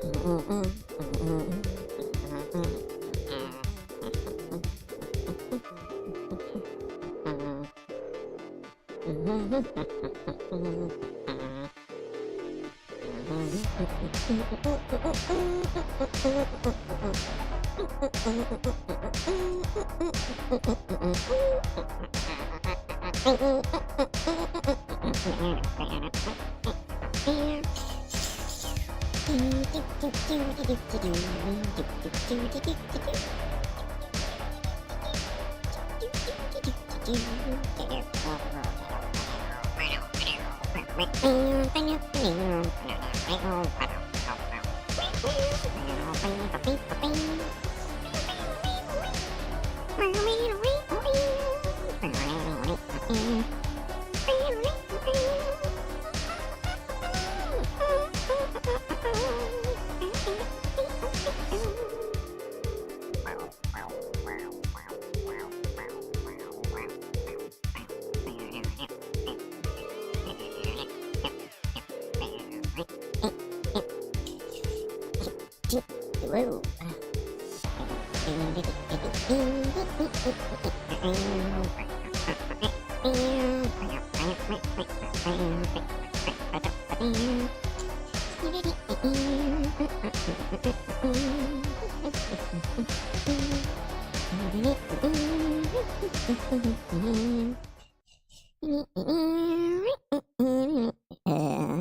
There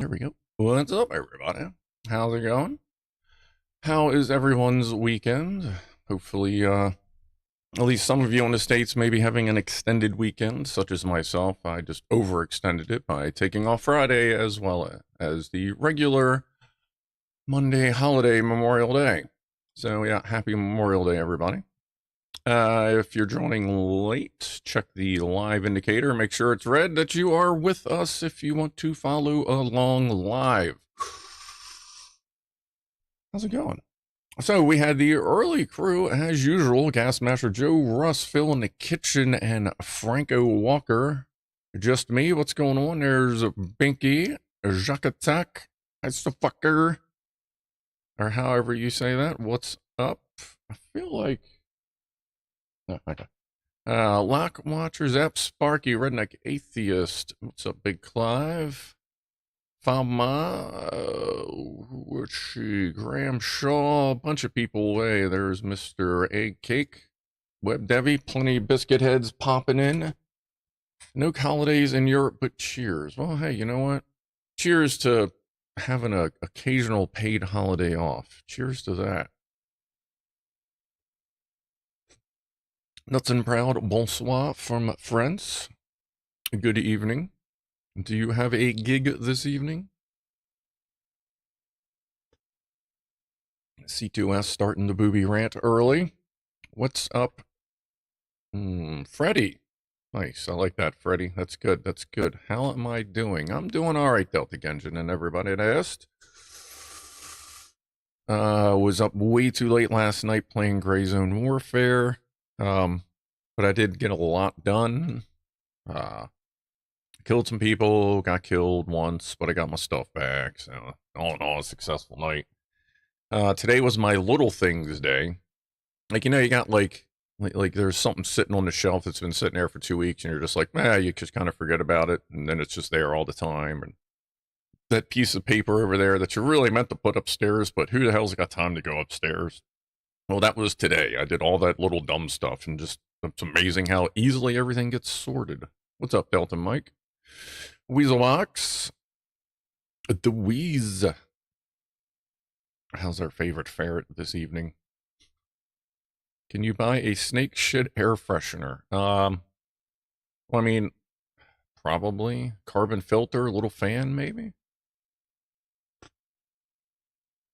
we go. What's up, everybody? How's it going? How is everyone's weekend? Hopefully, at least some of you in the States may be having an extended weekend, such as myself. I just overextended it by taking off Friday as well as the regular Monday holiday, Memorial Day. So, yeah, happy Memorial Day, everybody. If you're joining late, check the live indicator. Make sure it's red that you are with us if you want to follow along live. How's it going? So we had the early crew as usual. Gasmaster Joe, Russ, Phil in the kitchen, and Franco Walker. Just me. What's going on? There's Binky, Jacques Attack, that's the fucker, or however you say that. What's up? I feel like... Oh, okay. Lock Watchers, Ep, Sparky, Redneck Atheist. What's up, Big Clive? Fama, Graham Shaw, a bunch of people away. There's Mr. Egg Cake, Web Devi, plenty of biscuit heads popping in. No holidays in Europe, but cheers. Well, hey, you know what? Cheers to having an occasional paid holiday off. Cheers to that. Nuts and Proud, bonsoir from France. Good evening. Do you have a gig this evening? C2S starting the booby rant early. What's up? Freddy. Nice, I like that, Freddy. That's good, that's good. How am I doing? I'm doing all right, Delta Genjin, and everybody that asked. Was up way too late last night playing Gray Zone Warfare. But I did get a lot done. Killed some people, got killed once, but I got my stuff back. So all in all, a successful night. Today was my little things day. Like, you know, you got like there's something sitting on the shelf that's been sitting there for 2 weeks, and you're just like, you just kind of forget about it, and then it's just there all the time. And that piece of paper over there that you really meant to put upstairs, but who the hell's got time to go upstairs? Well, that was today. I did all that little dumb stuff, and just, it's amazing how easily everything gets sorted. What's up, Delta Mike? Weaselbox. The Wheeze. How's our favorite ferret this evening? Can you buy a snake shit air freshener? Well, I mean, probably. Carbon filter, little fan, maybe?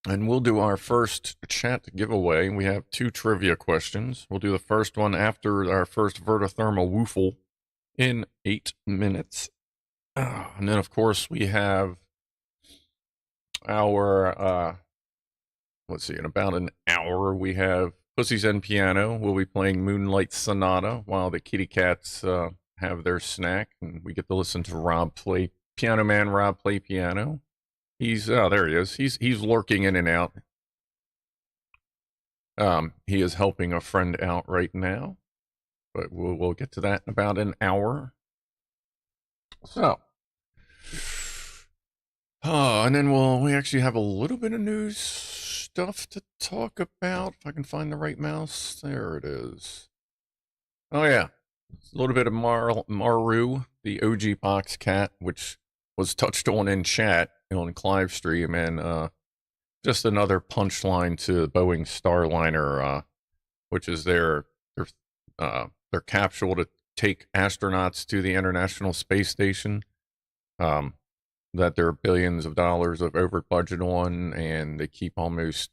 And we'll do our first chat giveaway. We have 2 trivia questions. We'll do the first one after our first vertothermal woofle in 8 minutes. And then, of course, we have our, let's see, in about an hour, we have Pussies and Piano. We'll be playing Moonlight Sonata while the kitty cats have their snack. And we get to listen to Rob play, Piano Man Rob play piano. He's, oh, there he is. He's lurking in and out. He is helping a friend out right now, but we'll get to that in about an hour. So, and then we actually have a little bit of news stuff to talk about. If I can find the right mouse, there it is. Oh yeah, a little bit of Maru, the OG box cat, which was touched on in chat on Clive stream, and just another punchline to Boeing Starliner, which is their capsule to take astronauts to the International Space Station. That there are billions of dollars of over budget on, and they keep almost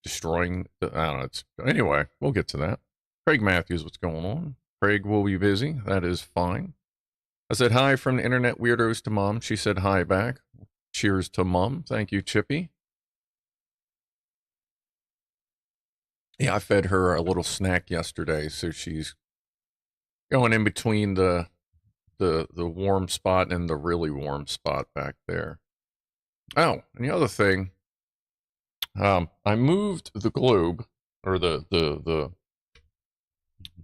destroying. I don't know. Anyway, we'll get to that. Craig Matthews, what's going on? Craig will be busy. That is fine. I said hi from the internet weirdos to Mom. She said hi back. Cheers to Mom. Thank you, Chippy. Yeah, I fed her a little snack yesterday, so she's going in between the warm spot and the really warm spot back there. Oh, and the other thing, I moved the globe or the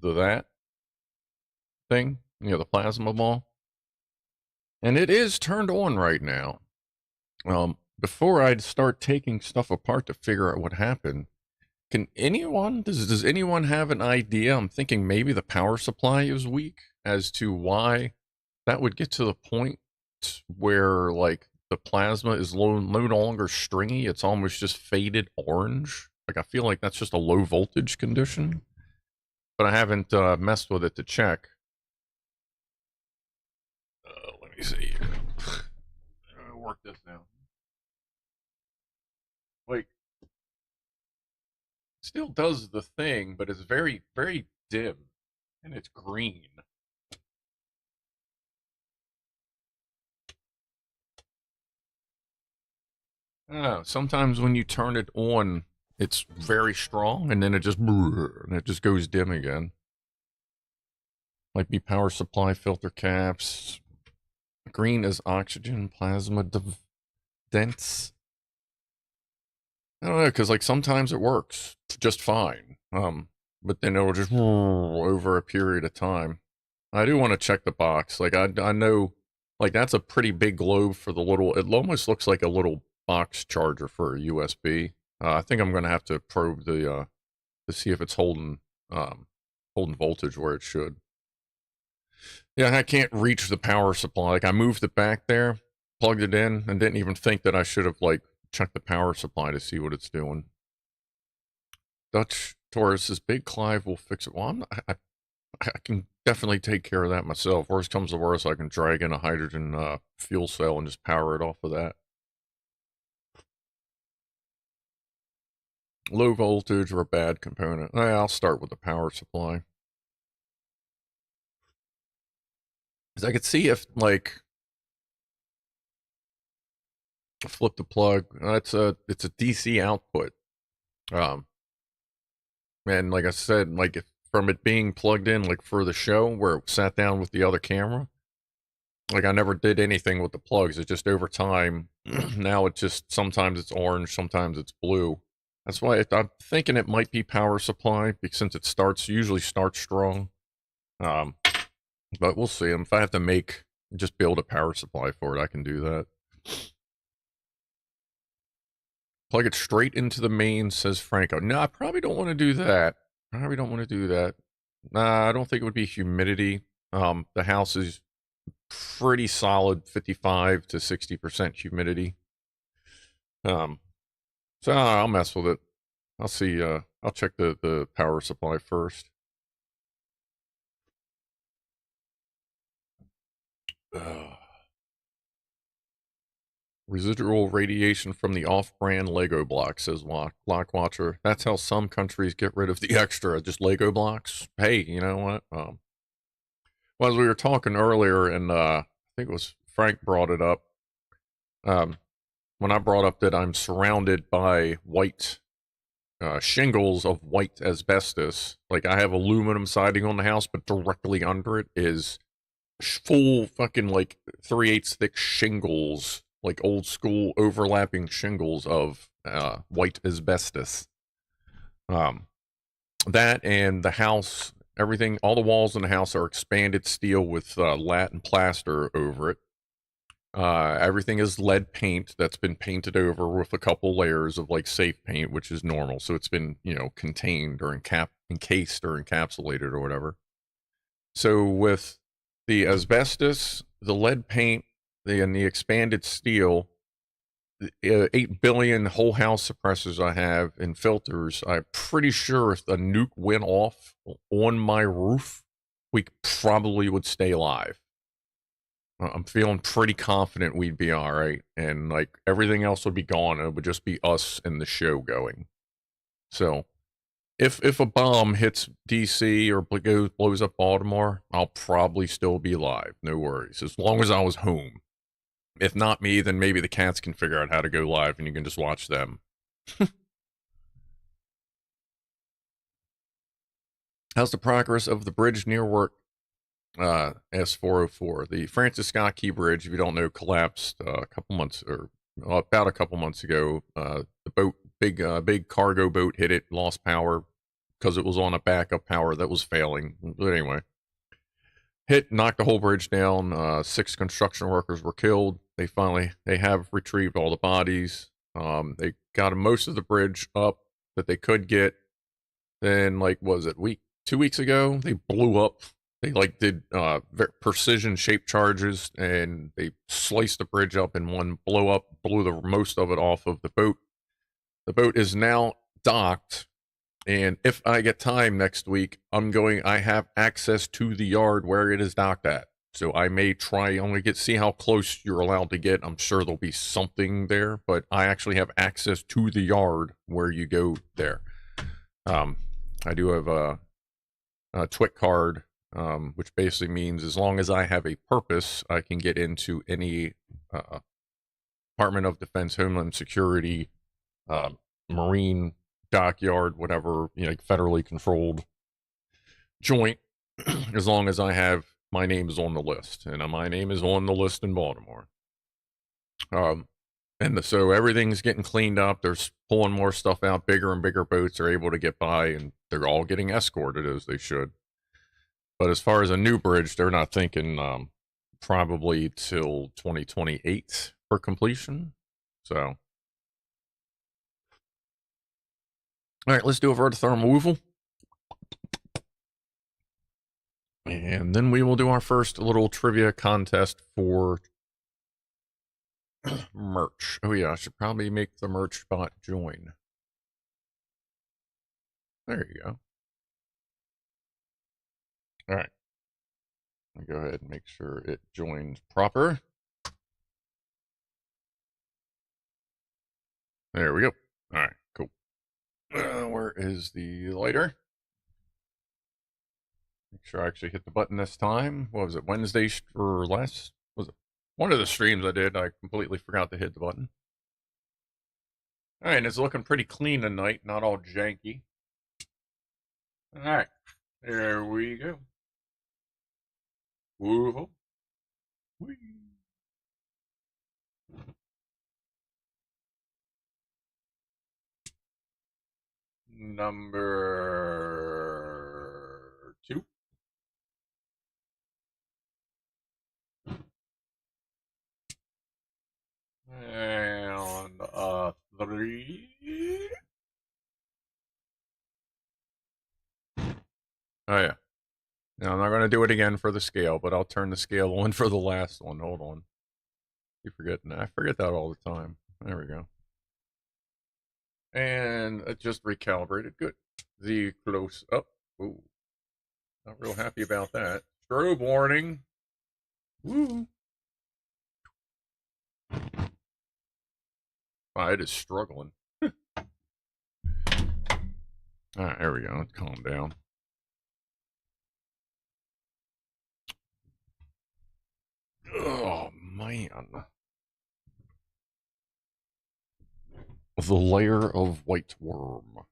that thing, the plasma ball, and it is turned on right now. Before I'd start taking stuff apart to figure out what happened, does anyone have an idea? I'm thinking maybe the power supply is weak as to why that would get to the point where like the plasma is no longer stringy. It's almost just faded orange. Like I feel like that's just a low voltage condition, but I haven't messed with it to check. Let me see. I'll work this now. Like, still does the thing, but it's very, very dim, and it's green. Sometimes when you turn it on, it's very strong, and then it just goes dim again. Might be power supply filter caps. Green is oxygen, plasma dense. I don't know, because like sometimes it works just fine, but then it'll just over a period of time. I do want to check the box. Like I know, like that's a pretty big globe for the little. It almost looks like a little box charger for a USB. I think I'm gonna have to probe the to see if it's holding voltage where it should. Yeah, I can't reach the power supply. Like I moved it back there, plugged it in, and didn't even think that I should have like checked the power supply to see what it's doing. Dutch Taurus says BigClive will fix it. Well, I can definitely take care of that myself. Worst comes to worst, I can drag in a hydrogen fuel cell and just power it off of that. Low voltage or a bad component. I'll start with the power supply. Because I could see if, like, flip the plug. It's a DC output. And like I said, like if from it being plugged in, like for the show where it sat down with the other camera, like I never did anything with the plugs. It's just over time. Now it just sometimes it's orange, sometimes it's blue. That's why I'm thinking it might be power supply because since it usually starts strong. But we'll see. If I have to just build a power supply for it, I can do that. Plug it straight into the main, says Franco. No, I probably don't want to do that. I don't think it would be humidity. The house is pretty solid 55 to 60% humidity. So I'll mess with it. I'll see. I'll check the power supply first. Residual radiation from the off-brand Lego block, says Block Watcher. That's how some countries get rid of the extra, just Lego blocks. Hey, you know what? Well, as we were talking earlier, and I think it was Frank brought it up. When I brought up that I'm surrounded by white shingles of white asbestos, like I have aluminum siding on the house, but directly under it is full fucking like 3/8 thick shingles, like old school overlapping shingles of white asbestos. Um, that and the house, everything, all the walls in the house are expanded steel with latten plaster over it. Everything is lead paint that's been painted over with a couple layers of like safe paint, which is normal. So it's been, contained or encased or encapsulated or whatever. So with the asbestos, the lead paint, and the expanded steel, 8 billion whole house suppressors I have and filters, I'm pretty sure if the nuke went off on my roof, we probably would stay alive. I'm feeling pretty confident we'd be all right, and like everything else would be gone. It would just be us and the show going. So, if a bomb hits DC or blows up Baltimore, I'll probably still be alive. No worries, as long as I was home. If not me, then maybe the cats can figure out how to go live, and you can just watch them. How's the progress of the bridge near work? S404. The Francis Scott Key Bridge, if you don't know, collapsed a couple months or about a couple months ago. The boat, big cargo boat, hit it, lost power because it was on a backup power that was failing. But anyway, knocked the whole bridge down. 6 construction workers were killed. They have retrieved all the bodies. They got most of the bridge up that they could get. Then, like, was it 2 weeks ago? They blew up. They like did precision shape charges, and they sliced the bridge up in one blow up, blew the most of it off of the boat. The boat is now docked, and if I get time next week, I have access to the yard where it is docked at. So I may try only see how close you're allowed to get. I'm sure there'll be something there, but I actually have access to the yard where you go there. I do have a TWIC card, which basically means as long as I have a purpose, I can get into any Department of Defense, Homeland Security, Marine dockyard, whatever, like federally controlled joint, as long as I have my name is on the list, and my name is on the list in Baltimore. So everything's getting cleaned up. They're pulling more stuff out. Bigger and bigger boats are able to get by, and they're all getting escorted as they should. But as far as a new bridge, they're not thinking probably till 2028 for completion. So, all right, let's do a vertithermal removal. And then we will do our first little trivia contest for merch. Oh yeah, I should probably make the merch bot join. There you go. All right. I'll go ahead and make sure it joins proper. There we go. All right, cool. Where is the lighter? Make sure I actually hit the button this time. What was it, Wednesday or last? Was it one of the streams I did? I completely forgot to hit the button. All right, and it's looking pretty clean tonight, not all janky. All right, there we go. Woo-hoo. Whee. Number 2. And 3. Oh yeah. Now I'm not going to do it again for the scale, but I'll turn the scale on for the last one. Hold on. You forgetting? I forget that all the time. There we go. And it just recalibrated. Good. The close up. Ooh. Not real happy about that. Strobe warning. Woo. Oh, it is struggling. All right, there we go. Let's calm down. Oh, man. The layer of white worm.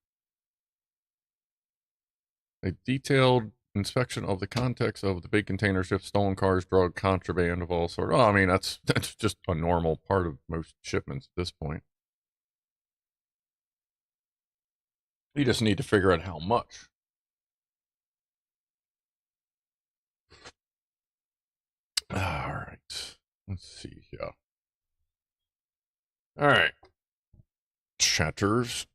A detailed inspection of the context of the big container ship, stolen cars, drug, contraband of all sorts. Oh, I mean, that's just a normal part of most shipments at this point. You just need to figure out how much. All right. Let's see here. All right. Chatters.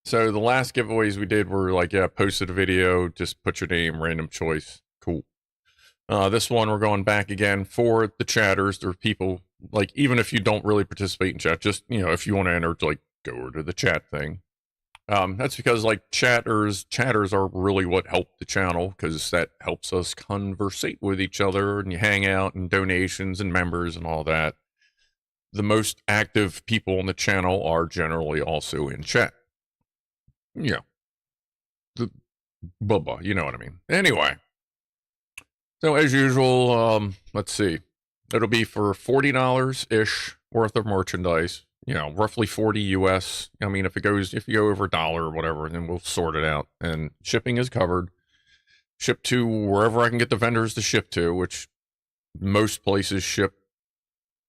So the last giveaways we did were like, yeah, posted a video, just put your name, random choice. Cool. This one, we're going back again for the chatters. There are people, like, even if you don't really participate in chat, just, you know, if you want to enter, like, go to the chat thing. That's because, like, chatters are really what help the channel, because that helps us conversate with each other, and you hang out, and donations, and members, and all that. The most active people on the channel are generally also in chat. Yeah. Blah, you know what I mean. Anyway. So as usual, let's see. It'll be for $40-ish worth of merchandise. You know, roughly 40 US. I mean, if you go over $1 or whatever, then we'll sort it out. And shipping is covered. Ship to wherever I can get the vendors to ship to, which most places ship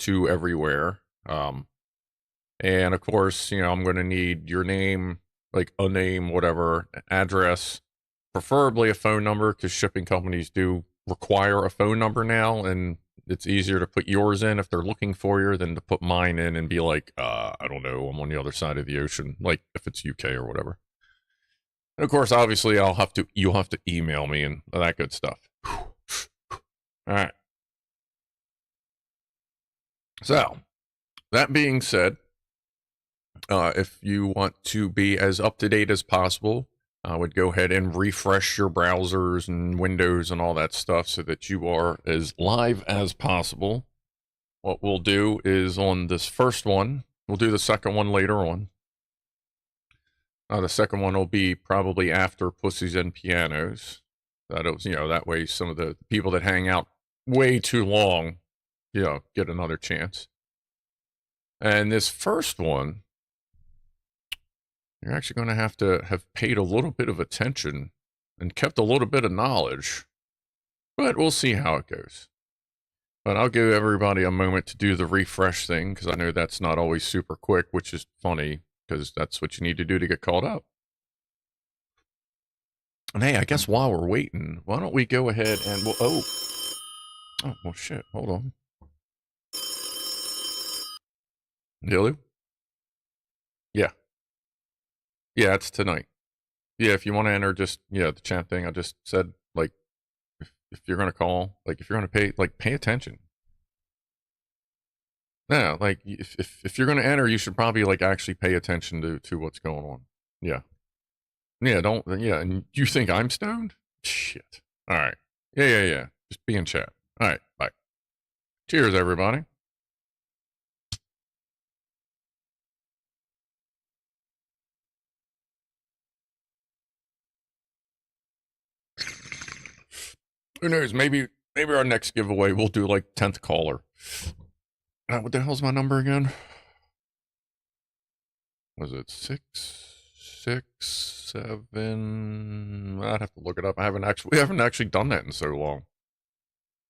to everywhere. And of course, you know, I'm going to need your name, like a name, whatever, address, preferably a phone number, because shipping companies do require a phone number now, and it's easier to put yours in if they're looking for you than to put mine in and be like, I don't know, I'm on the other side of the ocean, like if it's UK or whatever. And of course, obviously, you'll have to email me and that good stuff. All right. So, that being said, if you want to be as up to date as possible, I would go ahead and refresh your browsers and windows and all that stuff so that you are as live as possible. What we'll do is on this first one, we'll do the second one later on. The second one will be probably after Pussies and Pianos. That way some of the people that hang out way too long, get another chance. And this first one, you're actually going to have paid a little bit of attention and kept a little bit of knowledge, but we'll see how it goes. But I'll give everybody a moment to do the refresh thing, because I know that's not always super quick, which is funny, because that's what you need to do to get called up. And hey, I guess while we're waiting, why don't we go ahead and, well, shit, hold on. Dilly? Yeah. Yeah, it's tonight. Yeah, if you want to enter, just, the chat thing I just said, like, if you're going to call, like, if you're going to pay, like, pay attention. Yeah, like, if you're going to enter, you should probably, like, actually pay attention to what's going on. Yeah. Yeah, and you think I'm stoned? Shit. All right. Yeah. Just be in chat. All right, bye. Cheers, everybody. Who knows? Maybe our next giveaway we'll do like 10th caller. What the hell's my number again? Was it 667? I'd have to look it up. We haven't actually done that in so long.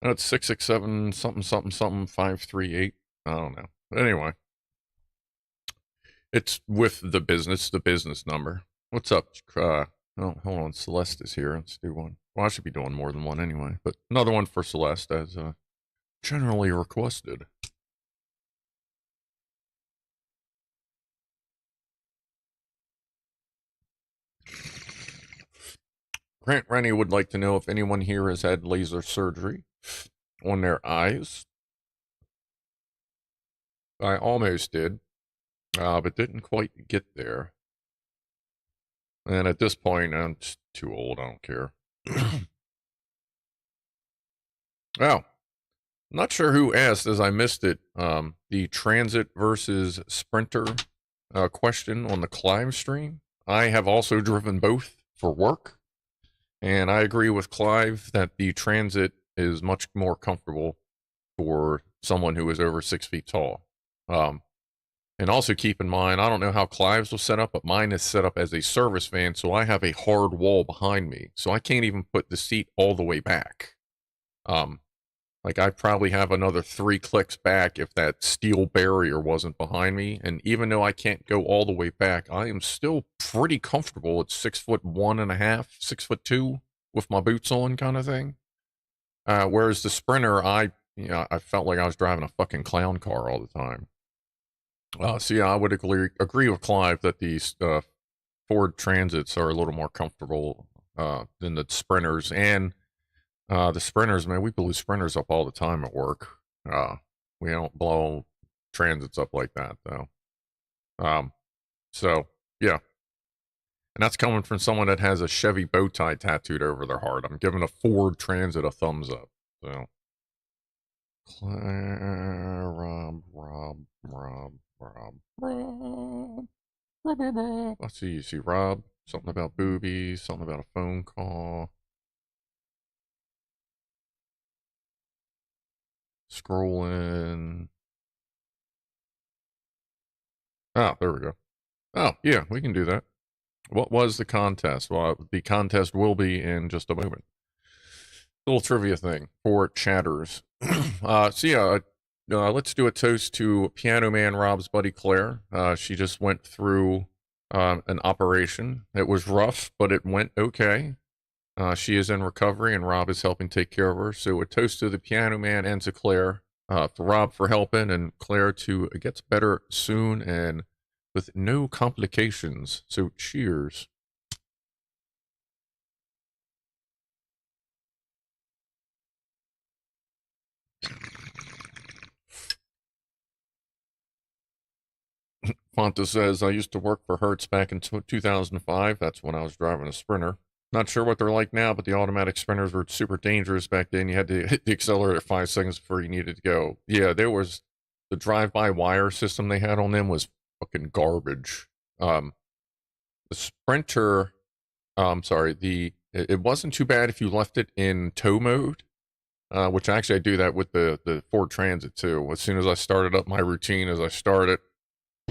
No, it's 667 something 538. I don't know. But anyway, it's with the business number. What's up? Oh, hold on. Celeste is here. Let's do one. Well, I should be doing more than one anyway, but another one for Celeste as generally requested. Grant Rennie would like to know if anyone here has had laser surgery on their eyes. I almost did, but didn't quite get there. And at this point, I'm just too old. I don't care. Oh, not sure who asked, as I missed it. The transit versus sprinter question on the Clive stream. I have also driven both for work, and I agree with Clive that the transit is much more comfortable for someone who is over 6 feet tall. And also keep in mind, I don't know how Clive's was set up, but mine is set up as a service van, so I have a hard wall behind me, so I can't even put the seat all the way back. Like, I probably have another 3 clicks back if that steel barrier wasn't behind me. And even though I can't go all the way back, I am still pretty comfortable at 6'1.5", 6'2", with my boots on, kind of thing. Whereas the Sprinter, I felt like I was driving a fucking clown car all the time. So yeah, I would agree with Clive that these Ford Transits are a little more comfortable than the Sprinters. And the Sprinters, man, we blew Sprinters up all the time at work. We don't blow Transits up like that, though. So, yeah. And that's coming from someone that has a Chevy bow tie tattooed over their heart. I'm giving a Ford Transit a thumbs up. So, Rob. Let's see. You see Rob. Something about boobies. Something about a phone call. Scrolling. Oh, there we go. Oh, yeah, we can do that. What was the contest? Well, the contest will be in just a moment. Little trivia thing for chatters. So yeah, let's do a toast to Piano Man Rob's buddy Claire. She just went through an operation. It was rough, but it went okay. She is in recovery, and Rob is helping take care of her. So a toast to the Piano Man and to Claire, for Rob for helping, and Claire to get better soon and with no complications. So cheers. Fonta says, I used to work for Hertz back in 2005. That's when I was driving a Sprinter. Not sure what they're like now, but the automatic Sprinters were super dangerous back then. You had to hit the accelerator 5 seconds before you needed to go. Yeah, there was the drive-by-wire system they had on them was fucking garbage. The Sprinter, it wasn't too bad if you left it in tow mode, which actually I do that with the Ford Transit too. As soon as I started up my routine, as I start it,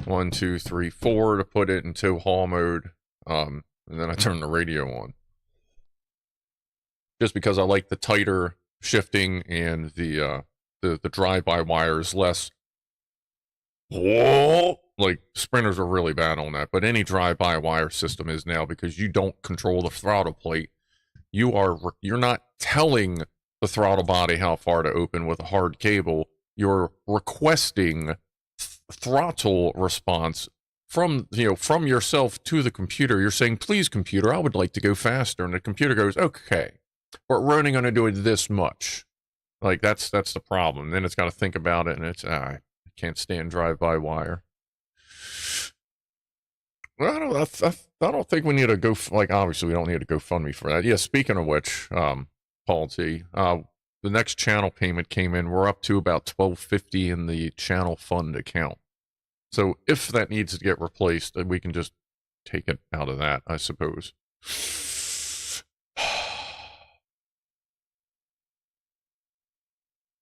1, 2, 3, 4 to put it in tow haul mode, and then I turn the radio on. Just because I like the tighter shifting and the drive-by wires less. Whoa! Like, Sprinters are really bad on that, but any drive-by wire system is now, because you don't control the throttle plate. You're not telling the throttle body how far to open with a hard cable. You're requesting throttle response from yourself to the computer. You're saying, please, computer, I would like to go faster, and the computer goes, okay, we're only going to do it this much. Like, that's the problem. Then it's got to think about it, and it's I can't stand drive-by wire. Well, I don't think we need to go, like, obviously we don't need to GoFundMe for that. Yeah, speaking of which, Paul T, the next channel payment came in. We're up to about $12.50 in the channel fund account. So if that needs to get replaced, then we can just take it out of that, I suppose.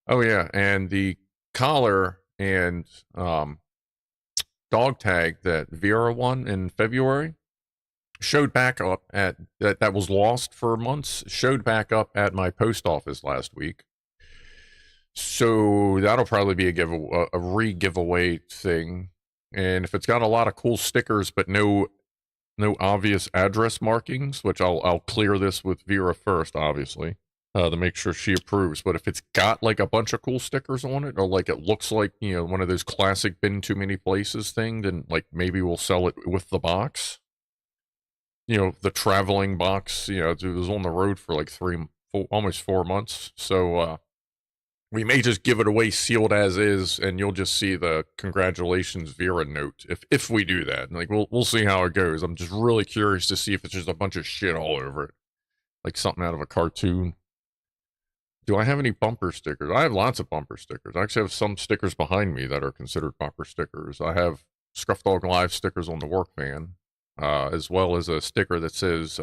Oh yeah, and the collar and dog tag that Vera won in February showed back up at that was lost for months, showed back up at my post office last week. So that'll probably be a re-giveaway thing. And if it's got a lot of cool stickers but no obvious address markings, which I'll clear this with Vera first, obviously, to make sure she approves. But if it's got like a bunch of cool stickers on it, or like it looks like, one of those classic been too many places thing, then like maybe we'll sell it with the box. The traveling box, it was on the road for like almost 4 months. So we may just give it away sealed as is, and you'll just see the congratulations Vera note if we do that. Like, we'll see how it goes. I'm just really curious to see if it's just a bunch of shit all over it, like something out of a cartoon. Do I have any bumper stickers? I have lots of bumper stickers. I actually have some stickers behind me that are considered bumper stickers. I have Scrufdog.Live stickers on the work van, as well as a sticker that says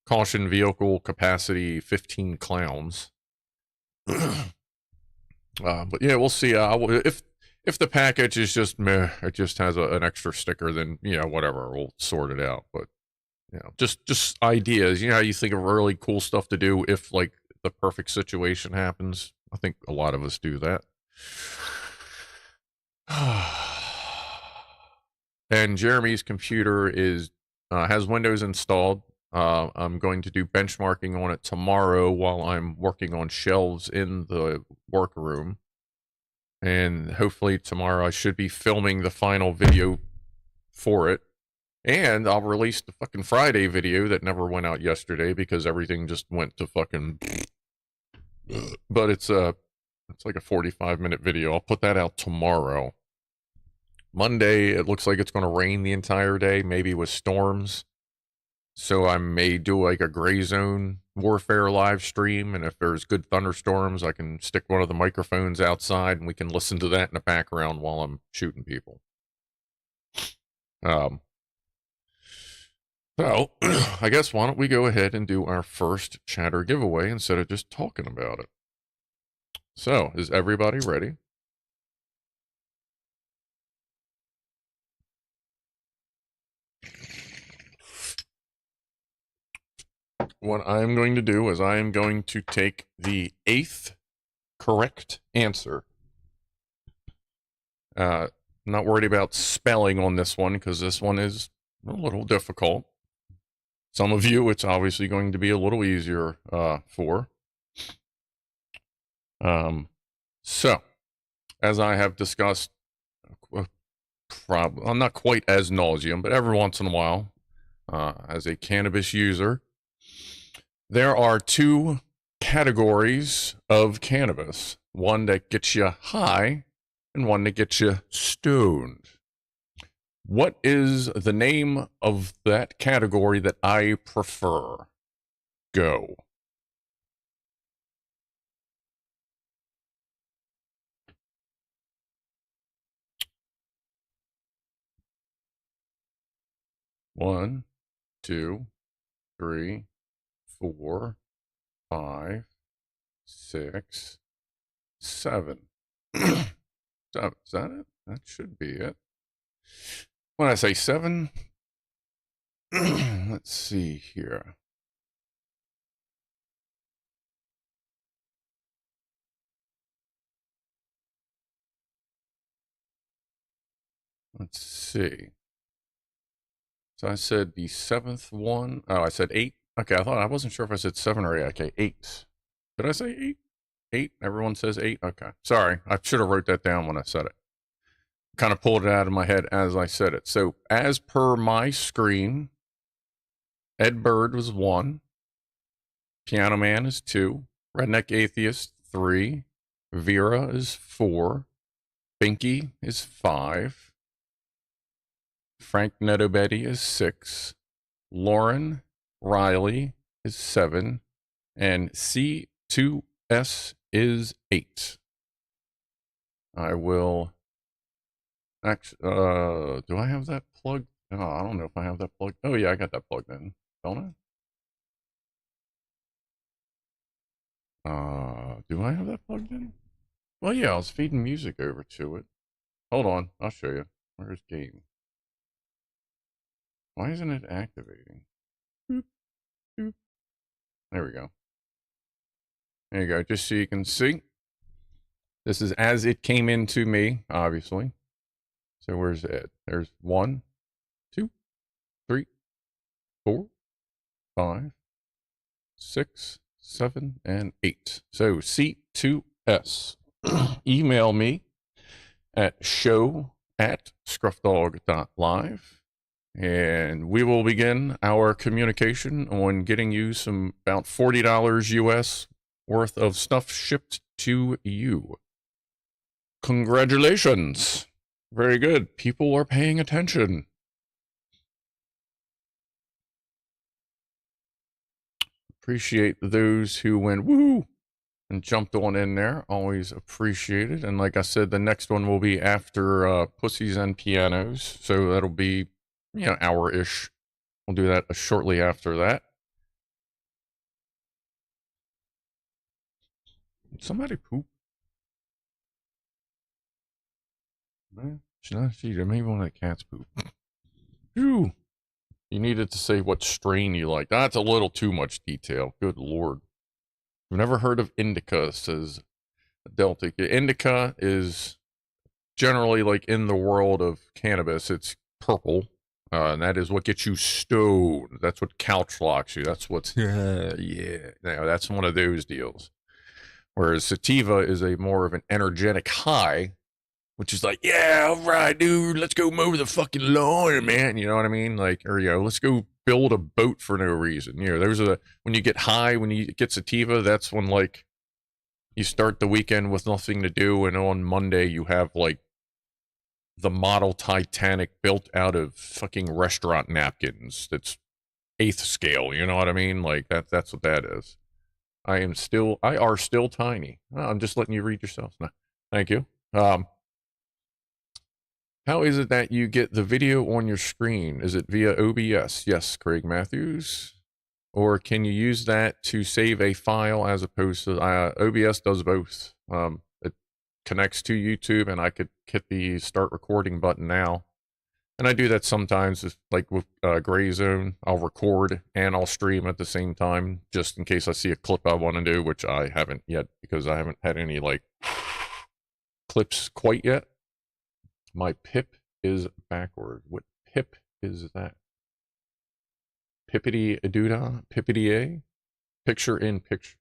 caution vehicle capacity 15 clowns. But yeah, we'll see. If the package is just meh, it just has an extra sticker, then whatever, we'll sort it out. But just ideas. How you think of really cool stuff to do if like the perfect situation happens. I think a lot of us do that. And Jeremy's computer is has Windows installed. I'm going to do benchmarking on it tomorrow while I'm working on shelves in the workroom. And hopefully tomorrow I should be filming the final video for it. And I'll release the fucking Friday video that never went out yesterday because everything just went to fucking... But it's like a 45-minute video. I'll put that out tomorrow. Monday, it looks like it's going to rain the entire day, maybe with storms. So I may do like a gray zone warfare live stream, and if there's good thunderstorms, I can stick one of the microphones outside and we can listen to that in the background while I'm shooting people. So I guess why don't we go ahead and do our first chatter giveaway instead of just talking about it. So, is everybody ready? What I'm going to do is I am going to take the 8th correct answer. Not worried about spelling on this one because this one is a little difficult. Some of you, it's obviously going to be a little easier for. So, as I have discussed, I'm not quite as nauseum, but every once in a while, as a cannabis user, there are two categories of cannabis. One that gets you high and one that gets you stoned. What is the name of that category that I prefer? Go. One, two, three, 4, 5, 6, 7. 7. Is that it? That should be it. When I say 7, let's see here. Let's see. So I said the 7th one. Oh, I said 8. Okay, I wasn't sure if I said 7 or 8. Okay, 8. Did I say 8? 8? Everyone says 8? Okay. Sorry, I should have wrote that down when I said it. Kind of pulled it out of my head as I said it. So, as per my screen, Ed Bird was 1. Piano Man is 2. Redneck Atheist, 3. Vera is 4. Binky is 5. Frank Neto Betty is 6. Lauren Riley is 7. And C2S is 8. I will... Actually, do I have that plugged? Oh, I don't know if I have that plugged. Oh, yeah, I got that plugged in. Don't I? Do I have that plugged in? Well, yeah, I was feeding music over to it. Hold on, I'll show you. Where's game? Why isn't it activating? Boop, boop. There we go. There you go, just so you can see. This is as it came into me, obviously. So where's Ed? There's 1, 2, 3, 4, 5, 6, 7, and 8. So C2S. Email me at show@Scrufdog.Live. And we will begin our communication on getting you some about $40 US worth of stuff shipped to you. Congratulations. Very good. People are paying attention. Appreciate those who went woo and jumped on in there. Always appreciated. And like I said, the next one will be after Pussies and Pianos. So that'll be, hour-ish. We'll do that shortly after that. Did somebody poop? Maybe one of the cats poop. Phew. You needed to say what strain you like. That's a little too much detail. Good lord. I've never heard of indica, says Delta. Indica is generally, like, in the world of cannabis, it's purple. And that is what gets you stoned. That's what couch locks you. That's what's, yeah. Now, that's one of those deals. Whereas sativa is a more of an energetic high, which is like, yeah, all right, dude, let's go mow the fucking lawn, man. You know what I mean? Like, or, let's go build a boat for no reason. Those are when you get high, when you get sativa, that's when, like, you start the weekend with nothing to do, and on Monday you have, like, the model Titanic built out of fucking restaurant napkins. That's 8th scale. You know what I mean? Like, that's what that is. I are still tiny. Oh, I'm just letting you read yourself. No, thank you. How is it that you get the video on your screen? Is it via OBS? Yes, Craig Matthews. Or can you use that to save a file as opposed to OBS does both. It connects to YouTube, and I could hit the start recording button now. And I do that sometimes, like with Gray Zone. I'll record and I'll stream at the same time, just in case I see a clip I want to do, which I haven't yet, because I haven't had any, like, clips quite yet. My pip is backward. What pip is that? Pippity doodah? Pippity a? Picture in picture.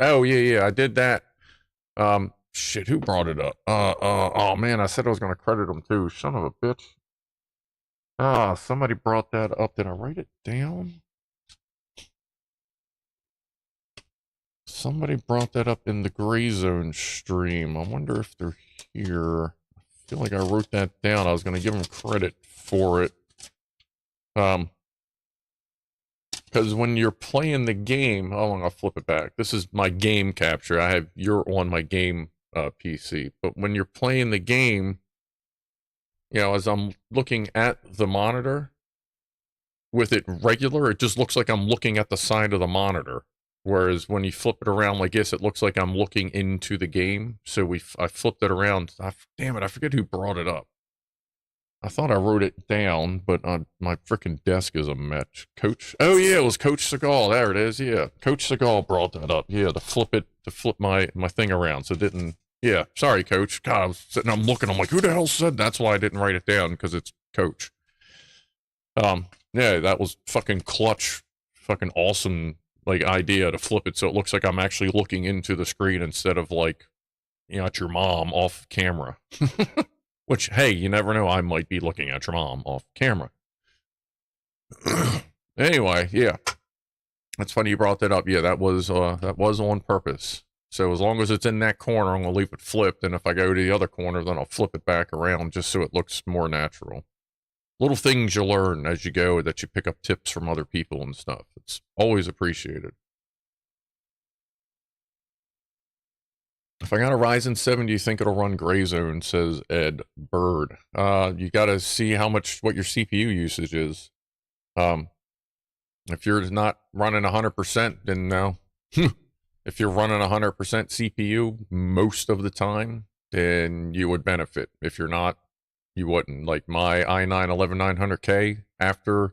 Oh, yeah, I did that. Shit, who brought it up? Oh man, I said I was gonna credit them too. Son of a bitch. Somebody brought that up. Did I write it down? Somebody brought that up in the Gray Zone stream. I wonder if they're here. I feel like I wrote that down. I was going to give them credit for it. Because when you're playing the game, hold on, I'll flip it back. This is my game capture. You're on my game PC. But when you're playing the game, as I'm looking at the monitor, with it regular, it just looks like I'm looking at the side of the monitor. Whereas when you flip it around like this, it looks like I'm looking into the game. So I flipped it around. Damn it, I forget who brought it up. I thought I wrote it down, but my freaking desk is a mess. Coach? Oh yeah, it was Coach Seagal. There it is. Yeah, Coach Seagal brought that up. Yeah, to flip my thing around. So it didn't. Yeah, sorry, Coach. God, I was sitting, I'm looking. I'm like, who the hell said? That's why I didn't write it down, because it's Coach. Yeah, that was fucking clutch, fucking awesome, like, idea to flip it so it looks like I'm actually looking into the screen instead of, like, at your mom off camera. Which, hey, you never know, I might be looking at your mom off camera. Anyway, yeah. That's funny you brought that up. Yeah, that was on purpose. So as long as it's in that corner, I'm going to leave it flipped, and if I go to the other corner, then I'll flip it back around just so it looks more natural. Little things you learn as you go, that you pick up tips from other people and stuff. It's always appreciated. If I got a Ryzen 7, do you think it'll run Gray Zone, says Ed Bird. You got to see what your CPU usage is. If you're not running 100%, then no. If you're running 100% CPU most of the time, then you would benefit. If you're not, you wouldn't. Like my i9-11900K, after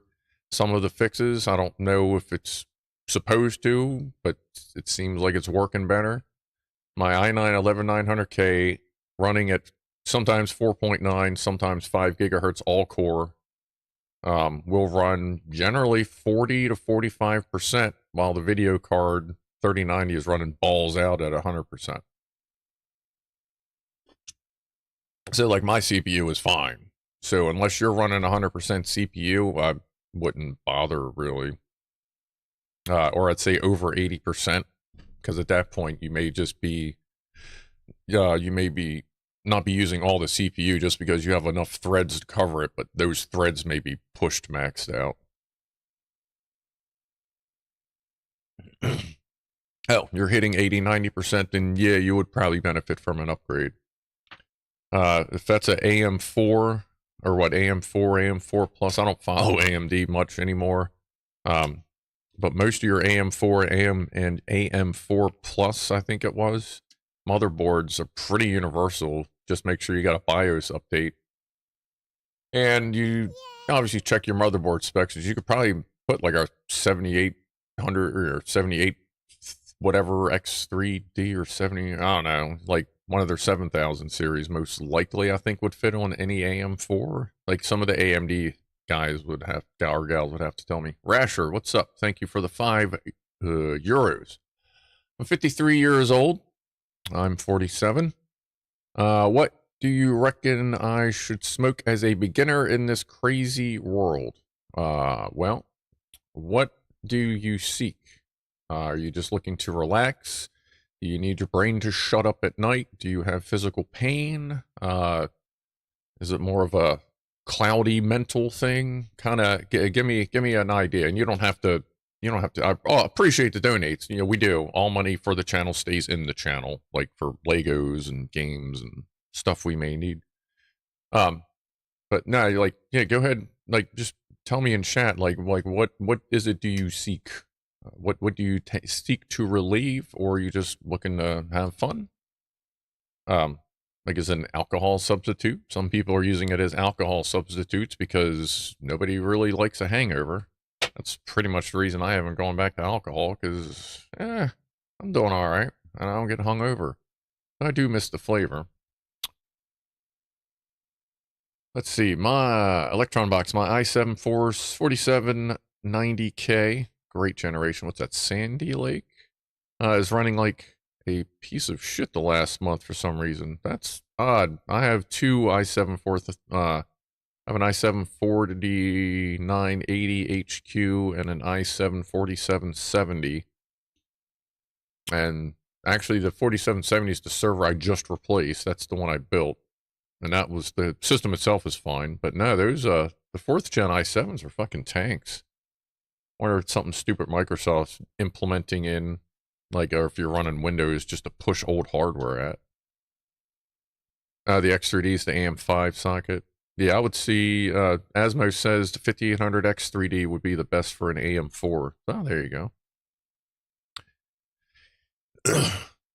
some of the fixes, I don't know if it's supposed to, but it seems like it's working better. My i9-11900K running at sometimes 4.9, sometimes 5 gigahertz all core, will run generally 40 to 45%, while the video card 3090 is running balls out at 100%. So, like, my CPU is fine. So unless you're running 100% CPU, I wouldn't bother, really. Or I'd say over 80%, because at that point you may just be, not be using all the CPU just because you have enough threads to cover it, but those threads may be pushed maxed out. Hell, you're hitting 80-90%, then yeah, you would probably benefit from an upgrade. If that's an AM4, or what, AM4 Plus, I don't follow AMD much anymore. But most of your AM4 and AM4 Plus, I think it was, motherboards are pretty universal. Just make sure you got a BIOS update. And you obviously check your motherboard specs. You could probably put like a 7800 or 78 whatever X3D or 70, I don't know, like one of their 7000 series most likely I think would fit on any AM4. Like some of the AMD guys would have, or gals would have to tell me. Rasher, what's up? Thank you for the €5. I'm 53 years old. I'm 47. What do you reckon I should smoke as a beginner in this crazy world? Well, what do you seek? Are you just looking to relax? Do you need your brain to shut up at night? Do you have physical pain? Is it more of a cloudy mental thing? Kind of give me an idea. And you don't have to. I appreciate the donates. You know, we do. All money for the channel stays in the channel, like for Legos and games and stuff we may need. But no, like, yeah, go ahead. Like, just tell me in chat, like what is it do you seek? What do you seek to relieve, or are you just looking to have fun? Like, is it an alcohol substitute? Some people are using it as alcohol substitutes because nobody really likes a hangover. That's pretty much the reason I haven't gone back to alcohol, because I'm doing all right and I don't get hungover. But I do miss the flavor. Let's see, my Electron box, my i7 Force 4790K, great generation. What's that, Sandy Lake? Is running like a piece of shit the last month for some reason. That's odd. I have two i7 I have an i7 4980 HQ and an i7 4770. And actually the 4770 is the server I just replaced. That's the one I built. And that was, the system itself is fine. But no, those, the 4th gen i7s are fucking tanks. I wonder if it's something stupid Microsoft's implementing in, like, or if you're running Windows just to push old hardware at. The X3D is the AM5 socket. Yeah, I would see, Asmo says the 5800 X3D would be the best for an AM4. Oh, there you go.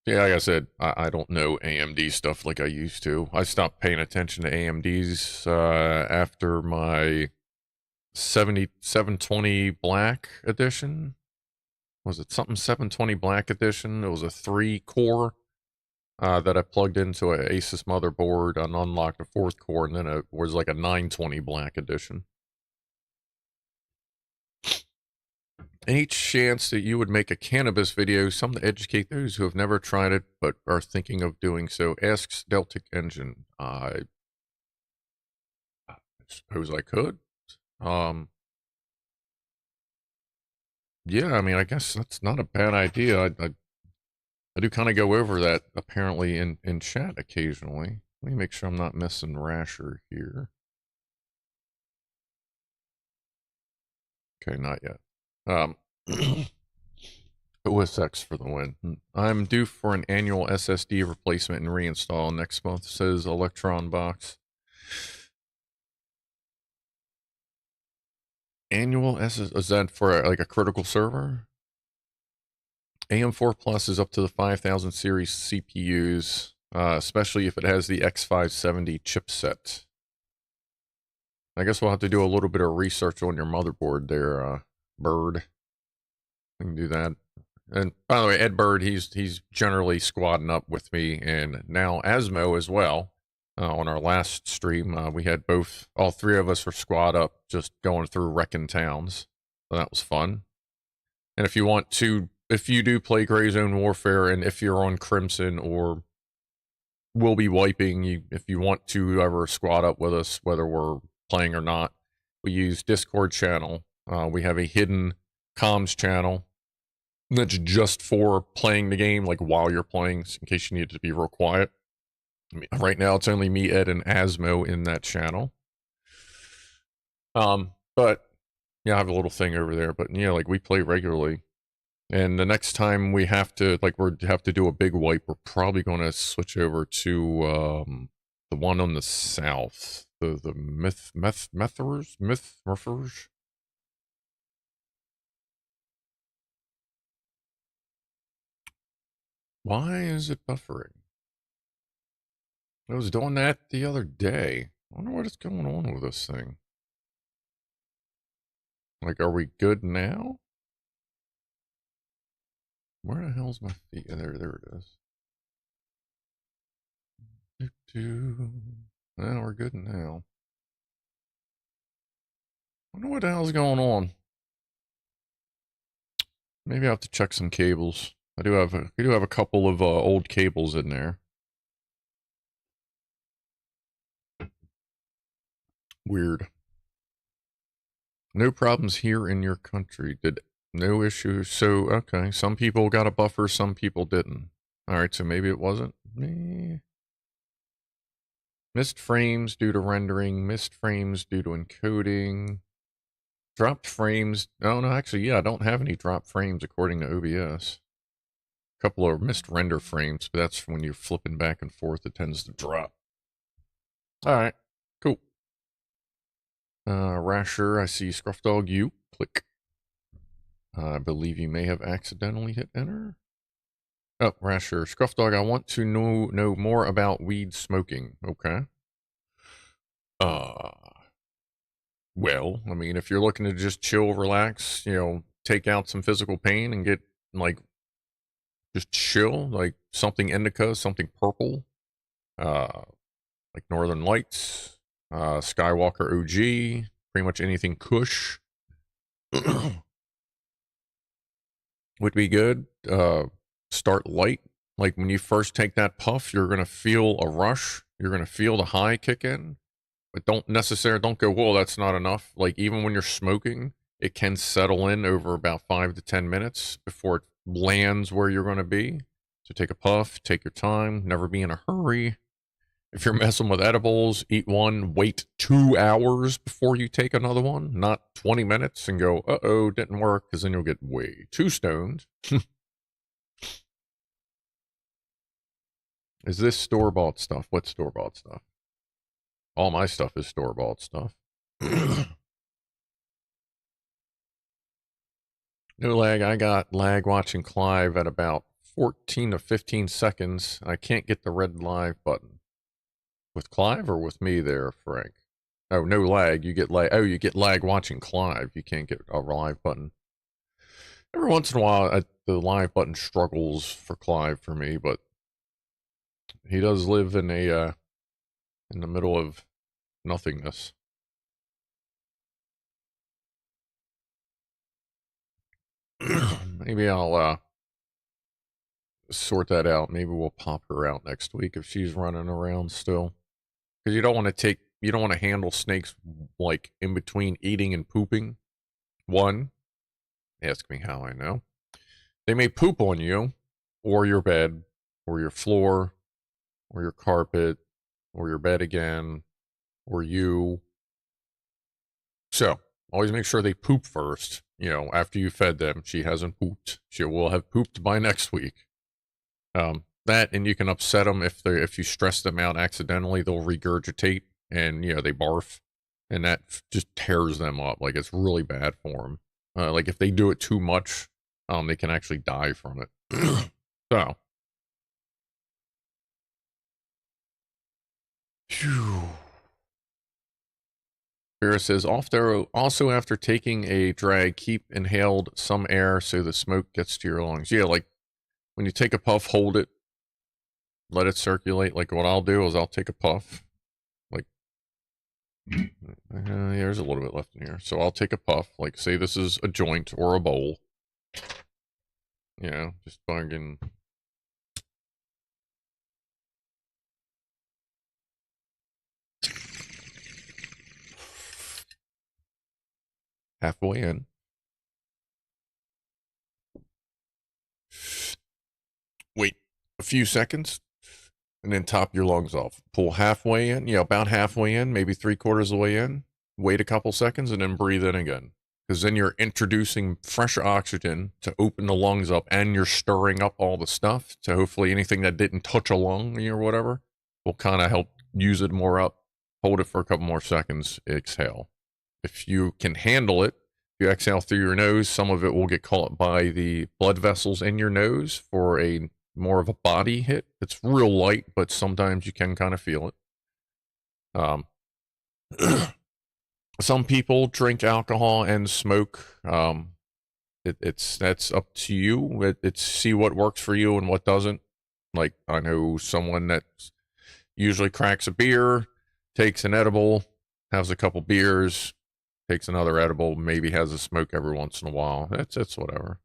Yeah, like I said, I don't know AMD stuff like I used to. I stopped paying attention to AMDs after my 720 Black Edition. Was it something 720 Black Edition? It was a 3-core that I plugged into an Asus motherboard and unlocked a 4th core, and then it was like a 920 Black Edition. Any chance that you would make a cannabis video, something to educate those who have never tried it but are thinking of doing so? Asks Deltic Engine. I suppose I could. Yeah, I mean, I guess that's not a bad idea. I do kind of go over that apparently in chat occasionally. Let me make sure I'm not missing Rasher here. Okay, not yet. OSX for the win. I'm due for an annual SSD replacement and reinstall next month, says Electron Box. Annual SSD, is that for like a critical server? AM4 Plus is up to the 5000 series CPUs, especially if it has the X570 chipset. I guess we'll have to do a little bit of research on your motherboard there, Bird. We can do that. And by the way, Ed Bird, he's generally squadding up with me, and now Asmo as well. On our last stream, we had all three of us were squad up, just going through wrecking towns. So that was fun. And if you do play Gray Zone Warfare, and if you're on Crimson or will be wiping, if you want to ever squad up with us, whether we're playing or not, we use Discord channel. We have a hidden comms channel that's just for playing the game, like while you're playing, in case you need to be real quiet. I mean, right now it's only me, Ed, and Asmo in that channel. But yeah, I have a little thing over there. But yeah, like we play regularly. And the next time we have to do a big wipe, we're probably going to switch over to the one on the south, the Murphers. Why is it buffering? I was doing that the other day. I wonder what is going on with this thing. Like, are we good now? Where the hell's my feet? There it is. Well, we're good now. I wonder what the hell's going on. Maybe I have to check some cables. We do have a couple of old cables in there. Weird. No problems here in your country. No issues. So, okay. Some people got a buffer, some people didn't. Alright, so maybe it wasn't me. Missed frames due to rendering. Missed frames due to encoding. Dropped frames. Oh, no, actually, yeah, I don't have any dropped frames according to OBS. A couple of missed render frames, but that's when you're flipping back and forth, it tends to drop. Alright, cool. Rasher, I see Scrufdog, you. Click. I believe you may have accidentally hit enter. Oh, Rasher. Scrufdog, I want to know more about weed smoking. Okay. Well, I mean, if you're looking to just chill, relax, take out some physical pain and get, like, just chill, like something indica, something purple, like Northern Lights, Skywalker OG, pretty much anything Kush would be good. Start light. Like when you first take that puff, you're going to feel a rush. You're going to feel the high kick in. But don't go, whoa, that's not enough. Like even when you're smoking, it can settle in over about 5 to 10 minutes before it lands where you're going to be. So take a puff, take your time, never be in a hurry. If you're messing with edibles, eat one, wait 2 hours before you take another one, not 20 minutes and go, uh-oh, didn't work, because then you'll get way too stoned. Is this store-bought stuff? What store-bought stuff? All my stuff is store-bought stuff. No lag. I got lag watching Clive at about 14 to 15 seconds. I can't get the red live button. With Clive or with me there, Frank? Oh, no lag. You get lag. Oh, you get lag watching Clive. You can't get a live button. Every once in a while, the live button struggles for Clive for me, but he does live in the middle of nothingness. Maybe I'll sort that out. Maybe we'll pop her out next week if she's running around still. Because you don't want to handle snakes like in between eating and pooping. One, ask me how I know. They may poop on you, or your bed, or your floor, or your carpet, or your bed again, or you. So, always make sure they poop first. After you fed them, she hasn't pooped. She will have pooped by next week. That, and you can upset them if you stress them out accidentally, they'll regurgitate and they barf, and that just tears them up. Like it's really bad for them. Like if they do it too much, they can actually die from it. So, phew. Vera says, also after taking a drag, keep inhaled some air so the smoke gets to your lungs. Yeah, like when you take a puff, hold it, let it circulate. Like what I'll do is I'll take a puff. Like, there's a little bit left in here. So I'll take a puff. Like say this is a joint or a bowl. Just fucking... halfway in. Wait a few seconds. And then top your lungs off. Pull halfway in, about halfway in, maybe 3/4 of the way in. Wait a couple seconds and then breathe in again. Because then you're introducing fresh oxygen to open the lungs up, and you're stirring up all the stuff to hopefully anything that didn't touch a lung or whatever will kind of help use it more up. Hold it for a couple more seconds, exhale. If you can handle it, you exhale through your nose, some of it will get caught by the blood vessels in your nose for a more of a body hit. It's real light, but sometimes you can kind of feel it. Some people drink alcohol and smoke. that's up to you. It's see what works for you and what doesn't. Like, I know someone that usually cracks a beer, takes an edible, has a couple beers, takes another edible, maybe has a smoke every once in a while. It's whatever.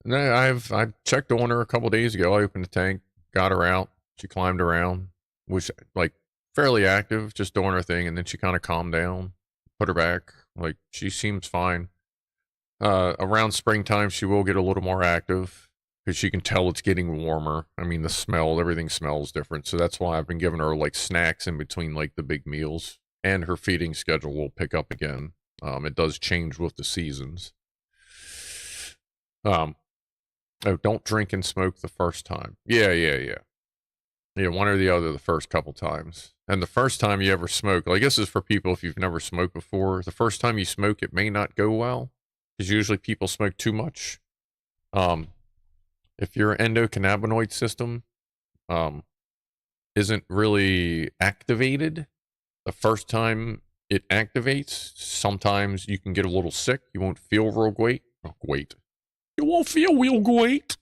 And I checked on her a couple days ago. I opened the tank, got her out. She climbed around, was like fairly active, just doing her thing, and then she kind of calmed down, put her back. Like, she seems fine. Around springtime, she will get a little more active because she can tell it's getting warmer. I mean, the smell, everything smells different. So that's why I've been giving her like snacks in between like the big meals, and her feeding schedule will pick up again. It does change with the seasons. Oh, don't drink and smoke the first time. Yeah. Yeah, one or the other the first couple times. And the first time you ever smoke, like, this is for people if you've never smoked before. The first time you smoke, it may not go well because usually people smoke too much. If your endocannabinoid system isn't really activated, the first time it activates, sometimes you can get a little sick. You won't feel real great. You won't feel real great.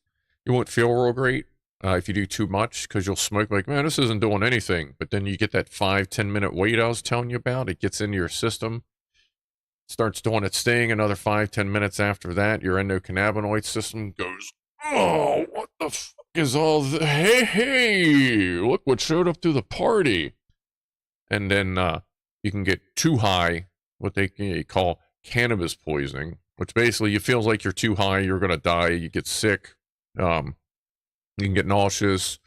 You won't feel real great if you do too much, because you'll smoke like, man, this isn't doing anything. But then you get that 5-10 minute wait I was telling you about. It gets into your system, starts doing its thing. Another 5-10 minutes after that, your endocannabinoid system goes, oh, what the fuck is all this? Hey, look what showed up to the party. And then you can get too high, what they call cannabis poisoning, which basically it feels like you're too high, you're going to die, you get sick, you can get nauseous,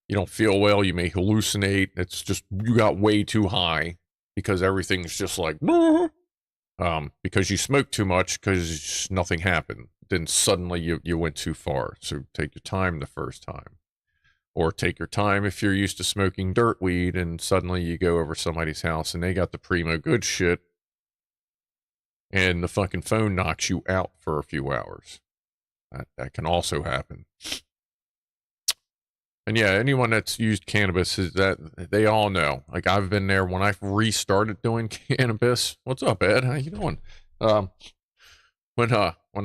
you don't feel well, you may hallucinate. It's just, you got way too high because everything's just like, because you smoked too much because nothing happened. Then suddenly you went too far. So take your time the first time. Or take your time if you're used to smoking dirt weed and suddenly you go over somebody's house and they got the primo good shit and the fucking phone knocks you out for a few hours. That can also happen. And yeah, anyone that's used cannabis is that they all know. Like, I've been there when I restarted doing cannabis. What's up, Ed? How you doing? When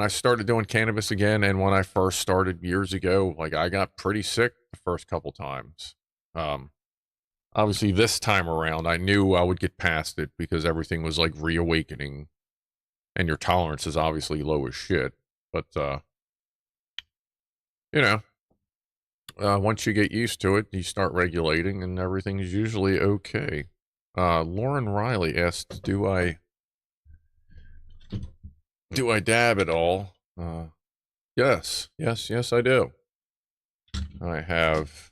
I started doing cannabis again, and when I first started years ago, like, I got pretty sick the first couple times. Obviously this time around, I knew I would get past it because everything was like reawakening, and your tolerance is obviously low as shit. But you know, once you get used to it, you start regulating, and everything's usually okay. Lauren Riley asked, "Do I dab at all?" Yes, I do. I have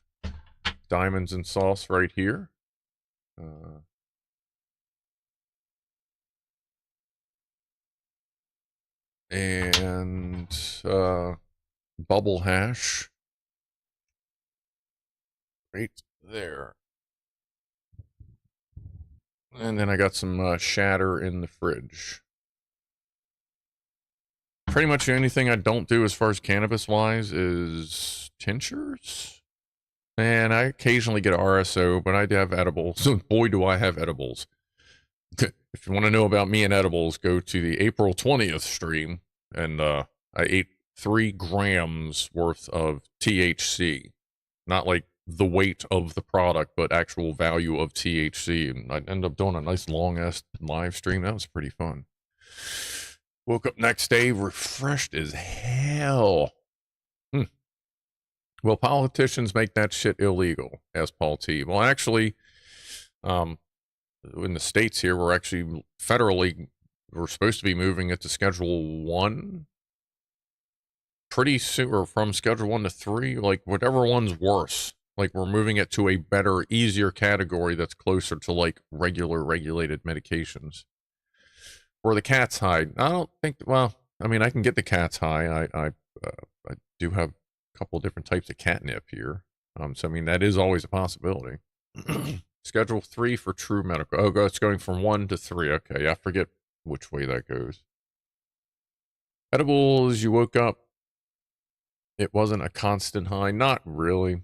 diamonds and sauce right here. And bubble hash right there. And then I got some shatter in the fridge. Pretty much the only thing I don't do as far as cannabis wise is tinctures. And I occasionally get RSO, but I do have edibles. Boy, do I have edibles. If you want to know about me and edibles, go to the April 20th stream. And I ate 3 grams worth of THC. Not like the weight of the product, but actual value of THC. And I ended up doing a nice long-ass live stream. That was pretty fun. Woke up next day refreshed as hell. Well, politicians make that shit illegal, asked Paul T. Well, actually, in the States here, we're actually federally, we're supposed to be moving it to Schedule 1 pretty soon, or from Schedule 1 to 3, like whatever one's worse. Like, we're moving it to a better, easier category that's closer to like regular regulated medications. Where the cats hide. I don't think, well, I mean, I can get the cat's high. I do have a couple of different types of catnip here. So, I mean, that is always a possibility. Schedule 3 for true medical. Oh, it's going from 1 to 3. Okay, I forget which way that goes. Edibles, you woke up. It wasn't a constant high. Not really.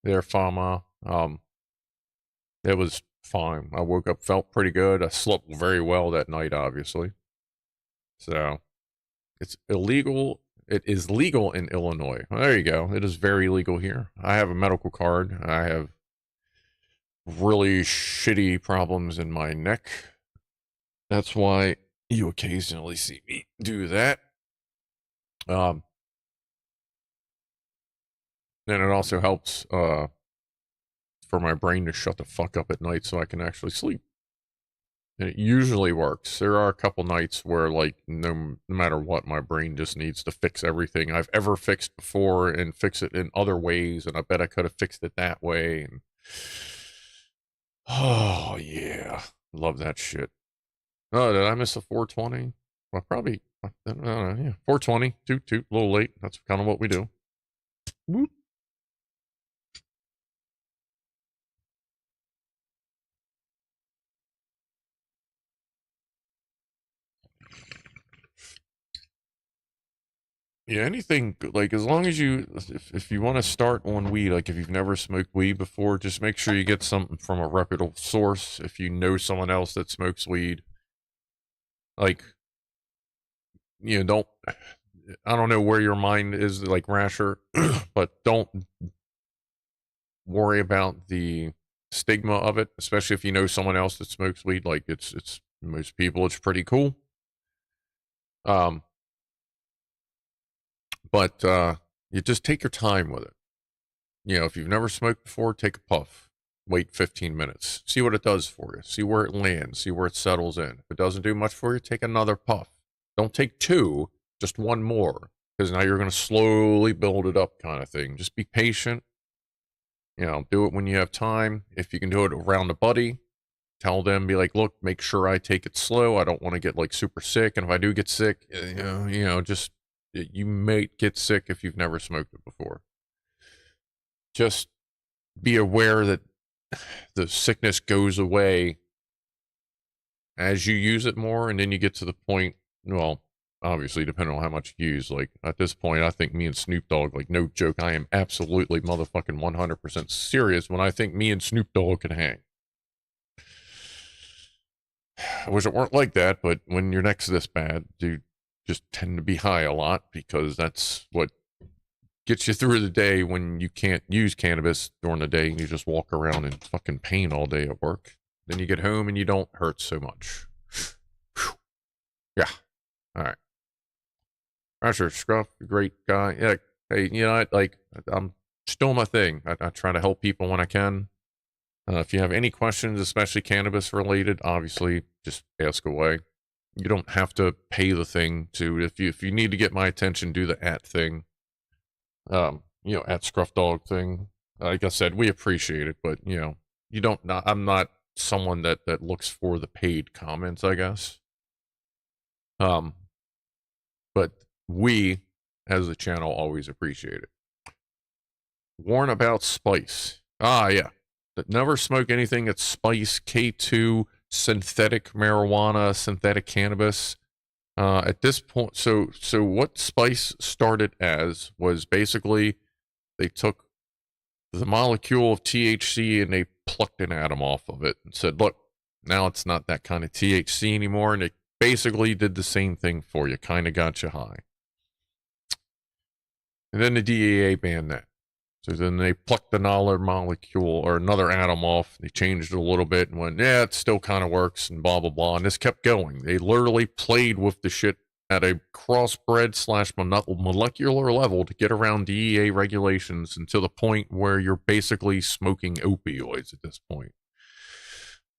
There, Fama. It was fine. I woke up, felt pretty good. I slept very well that night, obviously. So it's illegal. It is legal in Illinois. Well, there you go. It is very legal here. I have a medical card. I have really shitty problems in my neck. That's why you occasionally see me do that. And it also helps for my brain to shut the fuck up at night so I can actually sleep. And it usually works. There are a couple nights where, like, no matter what, my brain just needs to fix everything I've ever fixed before and fix it in other ways. And I bet I could have fixed it that way. And oh yeah, love that shit. Oh, did I miss a 420? Well, probably. I don't know, yeah, 420, toot toot, a little late. That's kind of what we do. Whoop. Yeah, anything like as long as you, if you want to start on weed, like if you've never smoked weed before, just make sure you get something from a reputable source. If you know someone else that smokes weed, like don't. I don't know where your mind is, like Rasher, but don't worry about the stigma of it, especially if you know someone else that smokes weed. Like it's most people, it's pretty cool. Um, but you just take your time with it. If you've never smoked before, take a puff. Wait 15 minutes. See what it does for you. See where it lands. See where it settles in. If it doesn't do much for you, take another puff. Don't take two, just one more, because now you're going to slowly build it up, kind of thing. Just be patient. Do it when you have time. If you can do it around a buddy, tell them, be like, look, make sure I take it slow. I don't want to get like super sick. And if I do get sick, just you may get sick if you've never smoked it before. Just be aware that the sickness goes away as you use it more, and then you get to the point, well, obviously depending on how much you use. Like at this point, I think me and Snoop Dogg, like no joke, I am absolutely motherfucking 100% serious when I think me and Snoop Dogg can hang. I wish it weren't like that, but when your neck's this bad, you just tend to be high a lot because that's what gets you through the day when you can't use cannabis during the day and you just walk around in fucking pain all day at work. Then you get home and you don't hurt so much. Yeah. All right. Roger, Scruff, great guy. Yeah. Hey, I'm still my thing. I try to help people when I can. If you have any questions, especially cannabis related, obviously just ask away. You don't have to pay the thing to, if you need to get my attention, do the thing. At Scrufdog thing. Like I said, we appreciate it, but you don't. I'm not someone that looks for the paid comments, I guess. But we, as a channel, always appreciate it. Warn about spice. Ah, yeah. But never smoke anything that's spice, K2, synthetic marijuana, synthetic cannabis. At this point, so what spice started as was basically they took the molecule of THC and they plucked an atom off of it and said, look, now it's not that kind of THC anymore. And it basically did the same thing for you, kind of got you high. And then the DEA banned that. So then they plucked another molecule or another atom off. They changed it a little bit and went, yeah, it still kind of works and blah, blah, blah. And this kept going. They literally played with the shit at a crossbred / molecular level to get around DEA regulations until the point where you're basically smoking opioids at this point.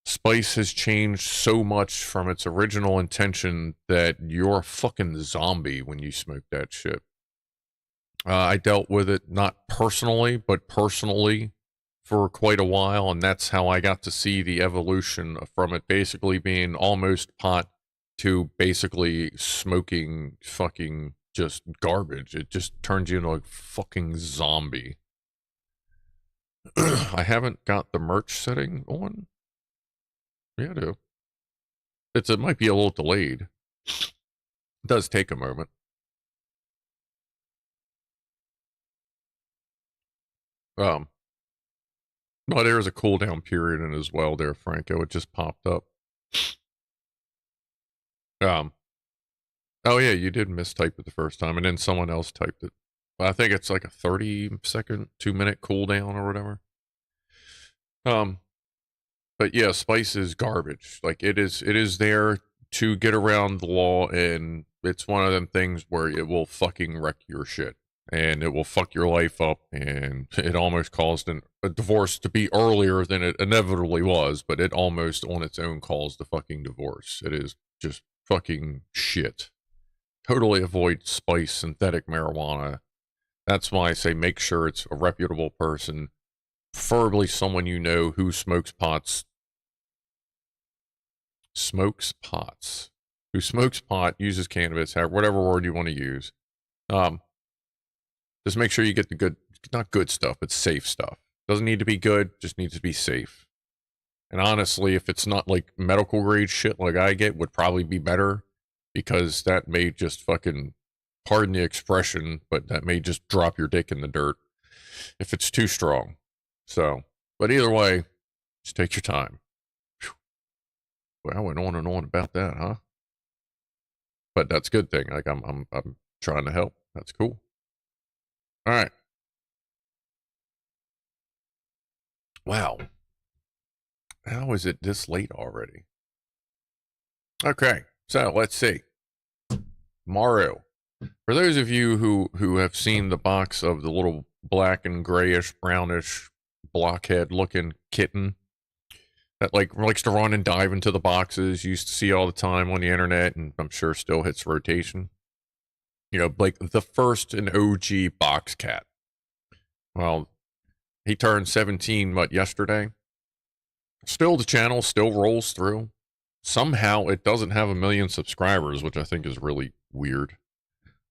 Spice has changed so much from its original intention that you're a fucking zombie when you smoke that shit. I dealt with it not personally, but personally for quite a while, and that's how I got to see the evolution from it basically being almost pot to basically smoking fucking just garbage. It just turns you into a fucking zombie. I haven't got the merch setting on. Yeah, I do. It might be a little delayed. It does take a moment. Well, there is a cooldown period in as well there, Franco. It just popped up. Oh yeah, you did mistype it the first time, and then someone else typed it. I think it's like a 30-second, 2-minute cooldown or whatever. Um, but yeah, spice is garbage. Like it is there to get around the law, and it's one of them things where it will fucking wreck your shit, and it will fuck your life up, and it almost caused a divorce to be earlier than it inevitably was, but it almost on its own caused a fucking divorce. It is just fucking shit. Totally avoid spice, synthetic marijuana. That's why I say make sure it's a reputable person, preferably someone you know who smokes pots, who smokes pot, uses cannabis, whatever word you want to use. Um, just make sure you get the good, not good stuff, but safe stuff. Doesn't need to be good, just needs to be safe. And honestly, if it's not like medical grade shit like I get, would probably be better, because that may just fucking, pardon the expression, but that may just drop your dick in the dirt if it's too strong. So, but either way, just take your time. Well, I went on and on about that, huh? But that's a good thing. Like I'm trying to help. That's cool. All right. Wow. How is it this late already? Okay. So let's see. Maru. For those of you who have seen the box of the little black and grayish, brownish, blockhead looking kitten that like likes to run and dive into the boxes, you used to see all the time on the internet, and I'm sure still hits rotation. You know, like the first and OG box cat. Well, he turned 17, yesterday? Still, the channel still rolls through. Somehow, it doesn't have 1 million subscribers, which I think is really weird.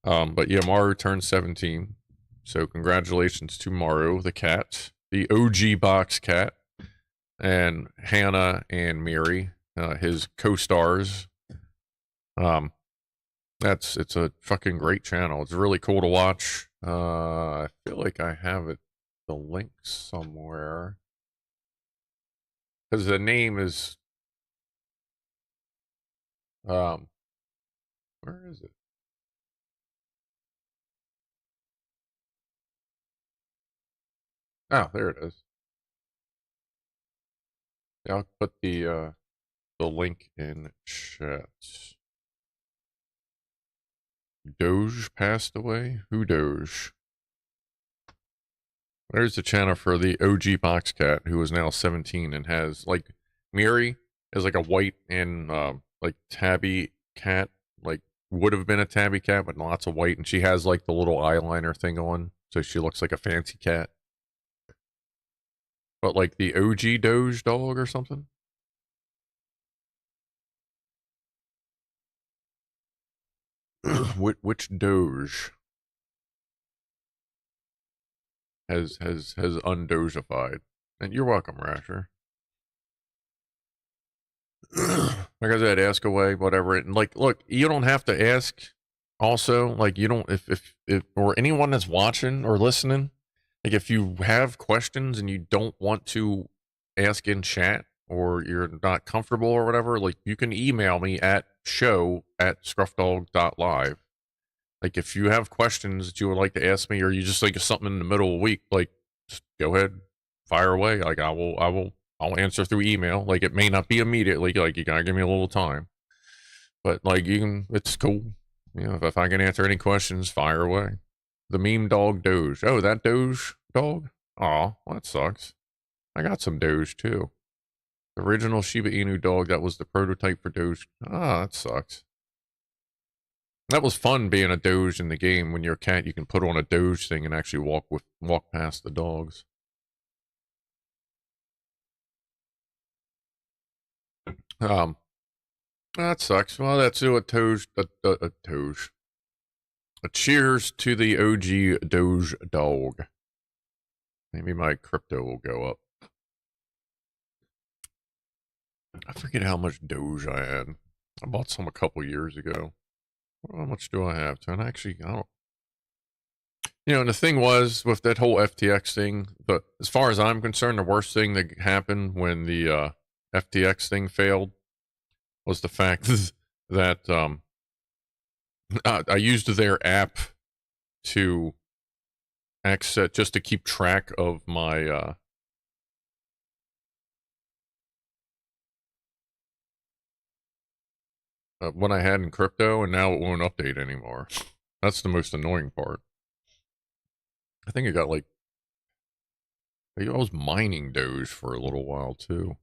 But yeah, Maru turned 17. So congratulations to Maru, the cat, the OG box cat, and Hannah and Mary, his co-stars. It's a fucking great channel. It's really cool to watch. I feel like I have the link somewhere, because the name is, where is it? Oh, there it is. Yeah, I'll put the link in chat. Doge passed away? Who Doge? There's the channel for the OG box cat, who is now 17 and has, like, Miri is like a white and like tabby cat, like would have been a tabby cat, but lots of white, and she has like the little eyeliner thing on, so she looks like a fancy cat. But like the OG Doge dog or something. Which Doge has undogified? And you're welcome, Rasher. Like I said, ask away, whatever. And like, look, you don't have to ask. Also, like, you don't, if or anyone that's watching or listening, like, if you have questions and you don't want to ask in chat, or you're not comfortable or whatever, like, you can email me at show@Scrufdog.Live. Like, if you have questions that you would like to ask me, or you just think of something in the middle of the week, like, just go ahead, fire away. Like, I'll answer through email. Like, it may not be immediately. Like, you gotta give me a little time. But like, you can, it's cool. You know, if I can answer any questions, fire away. The meme dog Doge. Oh, that Doge dog? Aw, well, that sucks. I got some Doge too. The original Shiba Inu dog that was the prototype for Doge. Ah, that sucks. That was fun being a Doge in the game. When you're a cat, you can put on a Doge thing and actually walk past the dogs. That sucks. Well, that's a Doge. A Doge. A cheers to the OG Doge dog. Maybe my crypto will go up. I forget how much Doge I had. I bought some a couple years ago. How much do I have? And actually, I don't. You know, and the thing was with that whole FTX thing, as far as I'm concerned, the worst thing that happened when the FTX thing failed was the fact that I used their app to access, just to keep track of my what I had in crypto, and now it won't update anymore. That's the most annoying part. I think I got like, I was mining Doge for a little while too.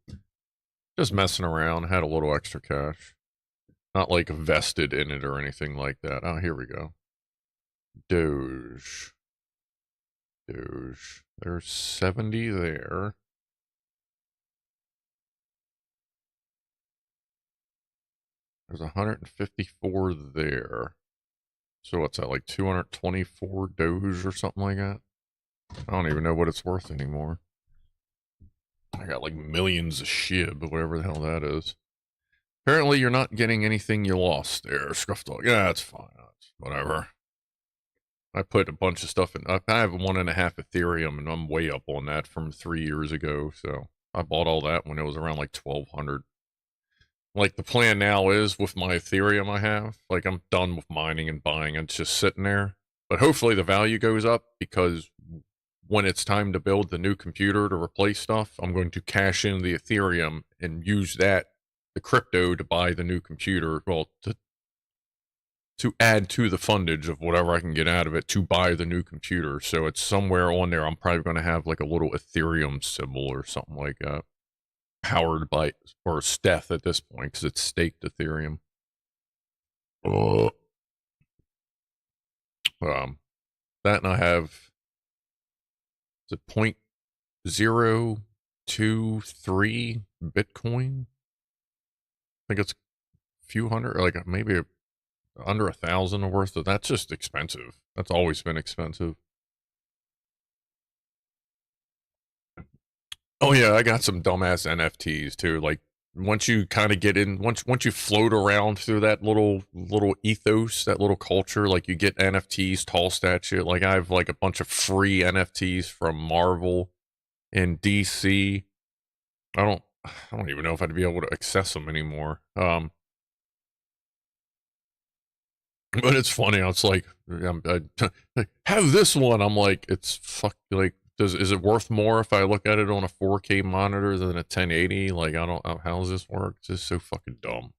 Just messing around, had a little extra cash. Not like vested in it or anything like that. Oh, here we go. Doge. Doge. There's 70 there. There's 154 there. So what's that, like 224 Doge or something like that? I don't even know what it's worth anymore. I got like millions of SHIB, whatever the hell that is. Apparently you're not getting anything you lost there, Scrufdog. Yeah, that's fine. That's whatever. I put a bunch of stuff in. I have 1.5 Ethereum, and I'm way up on that from 3 years ago. So I bought all that when it was around like 1,200. Like the plan now is with my Ethereum I have, like I'm done with mining and buying. It's just sitting there. But hopefully the value goes up, because when it's time to build the new computer to replace stuff, I'm going to cash in the Ethereum and use that, the crypto, to buy the new computer. Well, to add to the fundage of whatever I can get out of it to buy the new computer. So it's somewhere on there. I'm probably going to have like a little Ethereum symbol or something like that, powered by, or Steth at this point, because it's staked Ethereum. That, and I have, is it 0.023 Bitcoin? I think it's a few hundred, or like maybe under 1,000 worth of. That's just expensive. That's always been expensive. Oh yeah, I got some dumbass NFTs too. Like once you kind of get in, once you float around through that little ethos, that little culture, like you get NFTs, tall statue. Like I have like a bunch of free NFTs from Marvel and DC. I don't even know if I'd be able to access them anymore. But it's funny. It's like I have this one. I'm like, it's like, is it worth more if I look at it on a 4K monitor than a 1080? Like, I don't. How does this work? It's just so fucking dumb.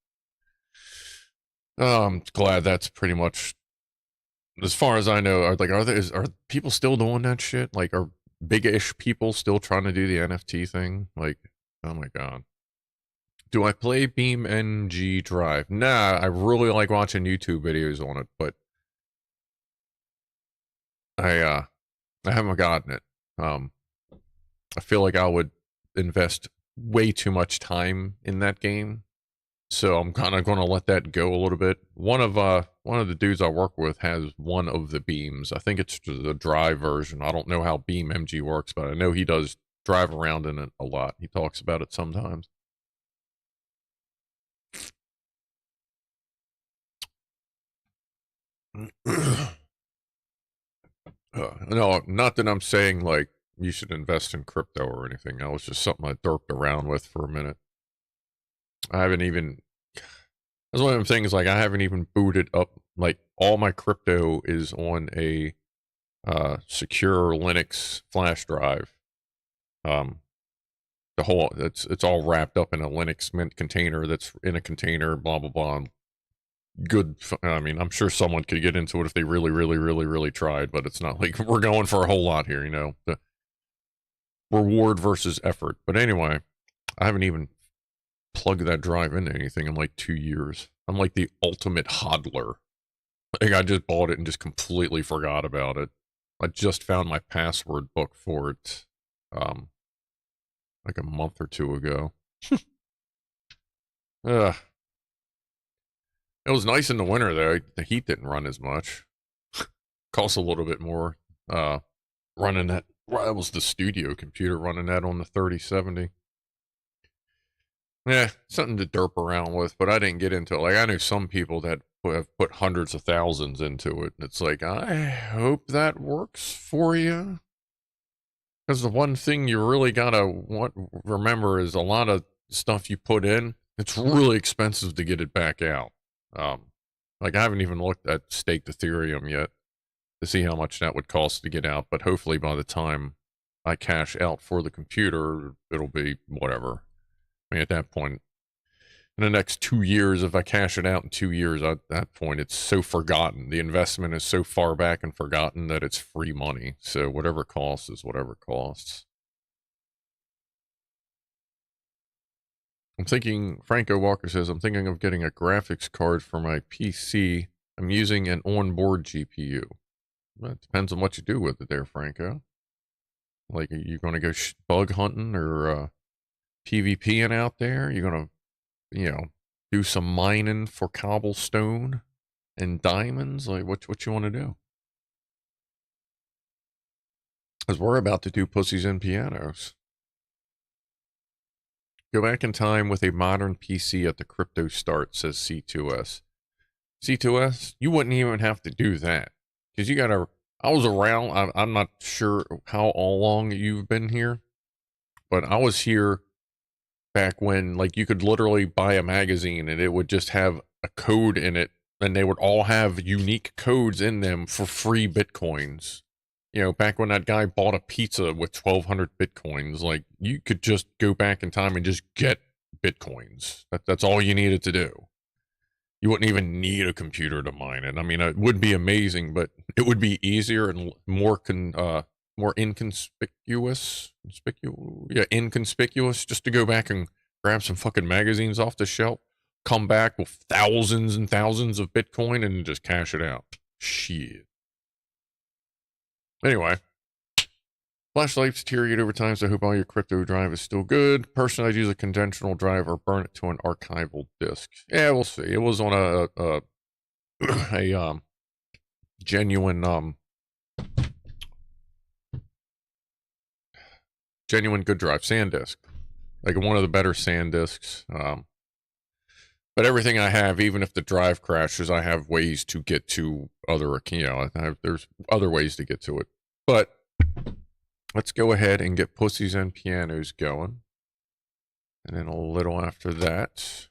I'm glad that's pretty much, as far as I know. Are people still doing that shit? Like, are big-ish people still trying to do the NFT thing? Like, oh my god. Do I play BeamNG Drive? Nah, I really like watching YouTube videos on it, but I haven't gotten it. I feel like I would invest way too much time in that game, so I'm kind of going to let that go a little bit. One of the dudes I work with has one of the beams. I think it's the Drive version. I don't know how BeamNG works, but I know he does drive around in it a lot. He talks about it sometimes. No, not that I'm saying like you should invest in crypto or anything. That was just something I derped around with for a minute. I haven't even. That's one of the things. Like I haven't even booted up. Like all my crypto is on a secure Linux flash drive. The whole it's all wrapped up in a Linux Mint container that's in a container. Blah blah blah. Good. I mean, I'm sure someone could get into it if they really, really, really, really tried. But it's not like we're going for a whole lot here. You know, the reward versus effort. But anyway, I haven't even plugged that drive into anything in like 2 years. I'm like the ultimate hodler. Like I just bought it and just completely forgot about it. I just found my password book for it, like a month or two ago. Ugh. It was nice in the winter though. The heat didn't run as much. Costs a little bit more. Running that. Well, that was the studio computer running that on the 3070. Yeah, something to derp around with, but I didn't get into it. Like I know some people that have put hundreds of thousands into it, and it's like, I hope that works for you. Because the one thing you really gotta remember is a lot of stuff you put in, it's really expensive to get it back out. Like, I haven't even looked at staked Ethereum yet to see how much that would cost to get out, but hopefully by the time I cash out for the computer, it'll be whatever. I mean, at that point, in the next 2 years, if I cash it out in 2 years, at that point, it's so forgotten. The investment is so far back and forgotten that it's free money. So whatever costs is whatever costs. I'm thinking, Franco Walker says, I'm thinking of getting a graphics card for my PC. I'm using an onboard GPU. Well, it depends on what you do with it there, Franco. Like, are you going to go bug hunting or PvPing out there? You're going to, do some mining for cobblestone and diamonds? Like, what you want to do? Because we're about to do Pussies and Pianos. Go back in time with a modern PC at the crypto start, says C2S. C2S, you wouldn't even have to do that. Because you got to... I was around. I'm not sure how long you've been here. But I was here back when, like, you could literally buy a magazine and it would just have a code in it. And they would all have unique codes in them for free Bitcoins. Back when that guy bought a pizza with 1,200 Bitcoins, like, you could just go back in time and just get Bitcoins. That's all you needed to do. You wouldn't even need a computer to mine it. I mean, it would be amazing, but it would be easier and more inconspicuous. Inconspicuous, just to go back and grab some fucking magazines off the shelf, come back with thousands and thousands of Bitcoin and just cash it out. Shit. Anyway, flashlights deteriorate over time, so I hope all your crypto drive is still good. Personally, I'd use a conventional drive or burn it to an archival disk. Yeah, we'll see. It was on a genuine good drive, SanDisk, like one of the better SanDisks. But everything I have, even if the drive crashes, I have ways to get to other, there's other ways to get to it. But let's go ahead and get Pussies and Pianos going. And then a little after that,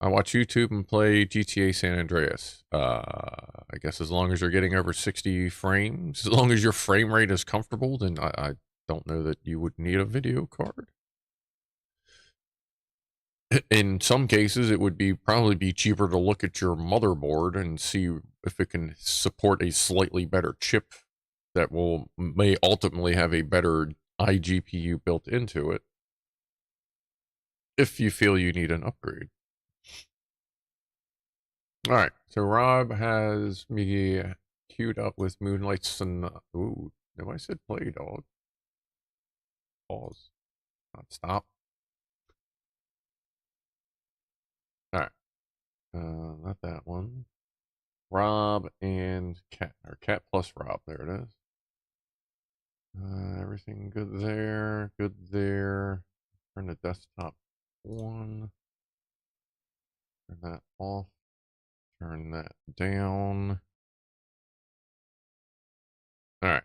I watch YouTube and play GTA San Andreas. I guess as long as you're getting over 60 frames, as long as your frame rate is comfortable, then I don't know that you would need a video card. In some cases, it would probably be cheaper to look at your motherboard and see if it can support a slightly better chip that may ultimately have a better iGPU built into it, if you feel you need an upgrade. All right, so Rob has me queued up with Moonlights and... Ooh, no, I said play, dog. Pause. Not stop. All right. Not that one. Rob and Cat, or Cat plus Rob. There it is. Everything good there. Good there. Turn the desktop on. Turn that off. Turn that down. All right.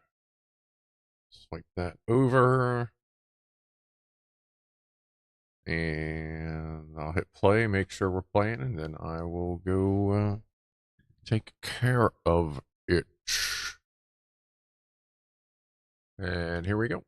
Swipe that over. And I'll hit play, make sure we're playing, and then I will go take care of it. And here we go.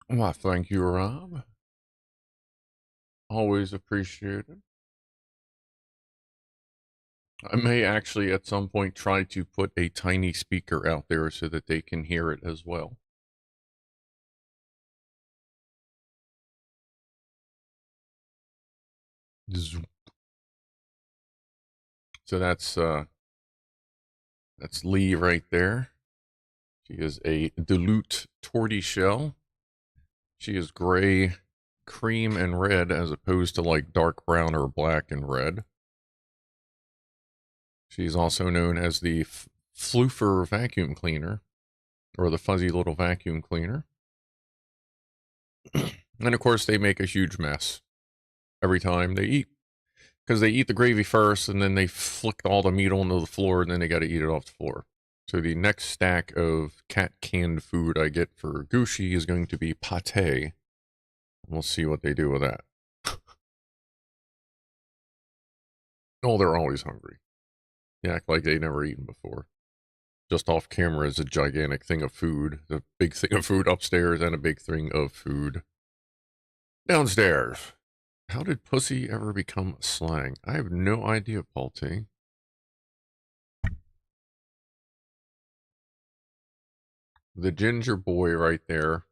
Why, thank you, Rob. Always appreciated. I may actually at some point try to put a tiny speaker out there so that they can hear it as well. So that's Lee right there. She is a dilute tortoiseshell. She is gray, cream, and red as opposed to like dark brown or black and red. She's also known as the floofer vacuum cleaner, or the fuzzy little vacuum cleaner. And of course, they make a huge mess every time they eat, because they eat the gravy first, and then they flick all the meat onto the floor, and then they got to eat it off the floor. So the next stack of cat canned food I get for Gucci is going to be pate. We'll see what they do with that. Oh, they're always hungry. They act like they never eaten before. Just off camera is a gigantic thing of food, a big thing of food upstairs, and a big thing of food downstairs. How did pussy ever become slang? I have no idea, Paul T. The ginger boy right there,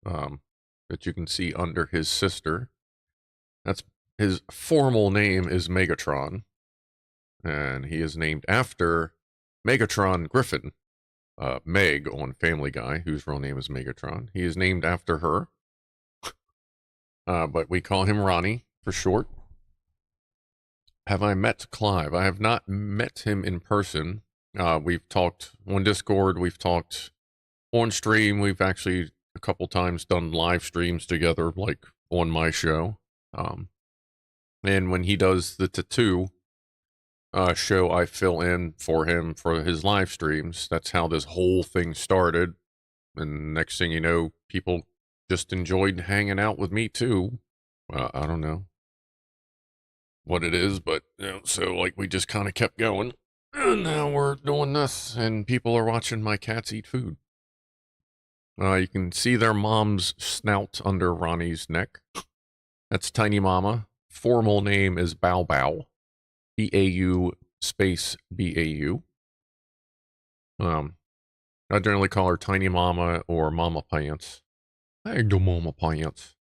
that you can see under his sister. That's his formal name is Megatron, and he is named after Megatron Griffin, Meg on Family Guy, whose real name is Megatron. He is named after her, but we call him Ronnie for short. Have I met Clive? I have not met him in person. We've talked on Discord. We've talked on stream. We've actually a couple times done live streams together, like on my show. And when he does the tattoo show, I fill in for him for his live streams. That's how this whole thing started. And next thing you know, people just enjoyed hanging out with me too. I don't know what it is, but you know, so like we just kind of kept going. And now we're doing this, and people are watching my cats eat food. You can see their mom's snout under Ronnie's neck. That's Tiny Mama. Formal name is Bow Bow. B-A-U space B-A-U. I generally call her Tiny Mama or Mama Pants. I do Mama Pants.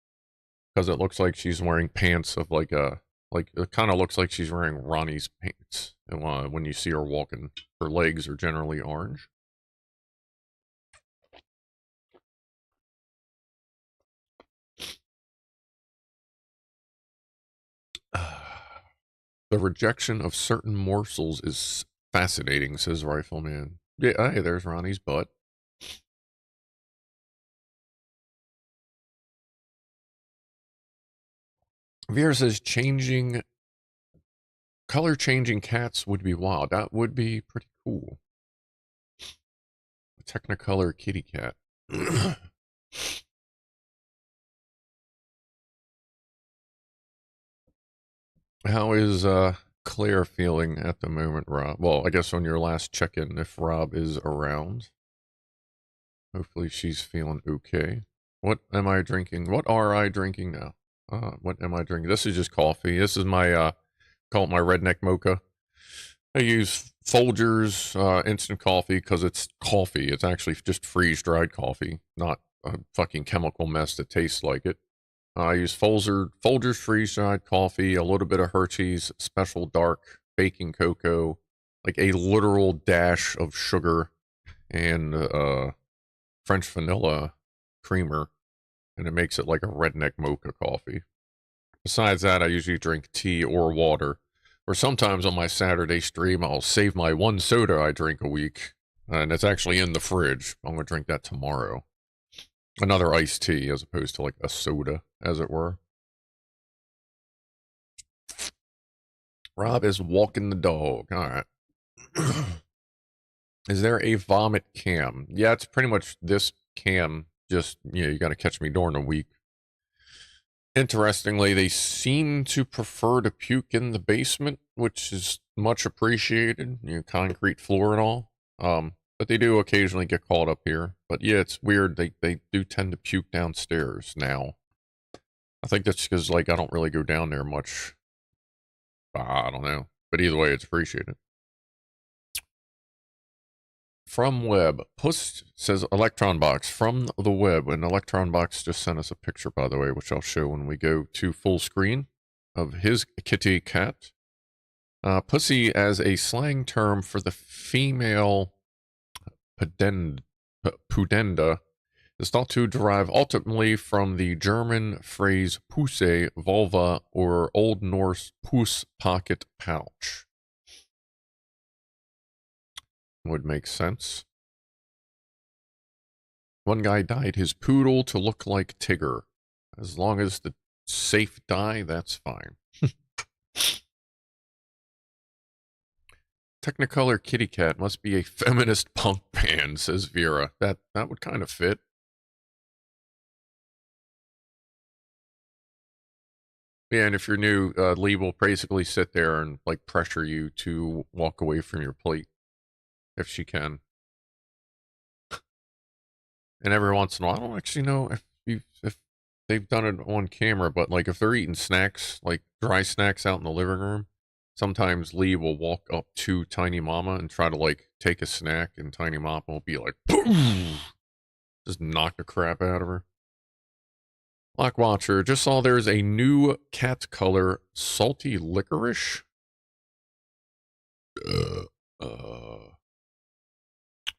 Because it looks like she's wearing pants of like it kind of looks like she's wearing Ronnie's pants. And when you see her walking, her legs are generally orange. The rejection of certain morsels is fascinating, says Rifleman. Yeah, hey, there's Ronnie's butt. Vera says color changing cats would be wild. That would be pretty cool. A Technicolor kitty cat. How is Claire feeling at the moment, Rob? Well, I guess on your last check-in, if Rob is around. Hopefully she's feeling okay. What am I drinking? What are I drinking now? What am I drinking? This is just coffee. This is my, call it my redneck mocha. I use Folgers instant coffee because it's coffee. It's actually just freeze-dried coffee, not a fucking chemical mess that tastes like it. I use Folgers freeze-dried coffee, a little bit of Hershey's Special Dark baking cocoa, like a literal dash of sugar, and French vanilla creamer, and it makes it like a redneck mocha coffee. Besides that, I usually drink tea or water. Or sometimes on my Saturday stream, I'll save my one soda I drink a week, and it's actually in the fridge. I'm going to drink that tomorrow. Another iced tea as opposed to like a soda, as it were. Rob is walking the dog. All right. Is there a vomit cam? Yeah, it's pretty much this cam. Just, you got to catch me during the week. Interestingly, they seem to prefer to puke in the basement, which is much appreciated. Concrete floor and all. But they do occasionally get caught up here. But yeah, it's weird. They do tend to puke downstairs now. I think that's because, like, I don't really go down there much. I don't know. But either way, it's appreciated. From web. Puss says Electron Box. From the web. And Electron Box just sent us a picture, by the way, which I'll show when we go to full screen of his kitty cat. Pussy as a slang term for the female pudenda is thought to derive ultimately from the German phrase Pusse, vulva, or Old Norse Puss, pocket, pouch. Would make sense. One guy dyed his poodle to look like Tigger. As long as the safe dye, that's fine. Technicolor Kitty Cat must be a feminist punk band, says Vera. That would kind of fit. Yeah, and if you're new, Lee will basically sit there and like pressure you to walk away from your plate if she can. And every once in a while, I don't actually know if they've done it on camera, but like if they're eating snacks, like dry snacks out in the living room, sometimes Lee will walk up to Tiny Mama and try to like take a snack, and Tiny Mama will be like, boom, just knock the crap out of her. Lock Watcher, just saw there's a new cat color, salty licorice.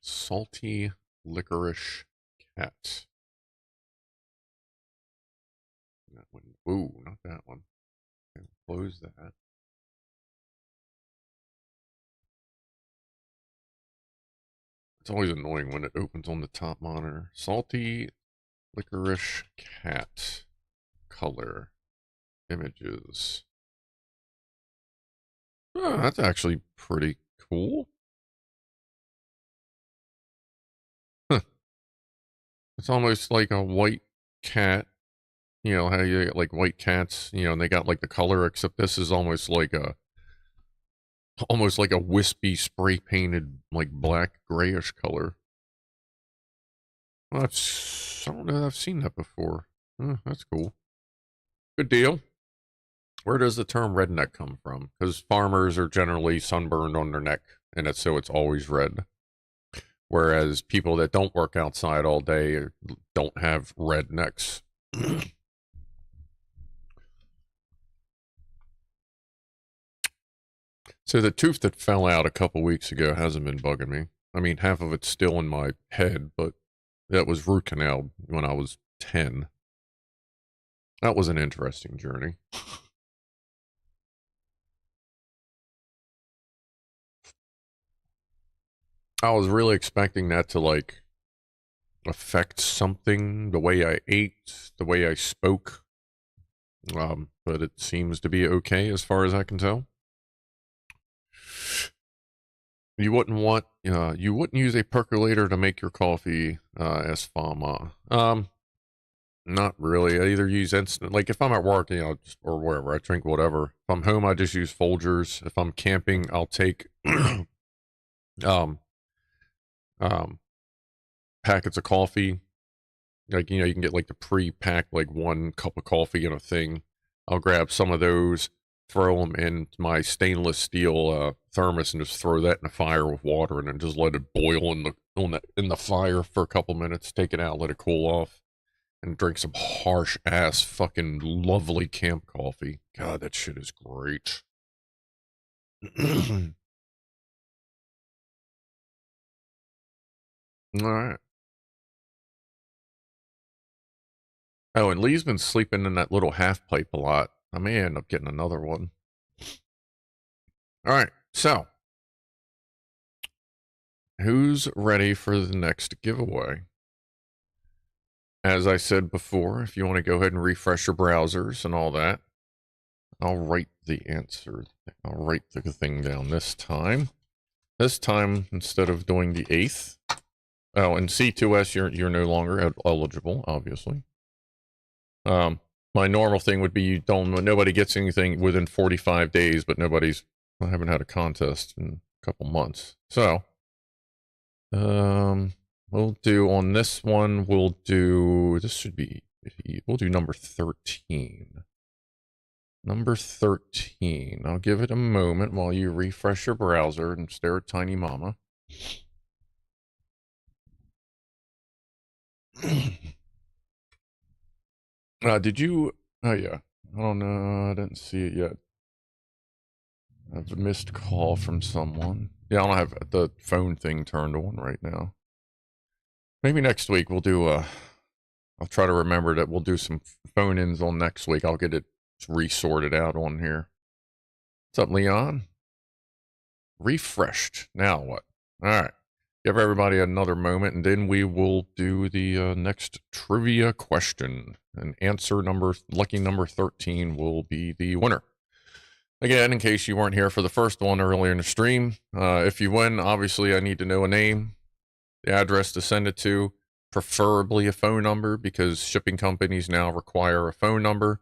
Salty licorice cat. That one. Ooh, not that one. Close that. It's always annoying when it opens on the top monitor. Salty licorice cat color images. Oh, that's actually pretty cool. Huh. It's almost like a white cat. You know how you get like white cats, you know, and they got like the color, except this is almost like a wispy spray painted like black grayish color. Well, I don't know, I've seen that before. That's cool. Good deal. Where does the term redneck come from? Because farmers are generally sunburned on their neck, and so it's always red. Whereas people that don't work outside all day don't have red necks. So the tooth that fell out a couple weeks ago hasn't been bugging me. I mean, half of it's still in my head, but that was root canal when I was 10. That was an interesting journey. I was really expecting that to like affect something, the way I ate, the way I spoke. But it seems to be okay as far as I can tell. You wouldn't use a percolator to make your coffee, as Fama. Not really. I either use instant, like if I'm at work, you know, or wherever, I drink whatever. If I'm home, I just use Folgers. If I'm camping, I'll take, um, packets of coffee. Like, you know, you can get like the pre-packed, like 1 cup of coffee in a thing. I'll grab some of those, throw them in my stainless steel thermos, and just throw that in the fire with water, and then just let it boil in the fire for a couple minutes. Take it out, let it cool off, and drink some harsh ass fucking lovely camp coffee. God, that shit is great. All right. Oh, and Lee's been sleeping in that little half pipe a lot. I may end up getting another one. All right, so who's ready for the next giveaway? As I said before, if you want to go ahead and refresh your browsers and all that, I'll write the answer. I'll write the thing down this time. This time, instead of doing the 8th. Oh, and C2S, you're no longer eligible, obviously. My normal thing would be nobody gets anything within 45 days, but I haven't had a contest in a couple months. So, We'll do on this one, this should be, we'll do number 13. Number 13. I'll give it a moment while you refresh your browser and stare at Tiny Mama. Did you, oh yeah, I don't know, I didn't see it yet. I've a missed call from someone. Yeah, I don't have the phone thing turned on right now. Maybe next week we'll do I'll try to remember that we'll do some phone-ins on next week. I'll get it resorted out on here. What's up, Leon? Refreshed. Now what? All right. Give everybody another moment, and then we will do the next trivia question. And lucky number 13 will be the winner. Again, in case you weren't here for the first one earlier in the stream, if you win, obviously I need to know a name, the address to send it to, preferably a phone number, because shipping companies now require a phone number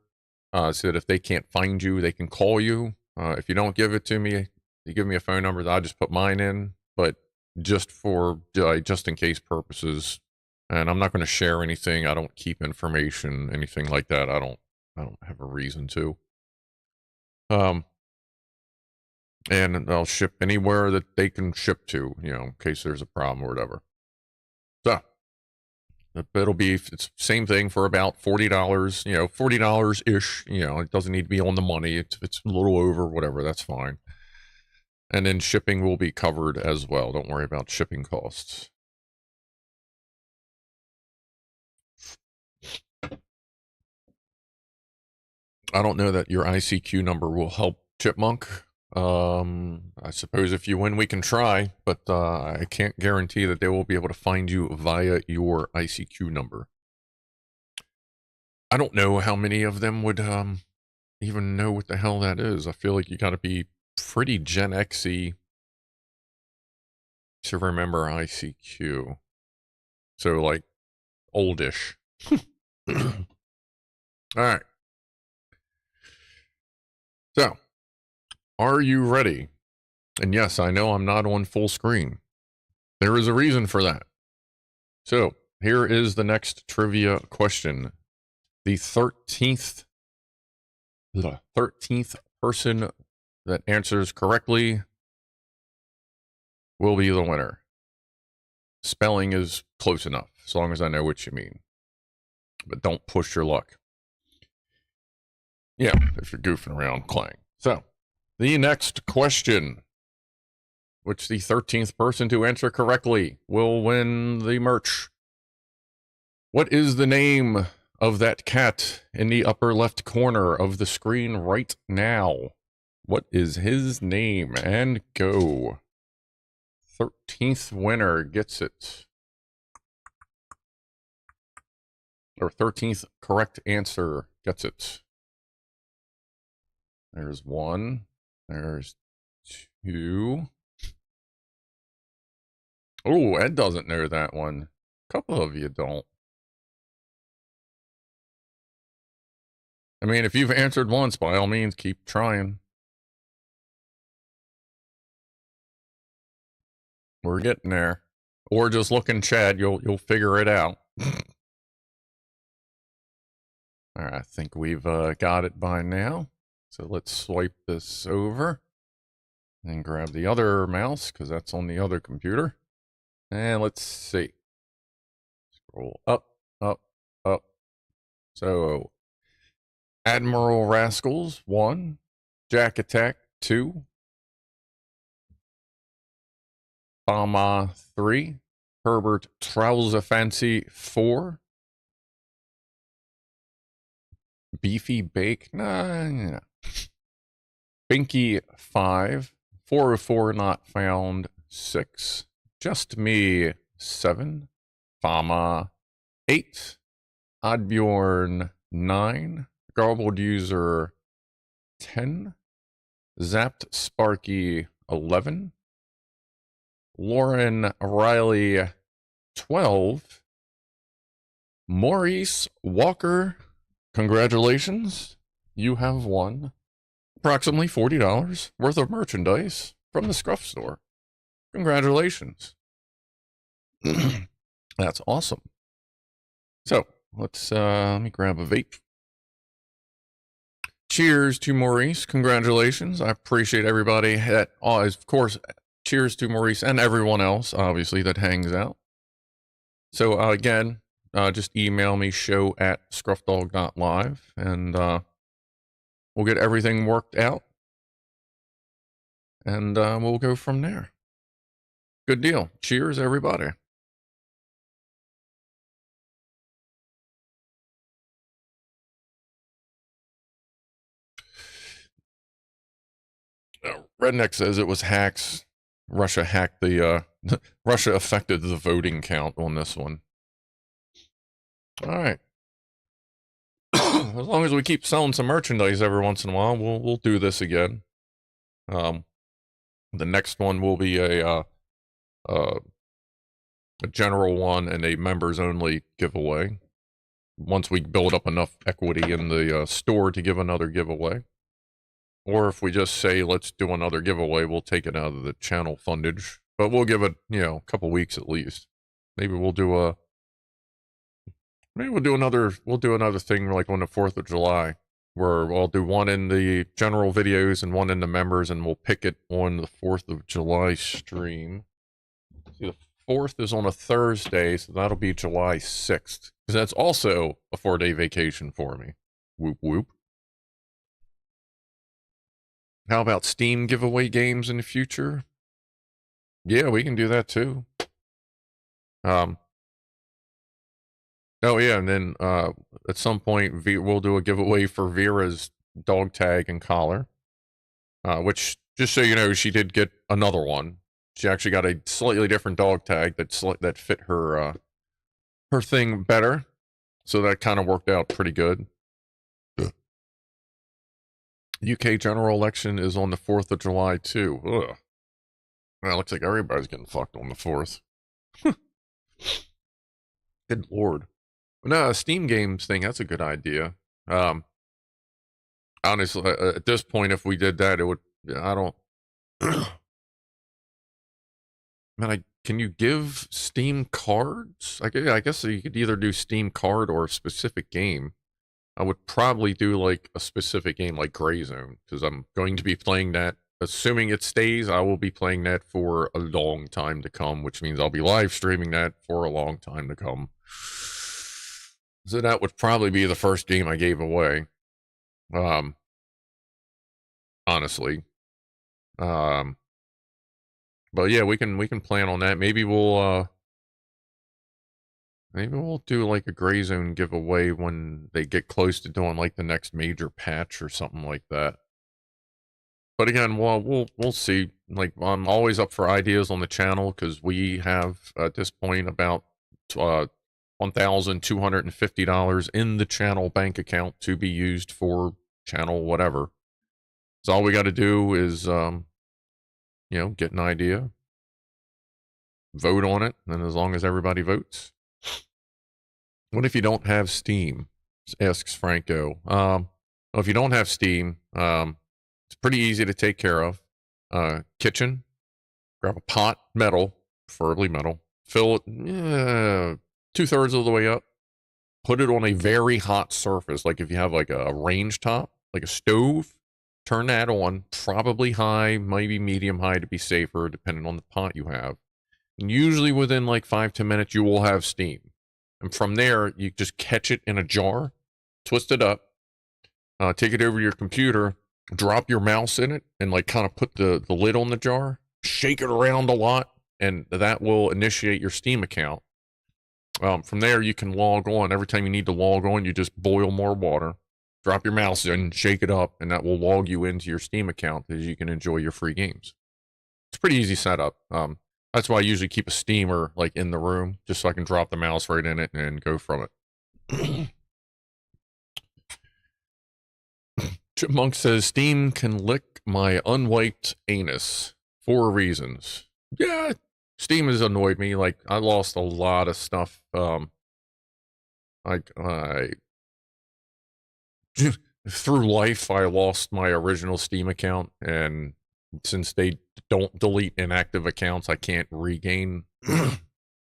so that if they can't find you, they can call you. If you don't give it to me, you give me a phone number, I'll just put mine in, but just for just in case purposes. And I'm not going to share anything. I don't keep information, anything like that. I don't have a reason to. And I'll ship anywhere that they can ship to, in case there's a problem or whatever. So it's same thing for about $40, $40 ish. It doesn't need to be on the money. It's a little over, whatever, that's fine. And then shipping will be covered as well. Don't worry about shipping costs. I don't know that your ICQ number will help, Chipmunk. I suppose if you win, we can try, but I can't guarantee that they will be able to find you via your ICQ number. I don't know how many of them would even know what the hell that is. I feel like you got to be pretty Gen X-y to remember ICQ. So, like, oldish. All right. So, are you ready? And yes, I know I'm not on full screen. There is a reason for that. So, here is the next trivia question. The 13th person that answers correctly will be the winner. Spelling is close enough, as long as I know what you mean. But don't push your luck. Yeah, if you're goofing around, Clang. So, the next question, which the 13th person to answer correctly will win the merch. What is the name of that cat in the upper left corner of the screen right now? What is his name? And go. 13th winner gets it. Or 13th correct answer gets it. There's one. There's two. Oh, Ed doesn't know that one. A couple of you don't. I mean, if you've answered once, by all means, keep trying. We're getting there. Or just look in chat, you'll figure it out. All right, I think we've got it by now. So let's swipe this over and grab the other mouse because that's on the other computer. And let's see. Scroll up, up, up. So Admiral Rascals 1, Jack Attack 2, Bama 3, Herbert Trouser Fancy 4, Beefy Bake 9, Binky 5, 404 Not Found 6, Just Me 7, Fama 8, Oddbjorn 9, Garbled User 10, Zapped Sparky 11, Lauren Riley 12, Maurice Walker, congratulations, you have won approximately $40 worth of merchandise from the Scruff store. Congratulations. That's awesome. So let's let me grab a vape. Cheers to Maurice. Congratulations. I appreciate everybody that, of course, cheers to Maurice and everyone else, obviously, that hangs out. So again, just email me, show@Scrufdog.Live, and we'll get everything worked out. And we'll go from there. Good deal. Cheers, everybody. Redneck says it was hacks. Russia hacked the, Russia affected the voting count on this one. All right. As long as we keep selling some merchandise every once in a while, we'll do this again. The next one will be a general one and a members only giveaway. Once we build up enough equity in the store to give another giveaway. Or if we just say, let's do another giveaway, we'll take it out of the channel fundage. But we'll give it, a couple weeks at least. Maybe we'll do another thing like on the 4th of July, where I'll do one in the general videos and one in the members, and we'll pick it on the 4th of July stream. See, the 4th is on a Thursday, so that'll be July 6th. Because that's also a 4-day vacation for me. Whoop whoop. How about Steam giveaway games in the future? Yeah, we can do that too. Oh yeah, and then at some point we'll do a giveaway for Vera's dog tag and collar. Which, just so you know, she did get another one. She actually got a slightly different dog tag that fit her her thing better. So that kind of worked out pretty good. UK general election is on the 4th of July, too. Ugh. Well, it looks like everybody's getting fucked on the 4th. Good lord. But no, Steam games thing, that's a good idea. Honestly, at this point, if we did that, it would, I don't... Man, can you give Steam cards? I guess you could either do Steam card or a specific game. I would probably do like a specific game like Gray Zone, because I'm going to be playing that. Assuming it stays, I will be playing that for a long time to come, which means I'll be live streaming that for a long time to come. So that would probably be the first game I gave away. Honestly. But yeah, we can plan on that. Maybe we'll do like a Gray Zone giveaway when they get close to doing like the next major patch or something like that. But again, we'll see. Like, I'm always up for ideas on the channel, because we have at this point about $1,250 in the channel bank account to be used for channel whatever. So all we got to do is get an idea, vote on it, and as long as everybody votes. What if you don't have Steam? Asks Franco. Well, if you don't have Steam, it's pretty easy to take care of. Kitchen, grab a pot, metal, preferably metal, fill it 2/3 of the way up, put it on a very hot surface. Like if you have like a range top, like a stove, turn that on, probably high, maybe medium high to be safer, depending on the pot you have. And usually within like 5-10 minutes, you will have steam. And from there, you just catch it in a jar, twist it up, take it over to your computer, drop your mouse in it, and like kind of put the lid on the jar, shake it around a lot, and that will initiate your Steam account. From there, you can log on. Every time you need to log on, you just boil more water, drop your mouse in, shake it up, and that will log you into your Steam account as you can enjoy your free games. It's a pretty easy setup. That's why I usually keep a steamer like in the room, just so I can drop the mouse right in it and go from it. Chipmunk says, Steam can lick my unwiped anus. 4 reasons. Yeah, Steam has annoyed me. Like, I lost a lot of stuff. Through life, I lost my original Steam account, and since they don't delete inactive accounts, I can't regain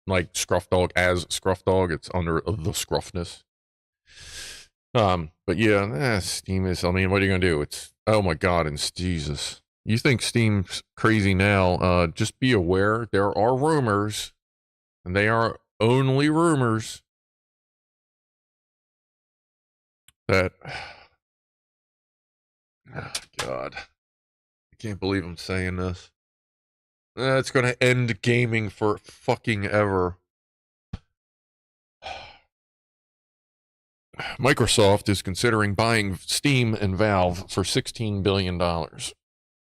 like Scrufdog as Scrufdog. It's under the Scruffness. But yeah, Steam is, I mean, what are you gonna do? It's, oh my god, and Jesus. You think Steam's crazy now, just be aware there are rumors, and they are only rumors, that, oh god, I can't believe I'm saying this. It's gonna end gaming for fucking ever. Microsoft is considering buying Steam and Valve for $16 billion.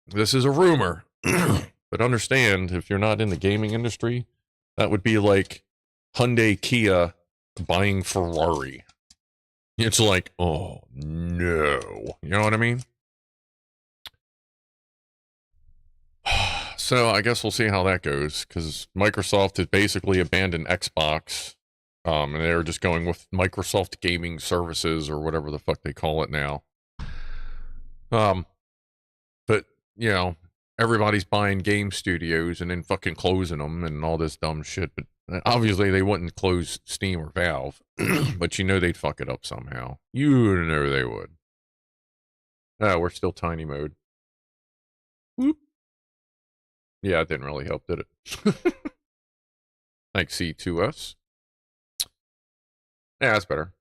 This is a rumor, but understand, if you're not in the gaming industry, that would be like Hyundai Kia buying Ferrari. It's like, oh no. You know what I mean? So I guess we'll see how that goes, because Microsoft has basically abandoned Xbox, and they're just going with Microsoft Gaming Services, or whatever the fuck they call it now. But, you know, everybody's buying game studios and then fucking closing them and all this dumb shit. But obviously they wouldn't close Steam or Valve, but you know they'd fuck it up somehow. You know they would. Oh, we're still tiny mode. Whoop. Yeah, it didn't really help, did it? Like C2S. Yeah, that's better.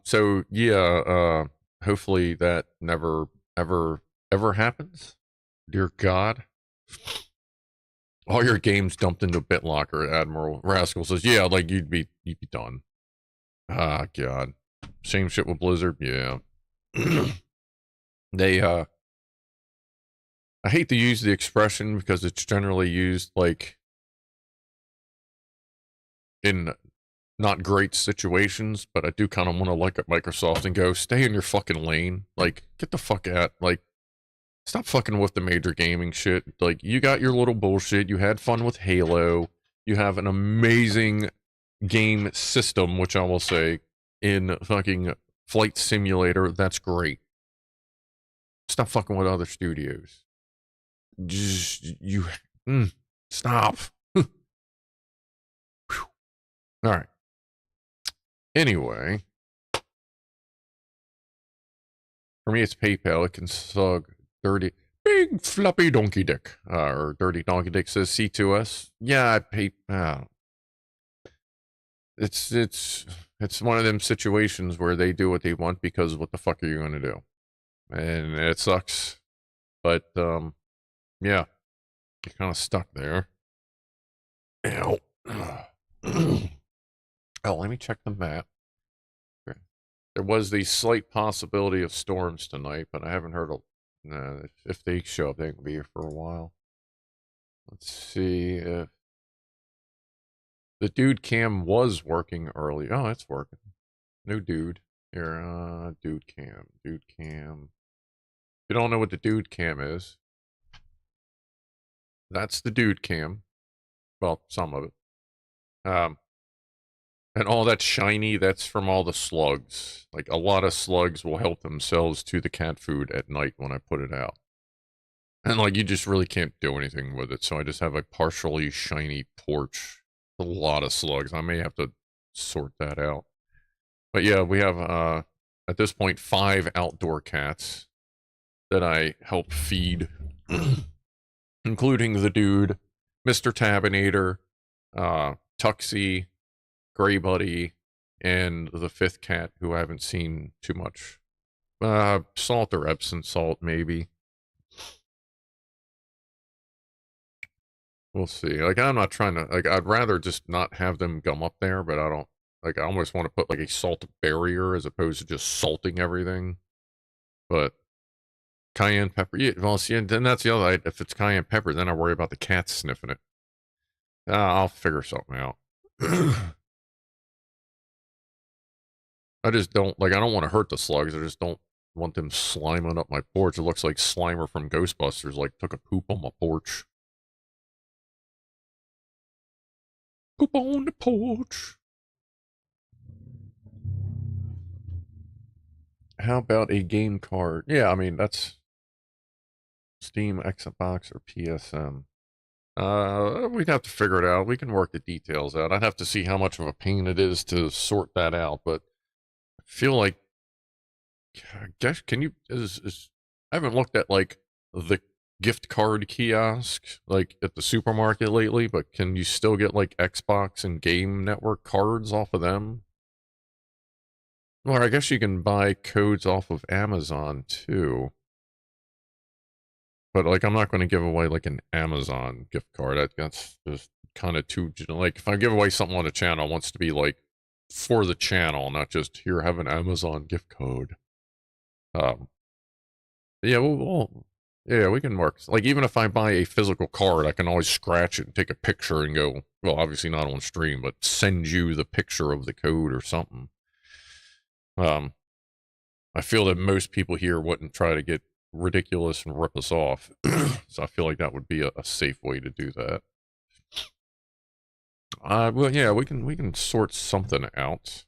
So yeah, hopefully that never, ever happens. Dear God. All your games dumped into BitLocker, Admiral Rascal says, yeah, like you'd be done. Ah, God. Same shit with Blizzard, yeah. They, I hate to use the expression because it's generally used, like, in not great situations, but I do kind of want to look at Microsoft and go, stay in your fucking lane. Like, get the fuck out. Like, stop fucking with the major gaming shit. Like, you got your little bullshit. You had fun with Halo. You have an amazing game system, which I will say, in fucking Flight Simulator. That's great. Stop fucking with other studios. Just, you, stop. All right. Anyway, for me, it's PayPal. It can suck dirty, big floppy donkey dick. Or dirty donkey dick says C2S. Yeah, I pay. It's one of them situations where they do what they want because what the fuck are you gonna do? And it sucks. But yeah, you're kind of stuck there. Ow. Oh, let me check the map. Okay. There was the slight possibility of storms tonight, but I haven't heard of. If they show up, they can be here for a while. Let's see if the dude cam was working early. Oh, it's working. No dude. Here, dude cam. Dude cam. If you don't know what the dude cam is, that's the dude cam. Well, some of it. And all that shiny, that's from all the slugs. Like, a lot of slugs will help themselves to the cat food at night when I put it out. And, like, you just really can't do anything with it. So I just have a partially shiny porch. A lot of slugs. I may have to sort that out. But yeah, we have, at this point, 5 outdoor cats that I help feed. Including the dude, Mr. Tabinator, Tuxie, Gray Buddy, and the 5th cat who I haven't seen too much. Salt or Epsom salt, maybe. We'll see. Like, I'm not trying to, like, I'd rather just not have them gum up there, but I don't, like, I almost want to put, like, a salt barrier as opposed to just salting everything. But cayenne pepper, yeah, well, see, and then that's the other, if it's cayenne pepper, then I worry about the cats sniffing it. I'll figure something out. I just don't, like, I don't want to hurt the slugs. I just don't want them sliming up my porch. It looks like Slimer from Ghostbusters, like, took a poop on my porch. Poop on the porch. How about a game card? Yeah, I mean, that's Steam, Xbox, or PSN. We'd have to figure it out. We can work the details out. I'd have to see how much of a pain it is to sort that out, but I feel like, I guess, can you, I haven't looked at like the gift card kiosk like at the supermarket lately, but can you still get like Xbox and Game Network cards off of them? Or I guess you can buy codes off of Amazon too. But like, I'm not going to give away like an Amazon gift card. That's just kind of too, like, if I give away something on the channel, it wants to be like for the channel, not just here, have an Amazon gift code. Um, yeah, yeah, we can work. Like, even if I buy a physical card, I can always scratch it and take a picture and go, well, obviously not on stream, but send you the picture of the code or something. I feel that most people here wouldn't try to get ridiculous and rip us off. So I feel like that would be a safe way to do that. Well, yeah, we can sort something out.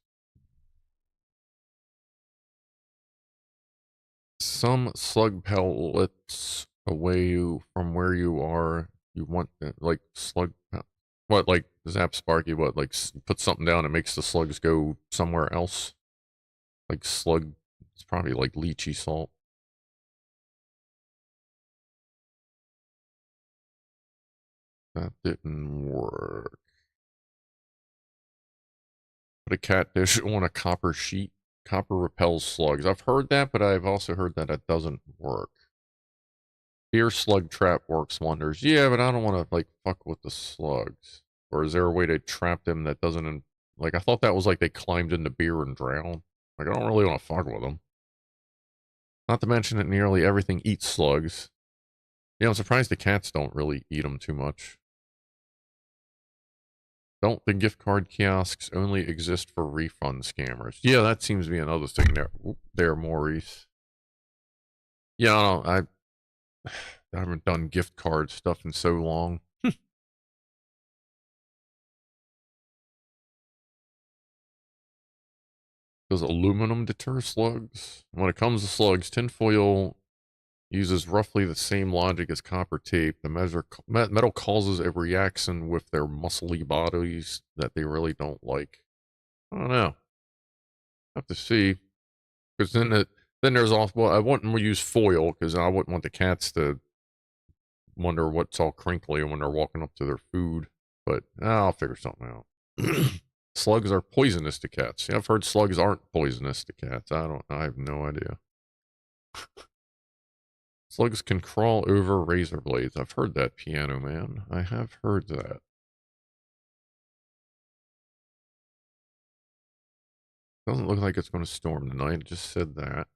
Some slug pellets away from where you are. You want like slug. What, like Zap Sparky? What, like put something down and makes the slugs go somewhere else? Like slug. It's probably like lychee salt. That didn't work. Put a cat dish on a copper sheet. Copper repels slugs. I've heard that, but I've also heard that it doesn't work. Beer slug trap works wonders. Yeah, but I don't want to, like, fuck with the slugs. Or is there a way to trap them that doesn't... Like, I thought that was like they climbed into beer and drowned. Like, I don't really want to fuck with them. Not to mention that nearly everything eats slugs. Yeah, I'm surprised the cats don't really eat them too much. Don't the gift card kiosks only exist for refund scammers? Yeah, that seems to be another thing there, Maurice. Yeah, I haven't done gift card stuff in so long. Does aluminum deter slugs? When it comes to slugs, tinfoil uses roughly the same logic as copper tape. The metal causes a reaction with their muscly bodies that they really don't like. I don't know. Have to see. Because then there's also, well, I wouldn't use foil because I wouldn't want the cats to wonder what's all crinkly when they're walking up to their food. But I'll figure something out. Slugs are poisonous to cats. Yeah, I've heard slugs aren't poisonous to cats. I have no idea. Slugs can crawl over razor blades. I've heard that, Piano Man. I have heard that. Doesn't look like it's going to storm tonight. It just said that.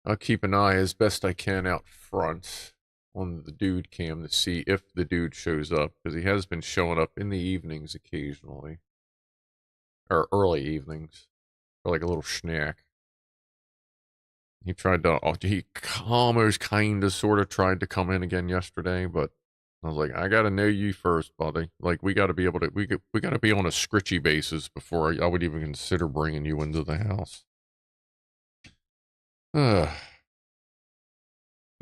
I'll keep an eye as best I can out front on the dude cam to see if the dude shows up, because he has been showing up in the evenings occasionally. Or early evenings. For like a little snack. He tried to, he almost kind of sort of tried to come in again yesterday, but I was like, I got to know you first, buddy. Like, we got to be able to, we got to be on a scritchy basis before I would even consider bringing you into the house. They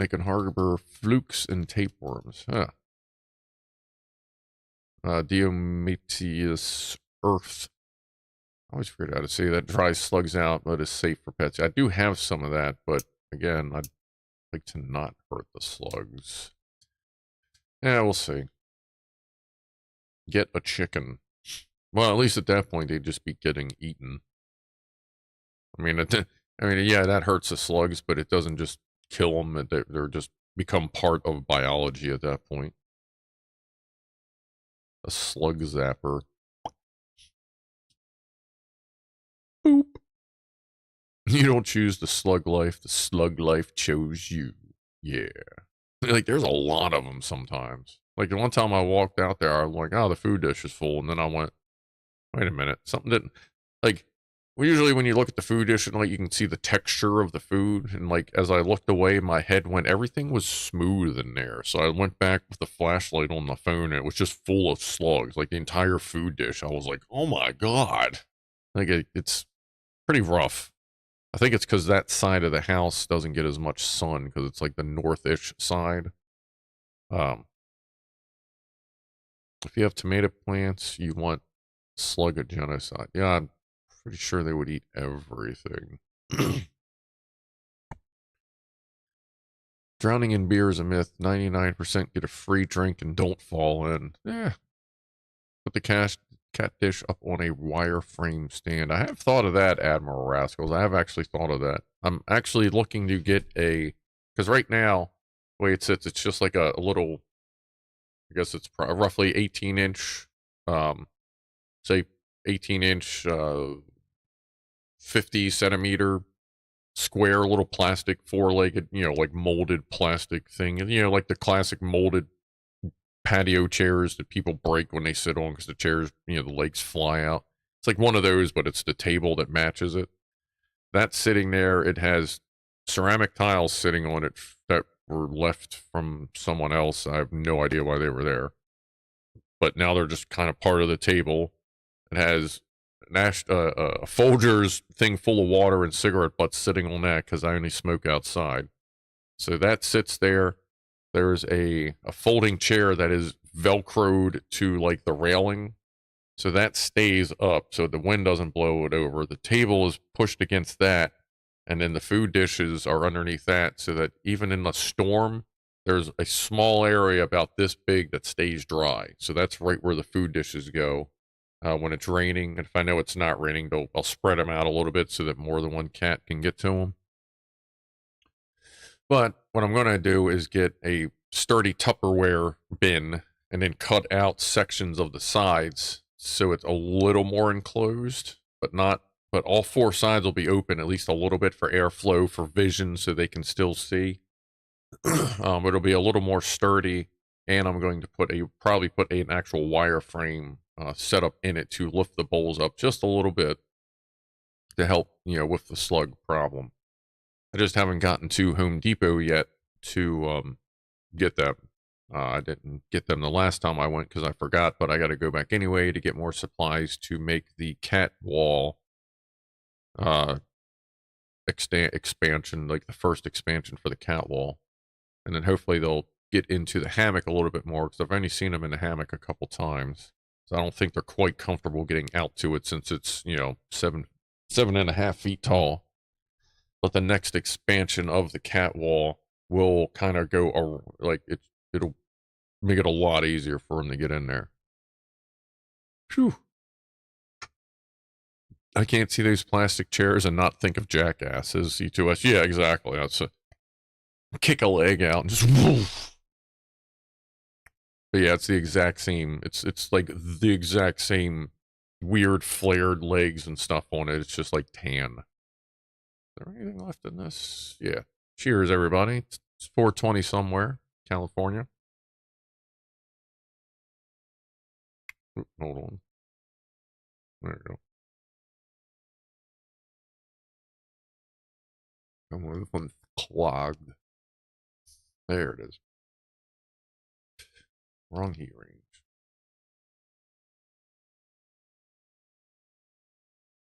can harbor flukes and tapeworms. Diometeus earth. I always forget how to say that. Dries slugs out, but is safe for pets. I do have some of that, but again, I'd like to not hurt the slugs. Yeah, we'll see. Get a chicken. Well, at least at that point, they'd just be getting eaten. I mean, yeah, that hurts the slugs, but it doesn't just kill them. They're just become part of biology at that point. A slug zapper. Boop. You don't choose the slug life chose you. Yeah. Like, there's a lot of them sometimes. Like, the one time I walked out there, I was like, oh, the food dish is full. And then I went, wait a minute. Something didn't, like, well, usually when you look at the food dish and, like, you can see the texture of the food. And, like, as I looked away, my head went, everything was smooth in there. So I went back with the flashlight on the phone, and it was just full of slugs. Like, the entire food dish. I was like, oh my God. Like, it's pretty rough. I think it's because that side of the house doesn't get as much sun because it's like the northish side. If you have tomato plants, you want slug of genocide. Yeah, I'm pretty sure they would eat everything. Drowning in beer is a myth. 99% get a free drink and don't fall in. Yeah. Put the cat dish up on a wireframe stand. I have thought of that, Admiral Rascals. I have actually thought of that. I'm actually looking to get a, because right now, the way it sits, it's just like a little, I guess it's roughly 18-inch, say 18-inch, 50 centimeter square little plastic four-legged, like molded plastic thing. And, like the classic molded patio chairs that people break when they sit on because the chairs, the legs fly out. It's like one of those, but it's the table that matches it. That's sitting there. It has ceramic tiles sitting on it that were left from someone else. I have no idea why they were there. But now they're just kind of part of the table. It has a Folgers thing full of water and cigarette butts sitting on that because I only smoke outside. So that sits there. There's a folding chair that is velcroed to like the railing. So that stays up so the wind doesn't blow it over. The table is pushed against that. And then the food dishes are underneath that so that even in the storm, there's a small area about this big that stays dry. So that's right where the food dishes go. When it's raining, and if I know it's not raining, I'll spread them out a little bit so that more than one cat can get to them. But what I'm going to do is get a sturdy Tupperware bin and then cut out sections of the sides so it's a little more enclosed, but all four sides will be open at least a little bit for airflow, for vision, so they can still see. It'll be a little more sturdy, and I'm going to probably put an actual wireframe setup in it to lift the bowls up just a little bit to help, with the slug problem. I just haven't gotten to Home Depot yet to get them. I didn't get them the last time I went because I forgot, but I got to go back anyway to get more supplies to make the cat wall expansion, like the first expansion for the cat wall. And then hopefully they'll get into the hammock a little bit more because I've only seen them in the hammock a couple times. So I don't think they're quite comfortable getting out to it since it's, 7.5 feet tall. But the next expansion of the cat wall will kind of go like it'll make it a lot easier for them to get in there. Phew. I can't see those plastic chairs and not think of jackasses. C2S. Yeah, exactly. That's kick a leg out and just woof. But yeah, it's the exact same. It's like the exact same weird flared legs and stuff on it. It's just like tan. Is there anything left in this? Yeah. Cheers, everybody. It's 4:20 somewhere, California. Oop, hold on. There you go. Come on, this one's clogged. There it is. Wrong heat range.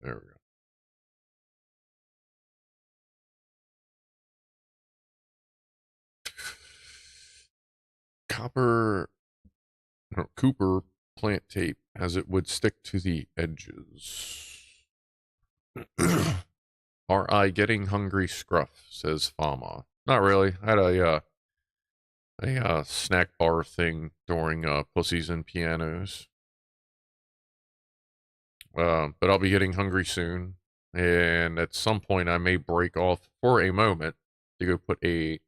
There we go. Cooper plant tape as it would stick to the edges. Are I getting hungry, Scruff? Says Fama. Not really. I had a snack bar thing during Pussies and Pianos. But I'll be getting hungry soon. And at some point, I may break off for a moment to go put a.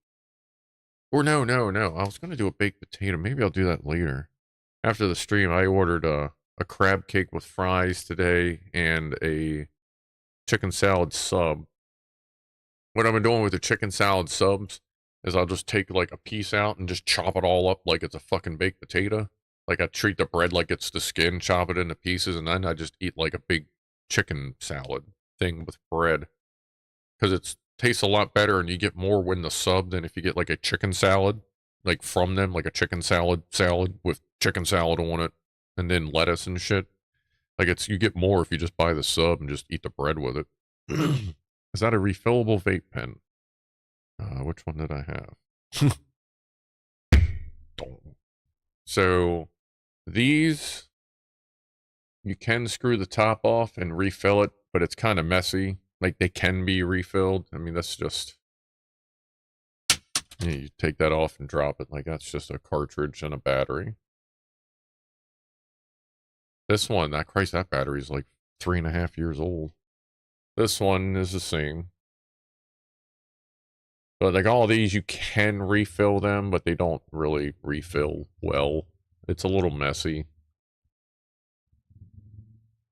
Or no. I was going to do a baked potato. Maybe I'll do that later. After the stream, I ordered a crab cake with fries today and a chicken salad sub. What I've been doing with the chicken salad subs is I'll just take like a piece out and just chop it all up like it's a fucking baked potato. Like I treat the bread like it's the skin, chop it into pieces, and then I just eat like a big chicken salad thing with bread. Because it tastes a lot better and you get more when the sub than if you get like a chicken salad, like from them, like a chicken salad with chicken salad on it and then lettuce and shit. Like you get more if you just buy the sub and just eat the bread with it. Is that a refillable vape pen? Which one did I have? So These, you can screw the top off and refill it, but it's kind of messy. Like, they can be refilled. I mean, that's just, you take that off and drop it. Like, that's just a cartridge and a battery. This one, that Christ, that battery is like 3.5 years old. This one is the same. But like all these, you can refill them, but they don't really refill well. It's a little messy.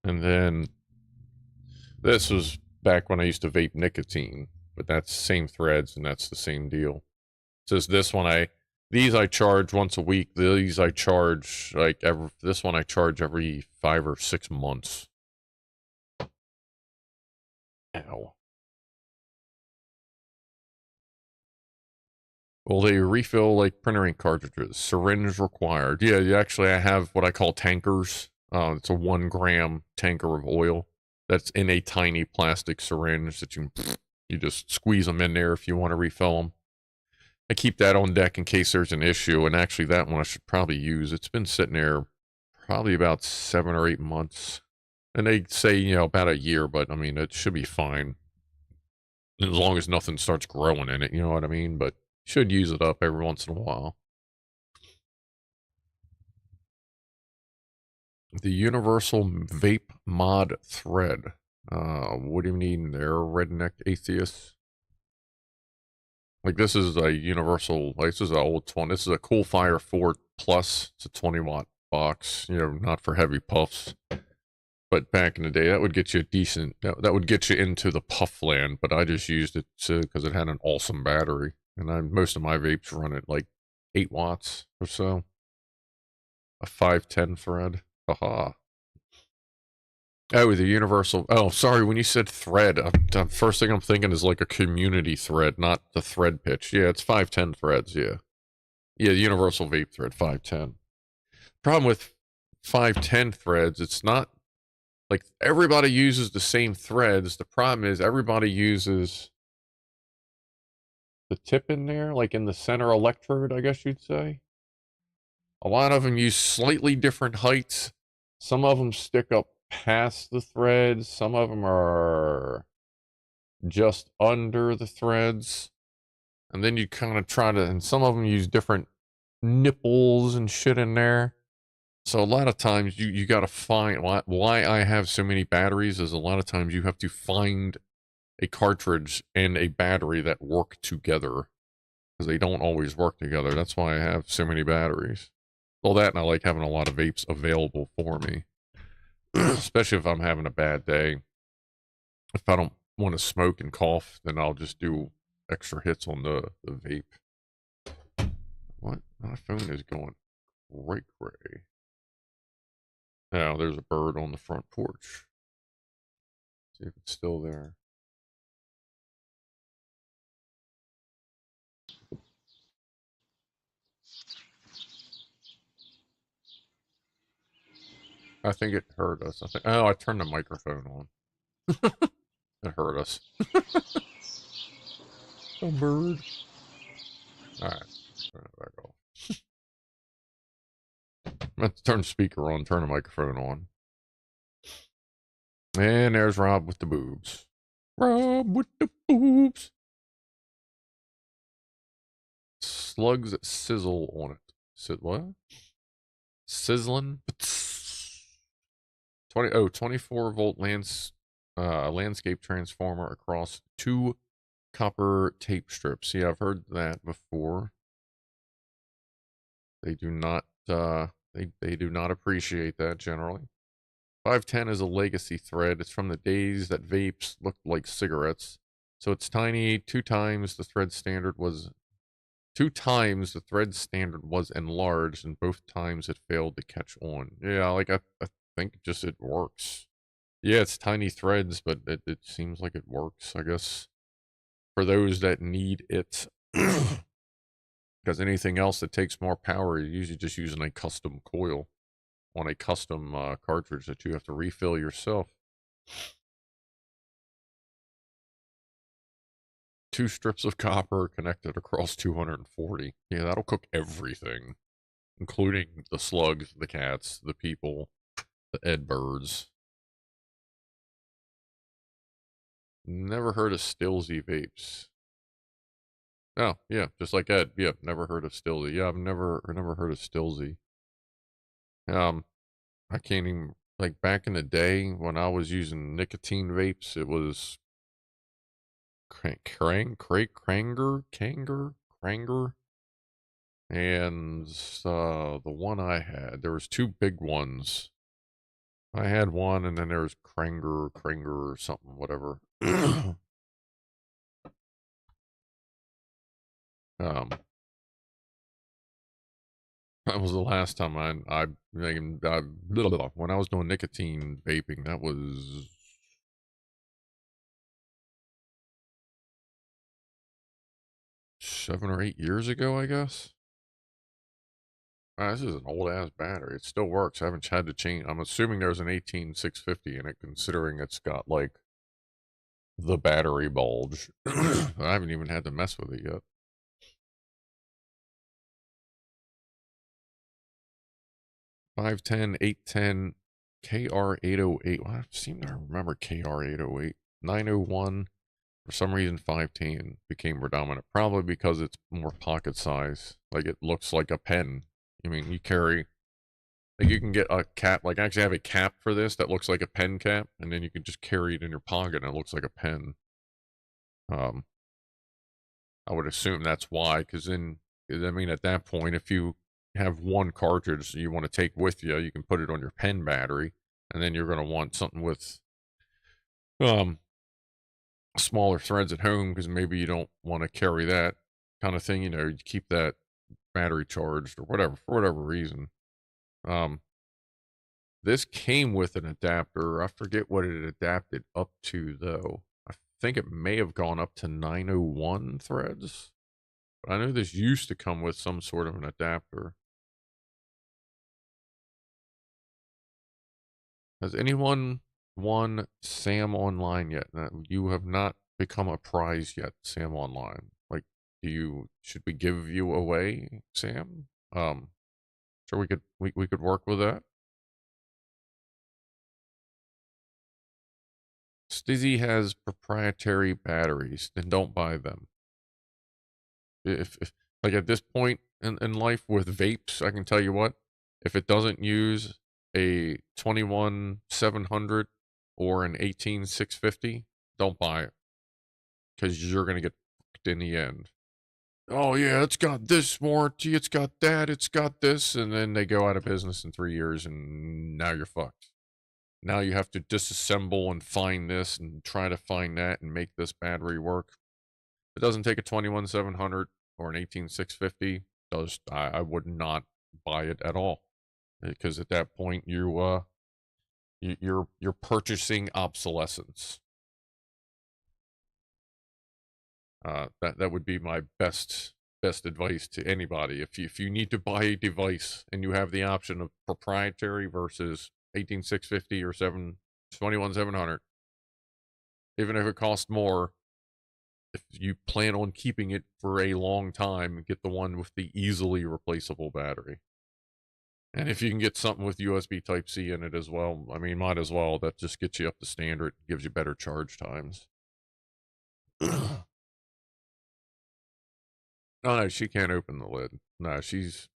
And then this was back when I used to vape nicotine, but that's same threads and that's the same deal. It says this one these I charge once a week. These I charge like this one I charge every 5 or 6 months. Ow. Well, they refill like printer ink cartridges. Syringe required. Yeah, actually, I have what I call tankers. It's a 1 gram tanker of oil that's in a tiny plastic syringe that you just squeeze them in there if you want to refill them. I keep that on deck in case there's an issue, and actually that one I should probably use. It's been sitting there probably about 7 or 8 months. And they say, about a year, but I mean, it should be fine. As long as nothing starts growing in it, you know what I mean? But should use it up every once in a while. The Universal Vape Mod Thread. What do you mean there, redneck atheists? Like, this is a universal, like, this is an old one. This is a Cool Fire 4 Plus. It's a 20-watt box, not for heavy puffs. But back in the day, that would get you a decent, that would get you into the puff land, but I just used it because it had an awesome battery. And most of my vapes run at like 8 watts or so. A 510 thread. Haha. Oh, the universal. Oh, sorry. When you said thread, the first thing I'm thinking is like a community thread, not the thread pitch. Yeah, it's 510 threads. Yeah. Yeah, the universal vape thread, 510. Problem with 510 threads, it's not like everybody uses the same threads. The problem is everybody uses the tip in there, like in the center electrode, I guess you'd say. A lot of them use slightly different heights. Some of them stick up past the threads. Some of them are just under the threads. And then you kind of and some of them use different nipples and shit in there. So a lot of times you got to find why I have so many batteries is a lot of times you have to find a cartridge and a battery that work together because they don't always work together. That's why I have so many batteries. Well, that and I like having a lot of vapes available for me, especially if I'm having a bad day. If I don't want to smoke and cough, then I'll just do extra hits on the vape. What? My phone is going gray. Now, there's a bird on the front porch. See if it's still there. I think it heard us. I turned the microphone on. It heard us. A bird. Alright. Turn it back off. I'm going to turn the speaker on, turn the microphone on. And there's Rob with the boobs. Rob with the boobs. Slugs that sizzle on it. What? Sizzling? 24-volt landscape transformer across 2 copper tape strips. Yeah, I've heard that before. They do not they do not appreciate that generally. 510 is a legacy thread. It's from the days that vapes looked like cigarettes. So it's tiny. 2 times the thread standard was enlarged, and both times it failed to catch on. Yeah, like I think just it works. Yeah, it's tiny threads, but it seems like it works, I guess, for those that need it. Because anything else that takes more power, you're usually just using a custom coil on a custom cartridge that you have to refill yourself. 2 strips of copper connected across 240. Yeah, that'll cook everything. including the slugs, the cats, the people, the Edbirds. Never heard of Stillsy vapes. Oh, yeah, just like Ed. Yeah, never heard of Stillsy. Yeah, I've never heard of Stillsy. Um, I can't even, like, back in the day when I was using nicotine vapes, it was Kranger, and the one I had, there was two big ones. I had one, and then there was Kranger or something, whatever. um, that was the last time when I was doing nicotine vaping. That was 7 or 8 years ago, I guess. This is an old ass battery. It still works. I haven't had to change. I'm assuming there's an 18650 in it, considering it's got like the battery bulge. I haven't even had to mess with it yet. 510, 810, KR808. Well, I seem to remember KR808. 901. For some reason, 510 became predominant. Probably because it's more pocket size. Like it looks like a pen. I mean, you carry. Like you can get a cap. Like I actually have a cap for this that looks like a pen cap, and then you can just carry it in your pocket, and it looks like a pen. Um, I would assume that's why, because then, I mean, at that point, if you have one cartridge you want to take with you, you can put it on your pen battery, and then you're going to want something with um smaller threads at home because maybe you don't want to carry that kind of thing. You know, you keep that battery charged or whatever for whatever reason. Um, this came with an adapter. I forget what it adapted up to though. I think it may have gone up to 901 threads. But I know this used to come with some sort of an adapter. Has anyone won Sam Online yet? You have not become a prize yet, Sam Online. Like, should we give you away, Sam? Sure we could work with that. Stizzy has proprietary batteries, then don't buy them. If like at this point in life with vapes, I can tell you what, if it doesn't use a 21 700 or an 18 650, don't buy it because you're gonna get fucked in the end. Oh yeah, it's got this warranty, it's got that, it's got this, and then they go out of business in 3 years, and now you're fucked. Now you have to disassemble and find this and try to find that and make this battery work. It doesn't take a 21 700 or an 18 650. I would not buy it at all because at that point you're purchasing obsolescence. That would be my best advice to anybody. If you need to buy a device and you have the option of proprietary versus 18 650 or 21 700, even if it costs more, if you plan on keeping it for a long time, get the one with the easily replaceable battery. And if you can get something with USB Type C in it as well, I mean, might as well. That just gets you up to standard, gives you better charge times. Oh no, she can't open the lid. No, she's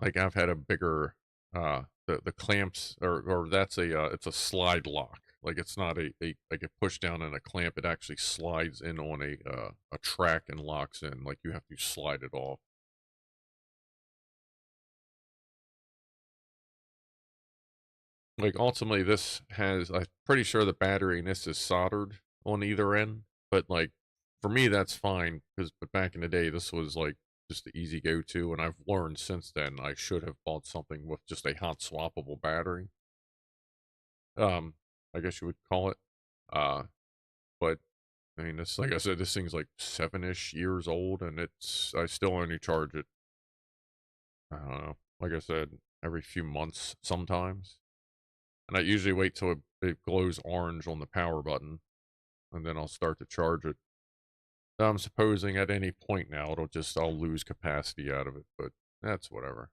like I've had a bigger the clamps or that's it's a slide lock. Like it's not a like a push down and a clamp. It actually slides in on a track and locks in. Like you have to slide it off. Like ultimately, I'm pretty sure the battery in this is soldered on either end. But like for me, that's fine because but back in the day, this was like just the easy go to, and I've learned since then I should have bought something with just a hot swappable battery. Um, I guess you would call it. Uh, but I mean, this like I said, this thing's like 7-ish years old, and I still only charge it. I don't know. Like I said, every few months sometimes, and I usually wait till it glows orange on the power button, and then I'll start to charge it. I'm supposing at any point now I'll lose capacity out of it, but that's whatever.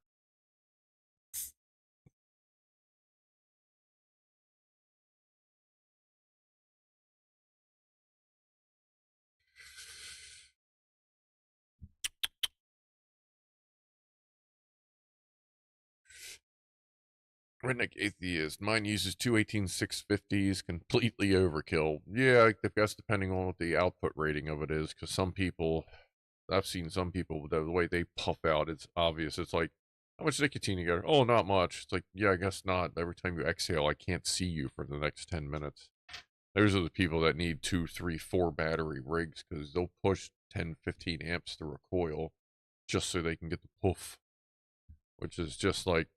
Redneck Atheist. Mine uses two 18650s, completely overkill. Yeah, I guess depending on what the output rating of it is, because some people, I've seen some people, the way they puff out, it's obvious. It's like, how much nicotine you got? Oh, not much. It's like, yeah, I guess not. Every time you exhale, I can't see you for the next 10 minutes. Those are the people that need 2, 3, 4 battery rigs, because they'll push 10, 15 amps through a coil just so they can get the puff, which is just like,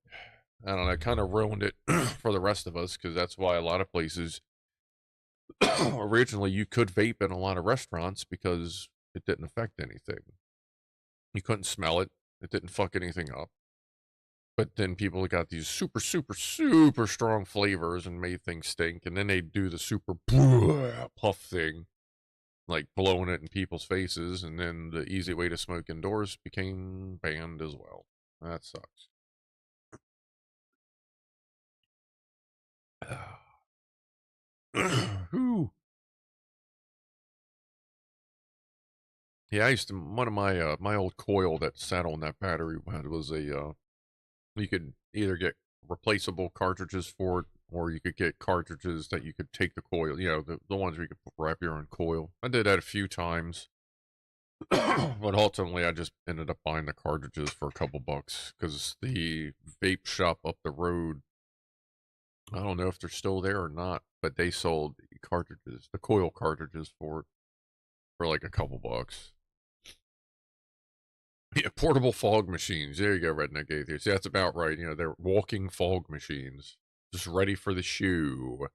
I don't know, kind of ruined it for the rest of us, because that's why a lot of places, originally you could vape in a lot of restaurants because it didn't affect anything. You couldn't smell it. It didn't fuck anything up. But then people got these super, super, super strong flavors and made things stink. And then they do the super puff thing, like blowing it in people's faces. And then the easy way to smoke indoors became banned as well. That sucks. Whew. Yeah, I used to, one of my my old coil that sat on that battery was a you could either get replaceable cartridges for it, or you could get cartridges that you could take the coil, the ones where you could wrap your own coil. I did that a few times. But ultimately I just ended up buying the cartridges for a couple bucks, because the vape shop up the road, I don't know if they're still there or not, but they sold the cartridges, the coil cartridges for it, for like a couple bucks. Yeah, portable fog machines. There you go, Redneck Atheist. Yeah, that's about right. They're walking fog machines, just ready for the shoe.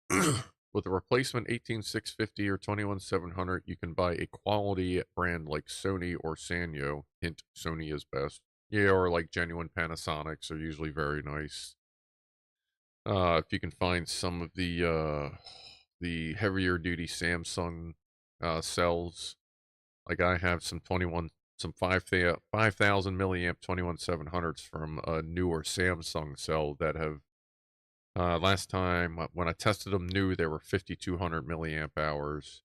With a replacement 18650 or 21700, you can buy a quality brand like Sony or Sanyo. Hint, Sony is best. Yeah, or like genuine Panasonics are usually very nice. If you can find some of the heavier duty Samsung cells, like I have some 5,000 milliamp 21700s from a newer Samsung cell that have, last time when I tested them new, they were 5,200 milliamp hours.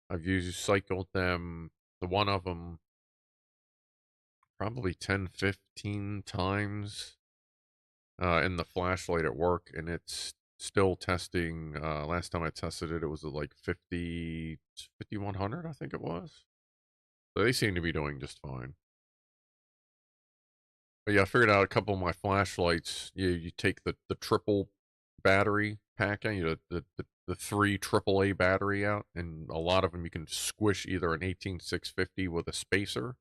I've cycled them, the one of them, probably 10, 15 times in the flashlight at work, and it's still testing. Last time I tested it, it was at like 5,100, I think it was. So they seem to be doing just fine. But yeah, I figured out a couple of my flashlights. You take the triple battery pack, the three AAA battery out, and a lot of them you can squish either an 18650 with a spacer,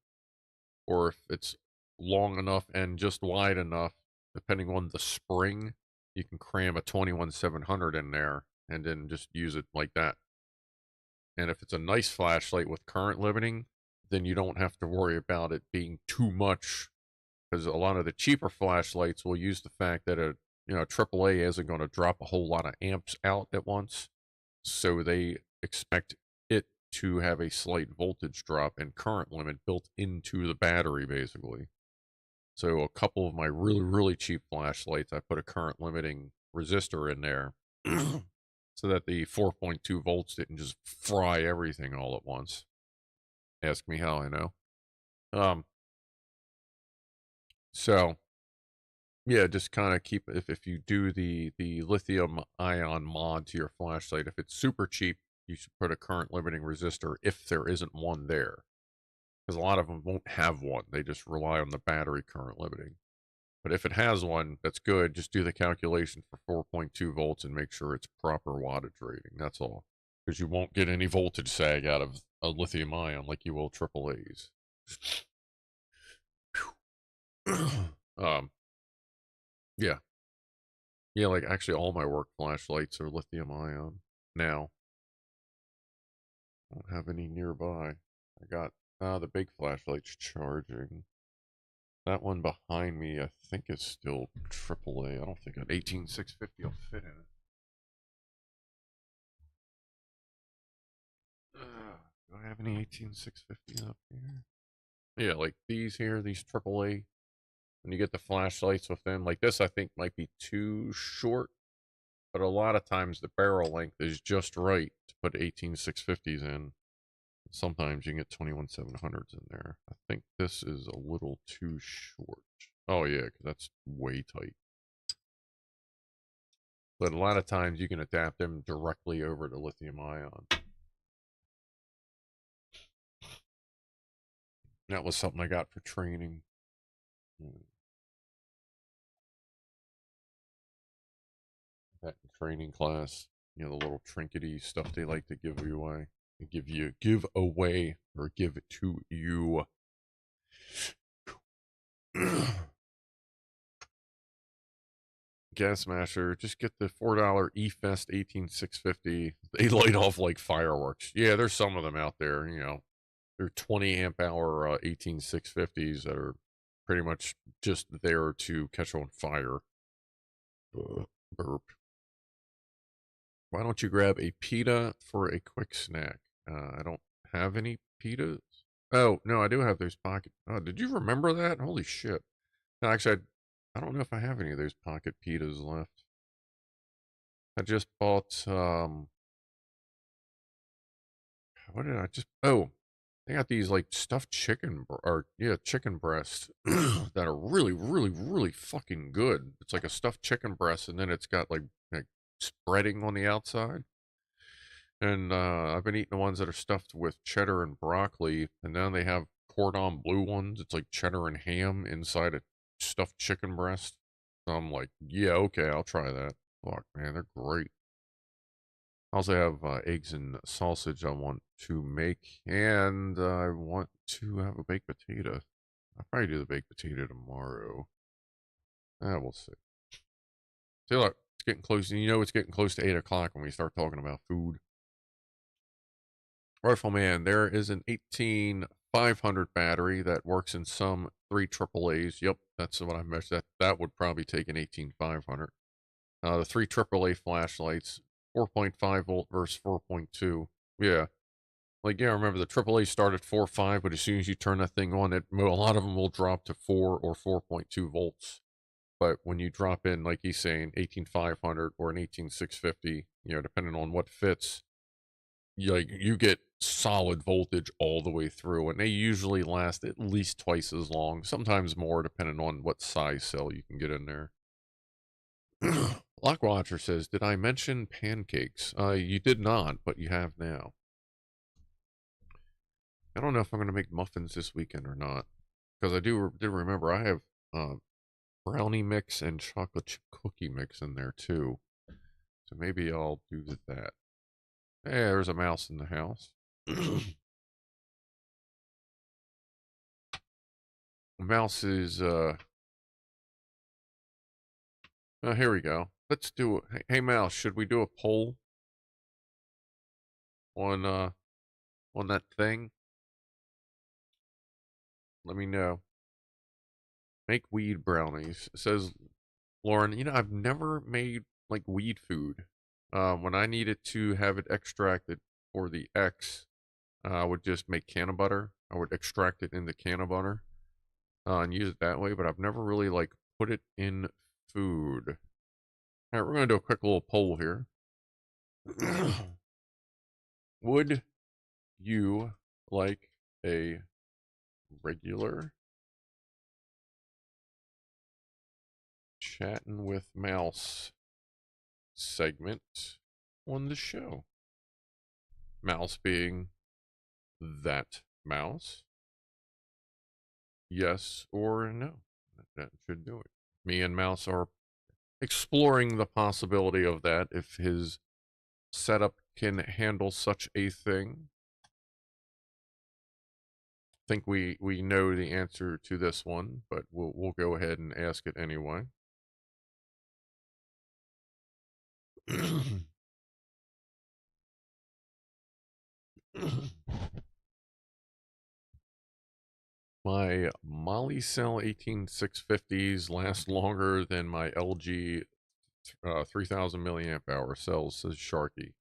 or if it's long enough and just wide enough, depending on the spring, you can cram a 21700 in there and then just use it like that. And if it's a nice flashlight with current limiting, then you don't have to worry about it being too much, because a lot of the cheaper flashlights will use the fact that AAA isn't going to drop a whole lot of amps out at once, so they expect it to have a slight voltage drop and current limit built into the battery, basically. So a couple of my really, really cheap flashlights, I put a current limiting resistor in there so that the 4.2 volts didn't just fry everything all at once. Ask me how I know. So yeah, just kind of keep, if you do the lithium ion mod to your flashlight, if it's super cheap, you should put a current limiting resistor if there isn't one there, because a lot of them won't have one. They just rely on the battery current limiting. But if it has one, that's good. Just do the calculation for 4.2 volts and make sure it's proper wattage rating. That's all, because you won't get any voltage sag out of a lithium ion like you will AAA's. Yeah. Yeah, like actually all my work flashlights are lithium ion now. I don't have any nearby. I got the big flashlight's charging. That one behind me, I think, is still AAA. I don't think an 18650 will fit in it. Do I have any 18650 up here? Yeah, like these here, these AAA. When you get the flashlights with them, like this, I think might be too short. But a lot of times the barrel length is just right to put 18650s in. Sometimes you can get 21700s in there. I think this is a little too short. Oh yeah, because that's way tight. But a lot of times you can adapt them directly over to lithium ion. That was something I got for training. That training class, you know, the little trinkety stuff they like to give you away. Give away or give it to you. Gas Masher, just get the $4 E-Fest 18650. They light off like fireworks. Yeah, there's some of them out there, you know. They're 20 amp hour 18650s that are pretty much just there to catch on fire. Burp. Why don't you grab a pita for a quick snack? I don't have any pitas. Oh, no, I do have those pocket. Oh, did you remember that? Holy shit. No, actually, I don't know if I have any of those pocket pitas left. I just bought, what did I just, oh, they got these like stuffed chicken, chicken breasts that are really, really, really fucking good. It's like a stuffed chicken breast and then it's got like spreading on the outside. And I've been eating the ones that are stuffed with cheddar and broccoli, and now they have cordon bleu ones. It's like cheddar and ham inside a stuffed chicken breast. So I'm like, yeah, okay, I'll try that. Fuck, man, they're great. I also have eggs and sausage I want to make, and I want to have a baked potato. I'll probably do the baked potato tomorrow. We'll see. See, look, it's getting close. You know, it's getting close to 8 o'clock when we start talking about food. Rifle Man, there is an 18500 battery that works in some 3 AAAs. Yep, that's what I measured. That would probably take an 18500. The 3 AAA flashlights, 4.5 volt versus 4.2. Yeah. Like, yeah, remember the AAA start at 4.5, but as soon as you turn that thing on, a lot of them will drop to 4 or 4.2 volts. But when you drop in, like he's saying, 18500 or an 18650, you know, depending on what fits, you get solid voltage all the way through, and they usually last at least twice as long, sometimes more, depending on what size cell you can get in there. Lockwatcher says, did I mention pancakes? You did not, but you have now. I don't know if I'm going to make muffins this weekend or not, because I did remember I have brownie mix and chocolate chip cookie mix in there too. So maybe I'll do that. Hey, there's a mouse in the house. Mouse is oh, here we go. Let's do it. Hey, mouse, should we do a poll on that thing? Let me know. Make weed brownies. It says Lauren, you know, I've never made like weed food. When I needed to have it extracted for the X, I would just make canna butter. I would extract it in the canna butter and use it that way, but I've never really like put it in food. All right, we're going to do a quick little poll here. Would you like a regular chatting with mouse segment on the show? Mouse being that mouse? Yes or no? That should do it. Me and Mouse are exploring the possibility of that if his setup can handle such a thing. I think we know the answer to this one, but we'll go ahead and ask it anyway. My Molly Cell 18650s last longer than my LG 3000 milliamp hour cells, says Sharky.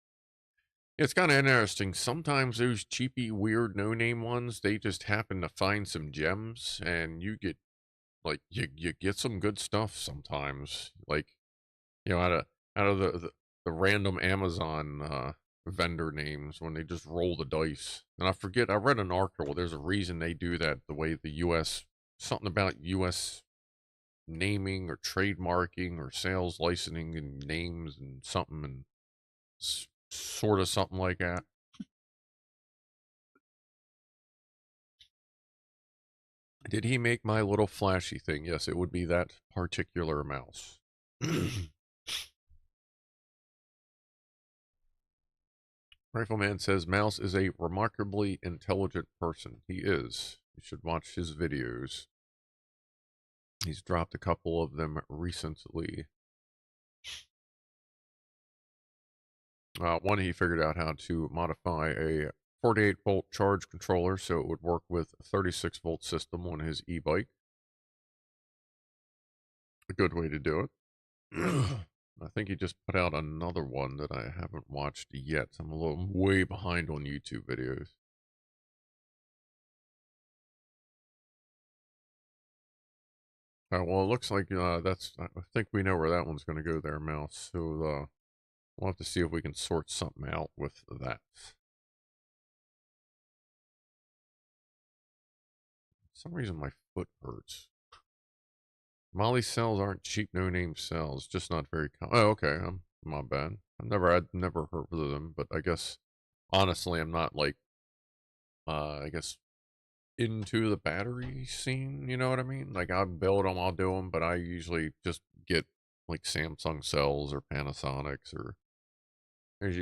It's kind of interesting. Sometimes those cheapy, weird, no-name ones, they just happen to find some gems, and you get like you get some good stuff sometimes. Like, you know, out of the random Amazon vendor names when they just roll the dice. And I forget, I read an article. There's a reason they do that. The way the U.S. something about U.S. naming or trademarking or sales licensing and names and something and sort of something like that. Did he make my little flashy thing? Yes, it would be that particular mouse. Rifleman says Mouse is a remarkably intelligent person. He is. You should watch his videos. He's dropped a couple of them recently. One, he figured out how to modify a 48-volt charge controller so it would work with a 36-volt system on his e-bike. A good way to do it. I think he just put out another one that I haven't watched yet. I'm a little way behind on YouTube videos. Well, it looks like that's. I think we know where that one's going to go there, Mouse. So we'll have to see if we can sort something out with that. For some reason, my foot hurts. Molly cells aren't cheap, no-name cells. Just not very. Oh, okay. My bad. I'd never heard of them, but I guess honestly, I'm not like. I guess into the battery scene. You know what I mean? Like I'll build them, I'll do them, but I usually just get like Samsung cells or Panasonics or there's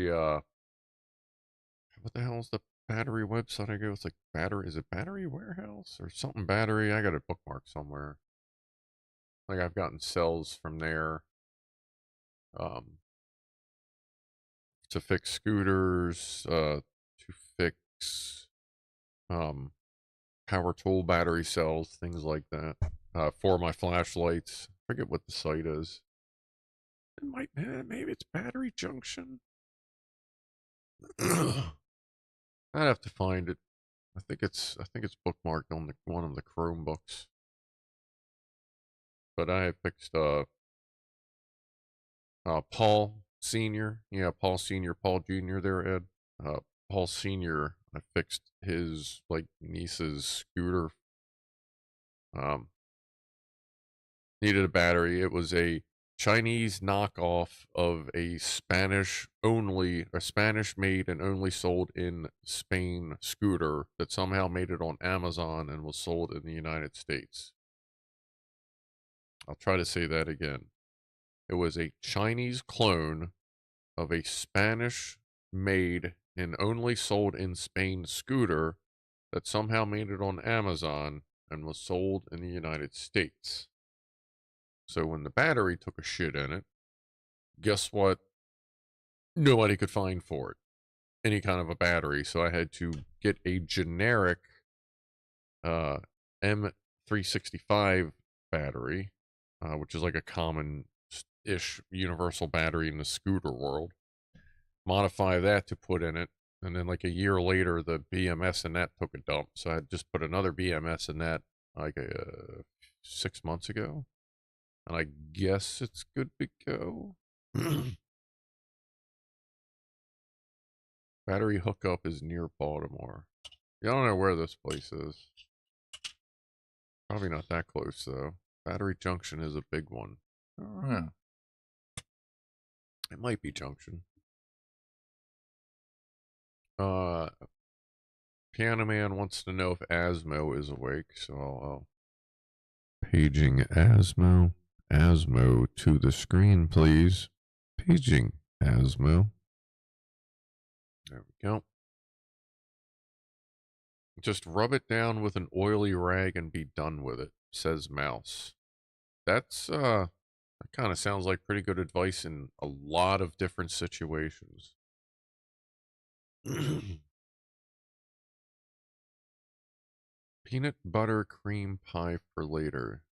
what the hell is the battery website I go? It's like battery. Is it Battery Warehouse or something? Battery. I got a bookmark somewhere. Like I've gotten cells from there. Um, to fix scooters. To fix um power tool battery cells, things like that. For my flashlights. I forget what the site is. It might, maybe it's Battery Junction. I'd have to find it. I think it's bookmarked on one of the Chromebooks. But I have fixed Paul Senior, yeah, Paul Senior, Paul Junior. There, Ed. Paul Senior. I fixed his like niece's scooter. Um, Needed a battery. It was a Chinese knockoff of a Spanish made and only sold in Spain scooter that somehow made it on Amazon and was sold in the United States. I'll try to say that again. It was a Chinese clone of a Spanish made and only sold in Spain scooter that somehow made it on Amazon and was sold in the United States. So when the battery took a shit in it, guess what? Nobody could find for it any kind of a battery. So I had to get a generic M365 battery, which is like a common-ish universal battery in the scooter world. Modify that to put in it. And then like a year later, the BMS in that took a dump. So I just put another BMS in that like 6 months ago. And I guess it's good to go. Battery hookup is near Baltimore. Yeah, I don't know where this place is. Probably not that close, though. Battery Junction is a big one. Oh, yeah. It might be Junction. Piano Man wants to know if Asmo is awake, so I'll paging Asmo. Asmo to the screen, please. Paging Asmo. There we go. Just rub it down with an oily rag and be done with it, says Mouse. That's that kind of sounds like pretty good advice in a lot of different situations. Peanut butter cream pie for later.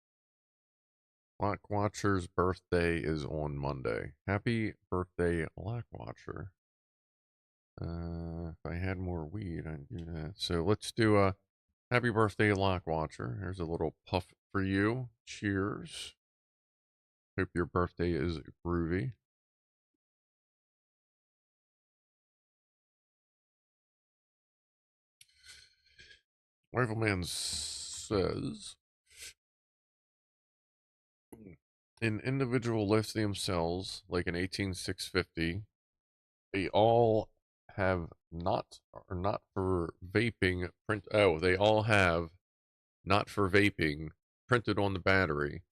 Lock Watcher's birthday is on Monday. Happy birthday, Lock Watcher. If I had more weed, I'd do that. So let's do a happy birthday, Lock Watcher. Here's a little puff for you. Cheers. Hope your birthday is groovy. Rifleman says, in individual lithium cells, like an 18650, they all have not for vaping print. Oh, they all have not for vaping printed on the battery.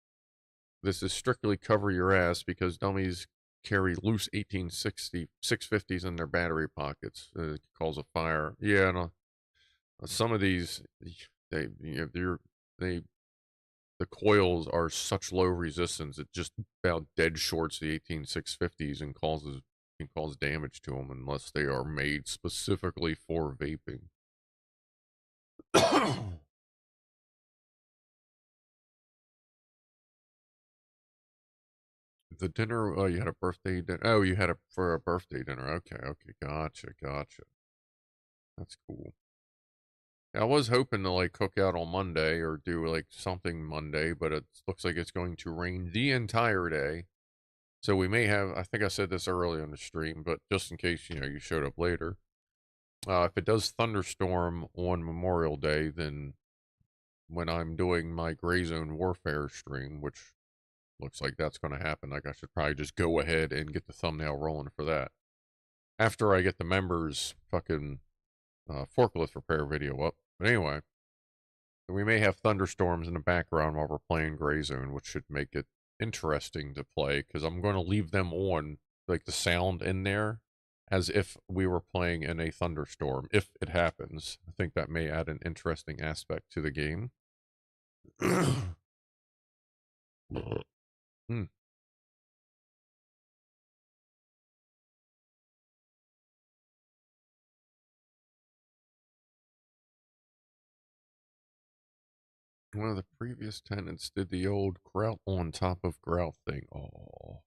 This is strictly cover your ass because dummies carry loose 1860 650s in their battery pockets. It causes a fire. Yeah, no, some of these they they the coils are such low resistance it just about dead shorts the 18650s and can cause damage to them unless they are made specifically for vaping. The dinner, oh, you had a birthday dinner. Oh, you had it for a birthday dinner. Okay, okay, gotcha. That's cool. Yeah, I was hoping to like cook out on Monday or do like something Monday, but it looks like it's going to rain the entire day. So we may have, I think I said this early on the stream, but just in case, you showed up later. If it does thunderstorm on Memorial Day, then when I'm doing my Gray Zone Warfare stream, which looks like that's going to happen, like I should probably just go ahead and get the thumbnail rolling for that. After I get the members' fucking forklift repair video up. But anyway, we may have thunderstorms in the background while we're playing Gray Zone, which should make it interesting to play because I'm going to leave them on, like the sound in there, as if we were playing in a thunderstorm. If it happens, I think that may add an interesting aspect to the game. Hmm. One of the previous tenants did the old grout on top of grout thing. Oh.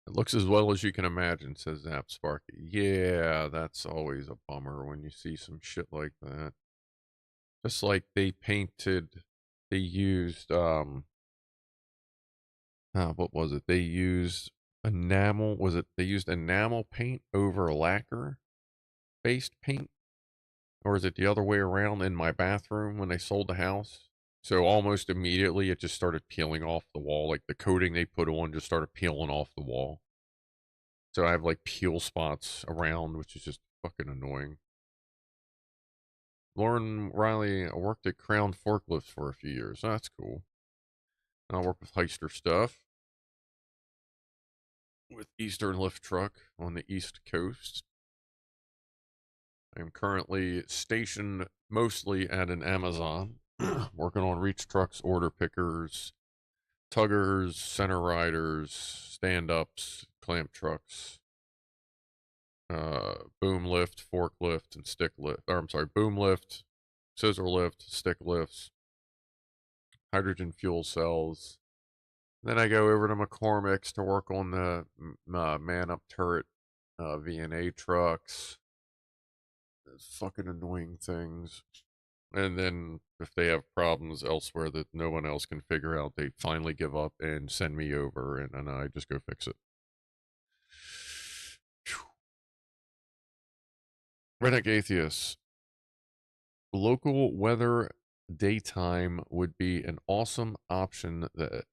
It looks as well as you can imagine, says Zap Sparky. Yeah, that's always a bummer when you see some shit like that. Just like they used, what was it? They used they used enamel paint over lacquer based paint? Or is it the other way around in my bathroom when they sold the house? So almost immediately it just started peeling off the wall. Like the coating they put on just started peeling off the wall. So I have like peel spots around, which is just fucking annoying. Lauren Riley worked at Crown Forklifts for a few years. Oh, that's cool. I work with Heister stuff with Eastern Lift Truck on the East Coast. I'm currently stationed mostly at an Amazon, working on reach trucks, order pickers, tuggers, center riders, stand ups, clamp trucks, boom lift, forklift, and stick lift. Or I'm sorry, boom lift, scissor lift, stick lifts, hydrogen fuel cells. Then I go over to McCormick's to work on the man up turret VNA trucks. Those fucking annoying things. And then if they have problems elsewhere that no one else can figure out, they finally give up and send me over, and then I just go fix it. Renegade local weather daytime would be an awesome option that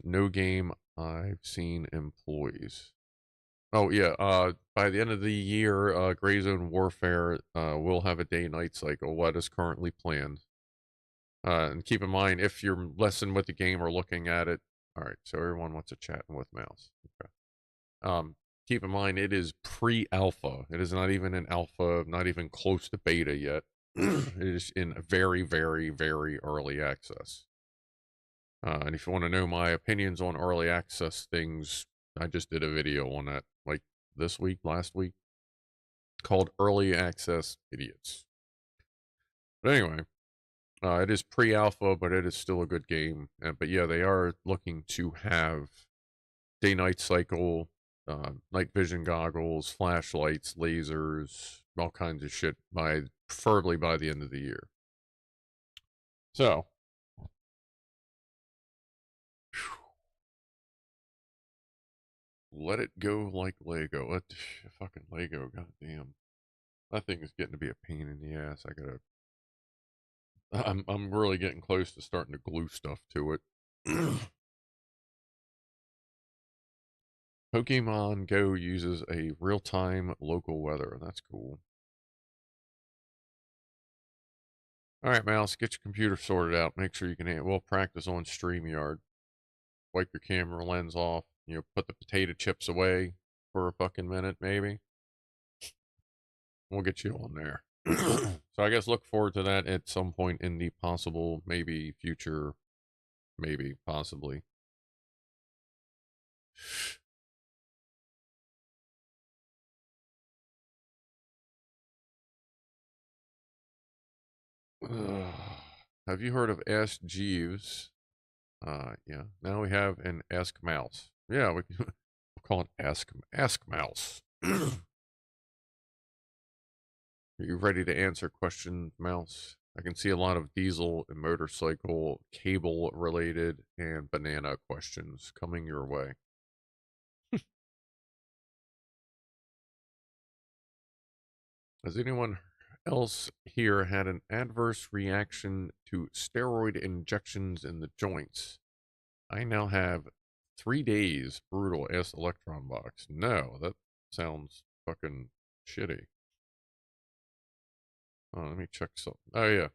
no game I've seen employs. Oh yeah, by the end of the year, Gray Zone Warfare will have a day-night cycle. What is currently planned. And keep in mind, if you're messing with the game or looking at it, all right. So everyone wants to chat with mouse. Okay. Keep in mind, it is pre-alpha. It is not even in alpha, not even close to beta yet. It is in very, very, very early access. And if you want to know my opinions on early access things, I just did a video on that, like this week, last week, called Early Access Idiots. But anyway, it is pre-alpha, but it is still a good game. But yeah, they are looking to have day-night cycle, night vision goggles, flashlights, lasers, all kinds of shit preferably by the end of the year. So, let it go like Lego. Fucking Lego, goddamn. That thing is getting to be a pain in the ass. I'm really getting close to starting to glue stuff to it. Pokemon Go uses a real-time local weather. That's cool. All right, Mouse, get your computer sorted out. Make sure you can. We'll practice on StreamYard. Wipe your camera lens off. Put the potato chips away for a fucking minute, maybe. We'll get you on there. So I guess look forward to that at some point in the possible, maybe future, maybe possibly. Have you heard of Ask Jeeves? Yeah. Now we have an Ask Mouse. Yeah, we'll call it Ask Mouse. Are you ready to answer questions, Mouse? I can see a lot of diesel and motorcycle, cable related, and banana questions coming your way. Has anyone else here had an adverse reaction to steroid injections in the joints? I now have 3 days. Brutal. Ask Electron Box. No, that sounds fucking shitty. Oh, let me check something. Oh, yeah.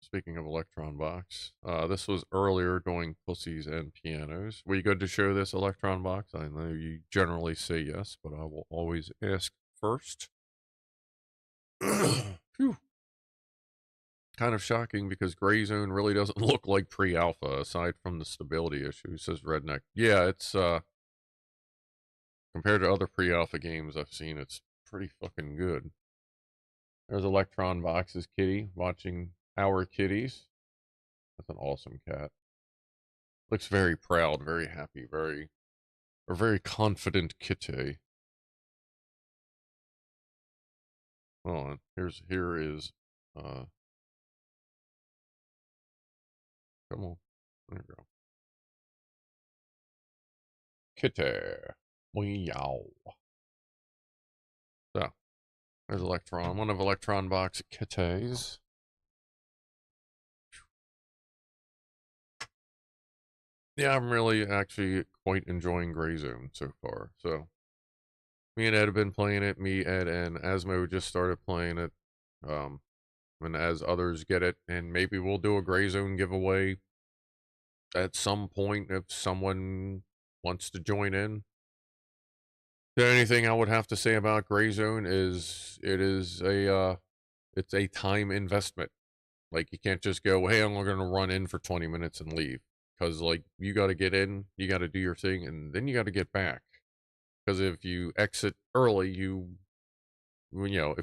Speaking of Electron Box, this was earlier doing Pussies and Pianos. Were you good to show this Electron Box? I know you generally say yes, but I will always ask first. Phew. Kind of shocking because Gray Zone really doesn't look like pre-alpha aside from the stability issue, says Redneck. Yeah, it's compared to other pre-alpha games I've seen, it's pretty fucking good. There's Electron Box's kitty watching our kitties. That's an awesome cat. Looks very proud, very happy, a very confident kitty. Hold on. Here is come on. There you go. Kitty. Meow. So there's Electron. One of Electron Box kitties. Yeah, I'm really actually quite enjoying Gray Zone so far. So me and Ed have been playing it. Me, Ed, and Asmo just started playing it. And as others get it, and maybe we'll do a Gray Zone giveaway at some point if someone wants to join in. The only thing I would have to say about Gray Zone is it's a time investment. Like you can't just go, hey, I'm going to run in for 20 minutes and leave. Because like you got to get in, you got to do your thing, and then you got to get back. Because if you exit early, if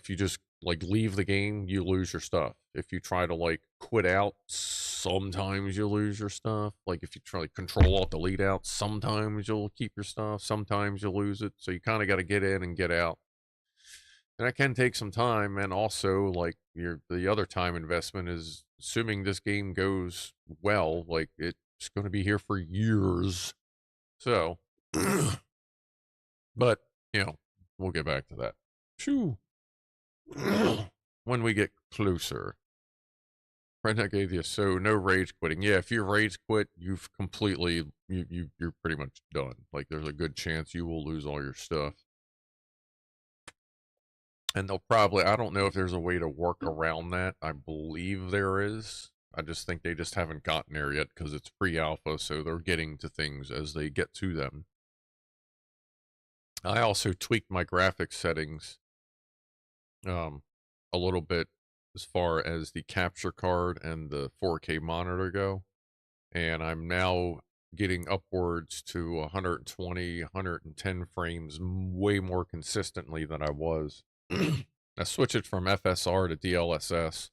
you just like leave the game, you lose your stuff. If you try to like quit out, sometimes you lose your stuff. Like if you try to control alt delete out, sometimes you'll keep your stuff, sometimes you'll lose it. So you kind of got to get in and get out. And that can take some time. And also like the other time investment is assuming this game goes well, like it's going to be here for years. So, but we'll get back to that. Shoo. When we get closer. Redneck Atheist, so no rage quitting. Yeah, if you rage quit, you've completely, you're pretty much done. Like, there's a good chance you will lose all your stuff. And they'll probably, I don't know if there's a way to work around that. I believe there is. I just think they just haven't gotten there yet because it's pre-alpha, so they're getting to things as they get to them. I also tweaked my graphics settings a little bit as far as the capture card and the 4K monitor go. And I'm now getting upwards to 120, 110 frames way more consistently than I was. I switched it from FSR to DLSS.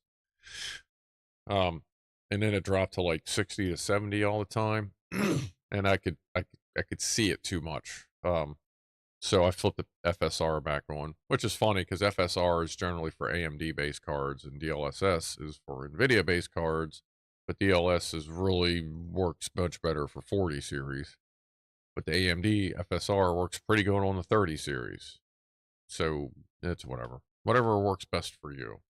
And then it dropped to like 60 to 70 all the time. And I could see it too much. So I flipped the FSR back on, which is funny because FSR is generally for AMD based cards and DLSS is for NVIDIA based cards, but DLS really works much better for 40 series. But the AMD FSR works pretty good on the 30 series. So it's whatever. Whatever works best for you.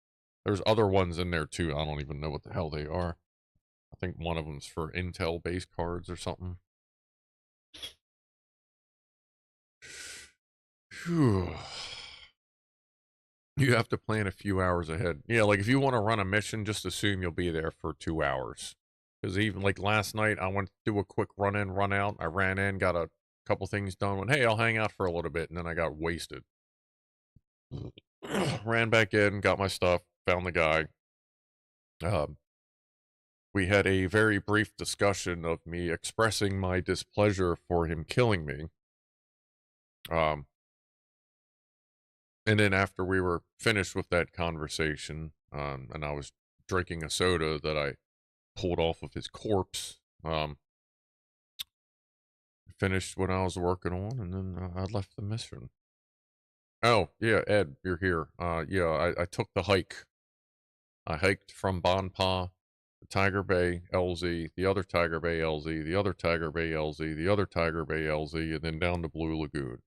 There's other ones in there too. I don't even know what the hell they are. I think one of them's for Intel based cards or something. Phew. You have to plan a few hours ahead. Yeah, like if you want to run a mission, just assume you'll be there for 2 hours. Because even like last night, I went to do a quick run in, run out. I ran in, got a couple things done. Went, hey, I'll hang out for a little bit, and then I got wasted. Ran back in, got my stuff, found the guy. We had a very brief discussion of me expressing my displeasure for him killing me. And then after we were finished with that conversation, and I was drinking a soda that I pulled off of his corpse, finished what I was working on, and then I left the mission. Oh, yeah, Ed, you're here. Yeah, I took the hike. I hiked from Bonpa, Tiger Bay, LZ, the other Tiger Bay, LZ, the other Tiger Bay, LZ, the other Tiger Bay, LZ, and then down to Blue Lagoon.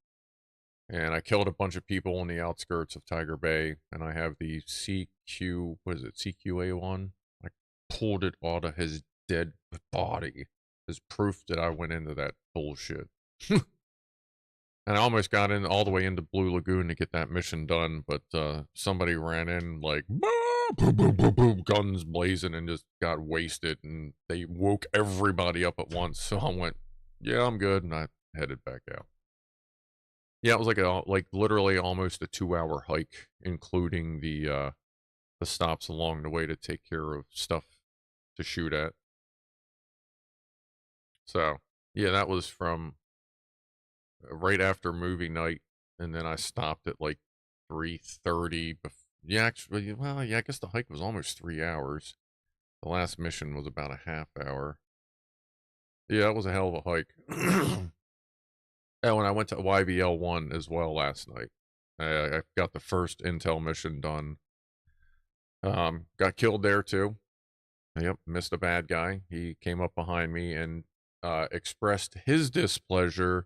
And I killed a bunch of people on the outskirts of Tiger Bay, and I have the CQ, what is it, CQA1? I pulled it out of his dead body as proof that I went into that bullshit. And I almost got in all the way into Blue Lagoon to get that mission done, but somebody ran in like, boom, boom, boom, boom, guns blazing, and just got wasted, and they woke everybody up at once. So I went, yeah, I'm good, and I headed back out. Yeah, it was like literally almost a 2-hour hike, including the stops along the way to take care of stuff to shoot at. So yeah, that was from right after movie night, and then I stopped at like 3:30. Yeah, actually, well, yeah, I guess the hike was almost 3 hours. The last mission was about a half hour. Yeah, that was a hell of a hike. Oh, and I went to YVL1 as well last night. I got the first intel mission done. Got killed there too. Yep, missed a bad guy. He came up behind me and expressed his displeasure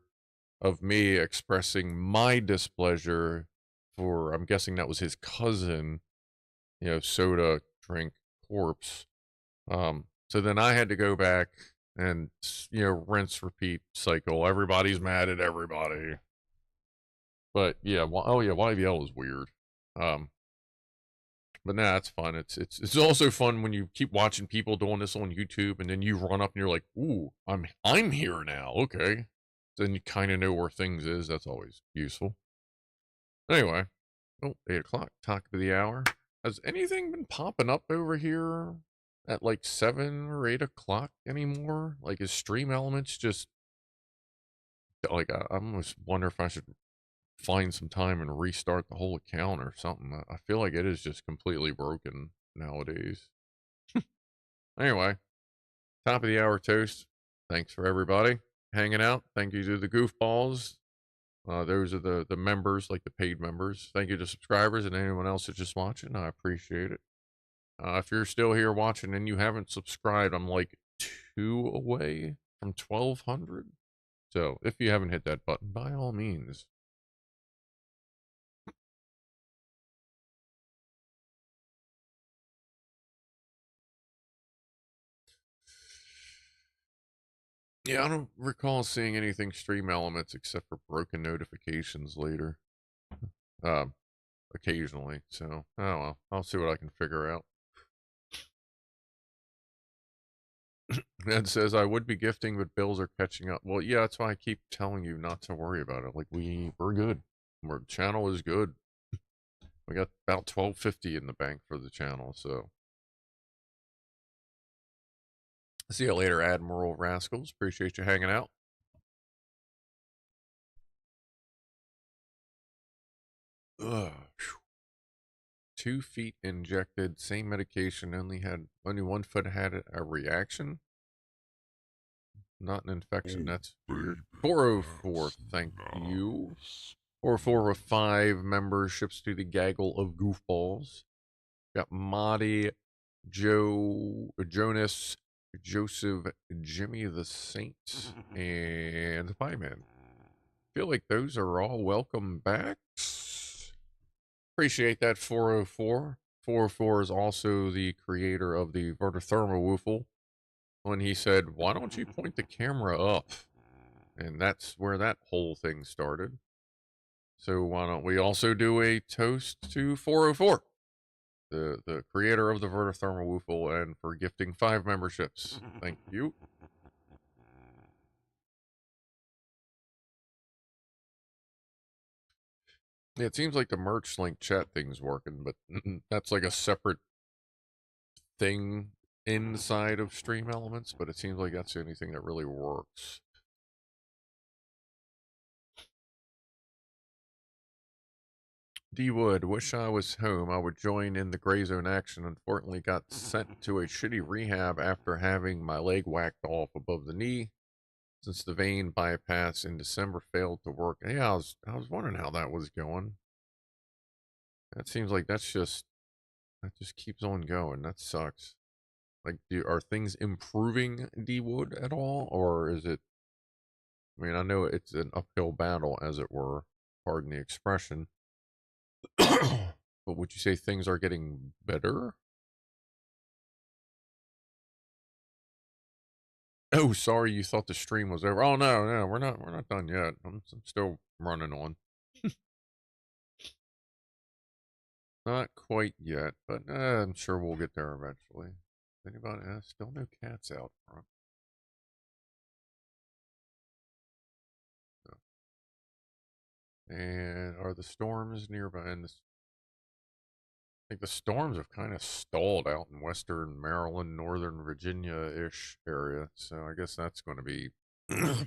of me expressing my displeasure for, I'm guessing that was his cousin, soda drink corpse. So then I had to go back and, rinse, repeat cycle. Everybody's mad at everybody. But yeah, oh yeah, YVL was weird. But nah, it's fun. It's also fun when you keep watching people doing this on YouTube, and then you run up and you're like, "Ooh, I'm here now." Okay, then you kind of know where things is. That's always useful. Anyway, 8 o'clock, top of the hour. Has anything been popping up over here at like 7 or 8 o'clock anymore? Like, is Stream Elements just like I almost wonder if I should find some time and restart the whole account or something. I feel like it is just completely broken nowadays. Anyway, top of the hour toast. Thanks for everybody hanging out. Thank you to the goofballs. Those are the members, like the paid members. Thank you to subscribers and anyone else that's just watching. I appreciate it. If you're still here watching and you haven't subscribed, I'm like 2 away from 1,200. So if you haven't hit that button, by all means. Yeah, I don't recall seeing anything Stream Elements except for broken notifications later. Occasionally. So, oh well, I'll see what I can figure out. Ed says I would be gifting, but bills are catching up. Well, yeah, that's why I keep telling you not to worry about it. Like we're good. Our channel is good. We got about 1250 in the bank for the channel, so. See you later, Admiral Rascals. Appreciate you hanging out. Ugh. 2 feet injected, same medication, only 1 foot had a reaction. Not an infection, that's weird. 404, thank you. 404 with 5 memberships to the gaggle of goofballs. Got Marty, Jonas, Joseph, Jimmy the Saint, and the Pie Man. Feel like those are all welcome backs. Appreciate that, 404. 404 is also the creator of the Vertothermowoofle. When he said, why don't you point the camera up? And that's where that whole thing started. So why don't we also do a toast to 404, the creator of the Vertithermal Woofle, and for gifting 5 memberships. Thank you. Yeah, it seems like the merch link chat thing's working, but that's like a separate thing inside of Stream Elements, but it seems like that's the only thing that really works. D Wood, wish I was home. I would join in the gray zone action. Unfortunately, got sent to a shitty rehab after having my leg whacked off above the knee. Since the vein bypass in December failed to work. Yeah, I was wondering how that was going. That seems like that just keeps on going. That sucks. Like, are things improving, D Wood, at all, or is it? I mean, I know it's an uphill battle, as it were. Pardon the expression. But would you say things are getting better? Oh, sorry, you thought the stream was over. Oh no, we're not done yet. I'm still running on. Not quite yet, but I'm sure we'll get there eventually. Anybody? Still no cats out front. No. And are the storms nearby? And I think the storms have kind of stalled out in western Maryland, northern Virginia-ish area. So I guess that's going to be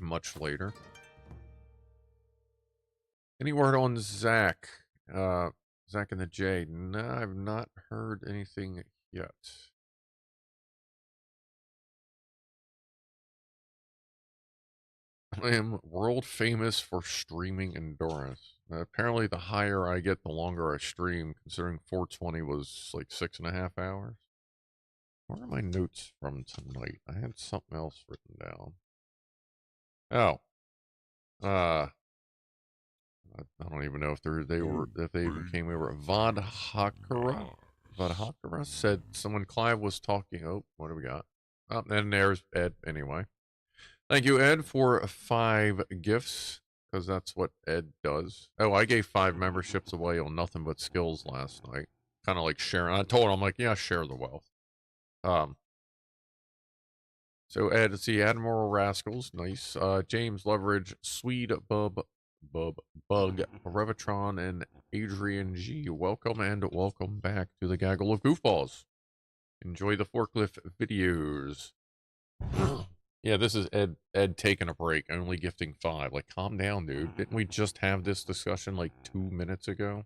much later. Any word on Zach? Zach and the J? No, I've not heard anything yet. I am world famous for streaming endurance. Apparently, the higher I get, the longer I stream, considering 420 was like 6.5 hours. Where are my notes from tonight? I had something else written down. Oh. I don't even know if they even came over. Vadhakara said someone Clive was talking. Oh, what do we got? Oh, and there's Ed anyway. Thank you, Ed, for 5 gifts, because that's what Ed does. Oh, I gave 5 memberships away on Nothing But Skills last night. Kind of like sharing. I told him, I'm like, yeah, share the wealth. So Ed, let's see, Admiral Rascals, nice. James Leverage, Swede Bug, Revitron, and Adrian G. Welcome and welcome back to the gaggle of goofballs. Enjoy the forklift videos. Yeah, this is Ed taking a break, only gifting 5. Like, calm down, dude. Didn't we just have this discussion like 2 minutes ago?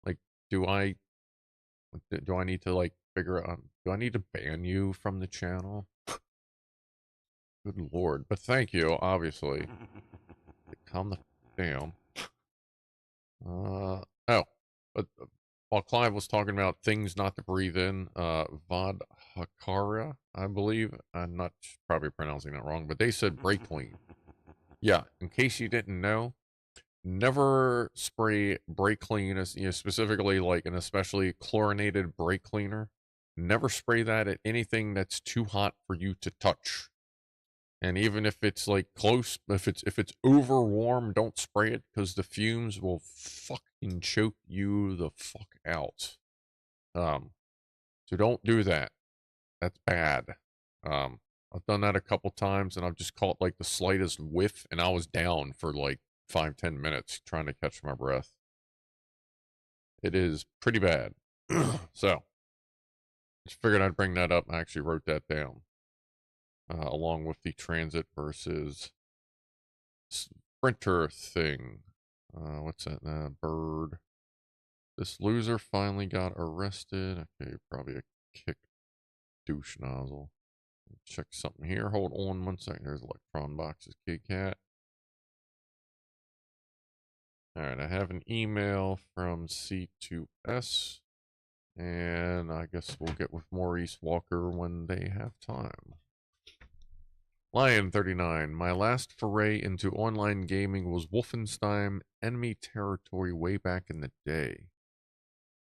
Like, do I need to like figure out? Do I need to ban you from the channel? Good lord! But thank you, obviously. Calm the down. Oh, but while Clive was talking about things not to breathe in, Vadhakara, I believe. I'm not probably pronouncing that wrong, but they said brake clean. Yeah, in case you didn't know, never spray brake clean, as specifically like an especially chlorinated brake cleaner. Never spray that at anything that's too hot for you to touch. And even if it's like close, if it's over warm, don't spray it because the fumes will fucking choke you the fuck out. So don't do that. That's bad. I've done that a couple times and I've just caught like the slightest whiff and I was down for like 5-10 minutes trying to catch my breath. It is pretty bad. So just figured I'd bring that up. I actually wrote that down. Along with the transit versus sprinter thing. What's that? Bird. This loser finally got arrested. Okay, probably a kick douche nozzle. Check something here. Hold on 1 second. There's electron boxes, KitKat. Alright, I have an email from C2S. And I guess we'll get with Maurice Walker when they have time. Lion39, my last foray into online gaming was Wolfenstein Enemy Territory way back in the day.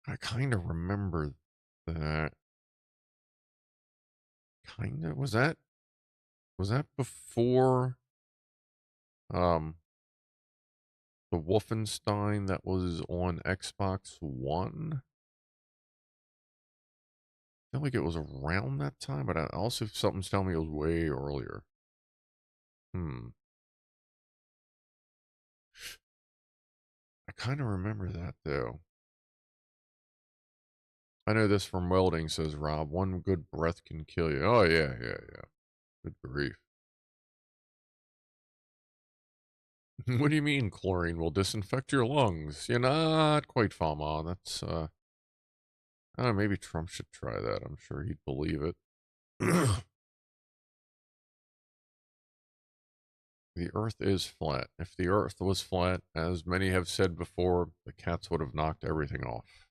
I kind of remember that. Kind of, was that before, the Wolfenstein that was on Xbox One. I feel like it was around that time, but I also something's telling me it was way earlier. I kind of remember that though. I know this from welding, says Rob. One good breath can kill you. Oh yeah. Good grief. What do you mean chlorine will disinfect your lungs? You're not quite, Fama. That's I don't know, maybe Trump should try that. I'm sure he'd believe it. The earth is flat. If the earth was flat, as many have said before, the cats would have knocked everything off.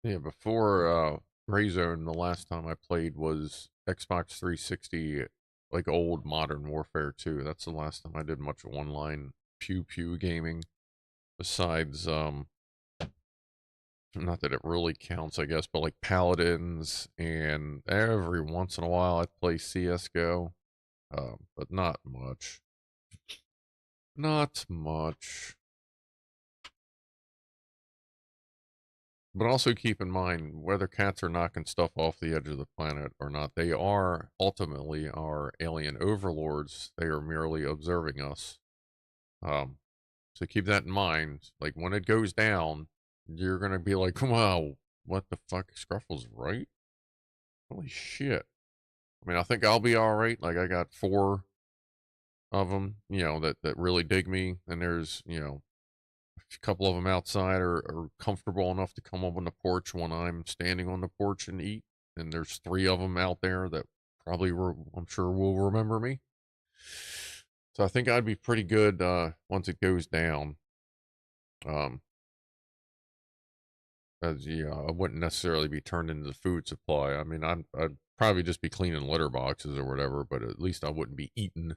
Yeah, before Gray Zone, the last time I played was Xbox 360, like old Modern Warfare 2. That's the last time I did much online pew pew gaming. Besides, not that it really counts, I guess, but like Paladins, and every once in a while I'd play CSGO, but not much. Not much. But also keep in mind, whether cats are knocking stuff off the edge of the planet or not, they are ultimately our alien overlords. They are merely observing us. Um, so keep that in mind. Like when it goes down, you're gonna be like, "Wow, what the fuck? Scruffle's right? Holy shit!" I mean, I think I'll be all right. Like I got 4 of them, that really dig me, and there's a couple of them outside are comfortable enough to come up on the porch when I'm standing on the porch and eat. And there's 3 of them out there that probably I'm sure will remember me. So I think I'd be pretty good once it goes down. As I wouldn't necessarily be turned into the food supply. I mean, I'd probably just be cleaning litter boxes or whatever, but at least I wouldn't be eaten.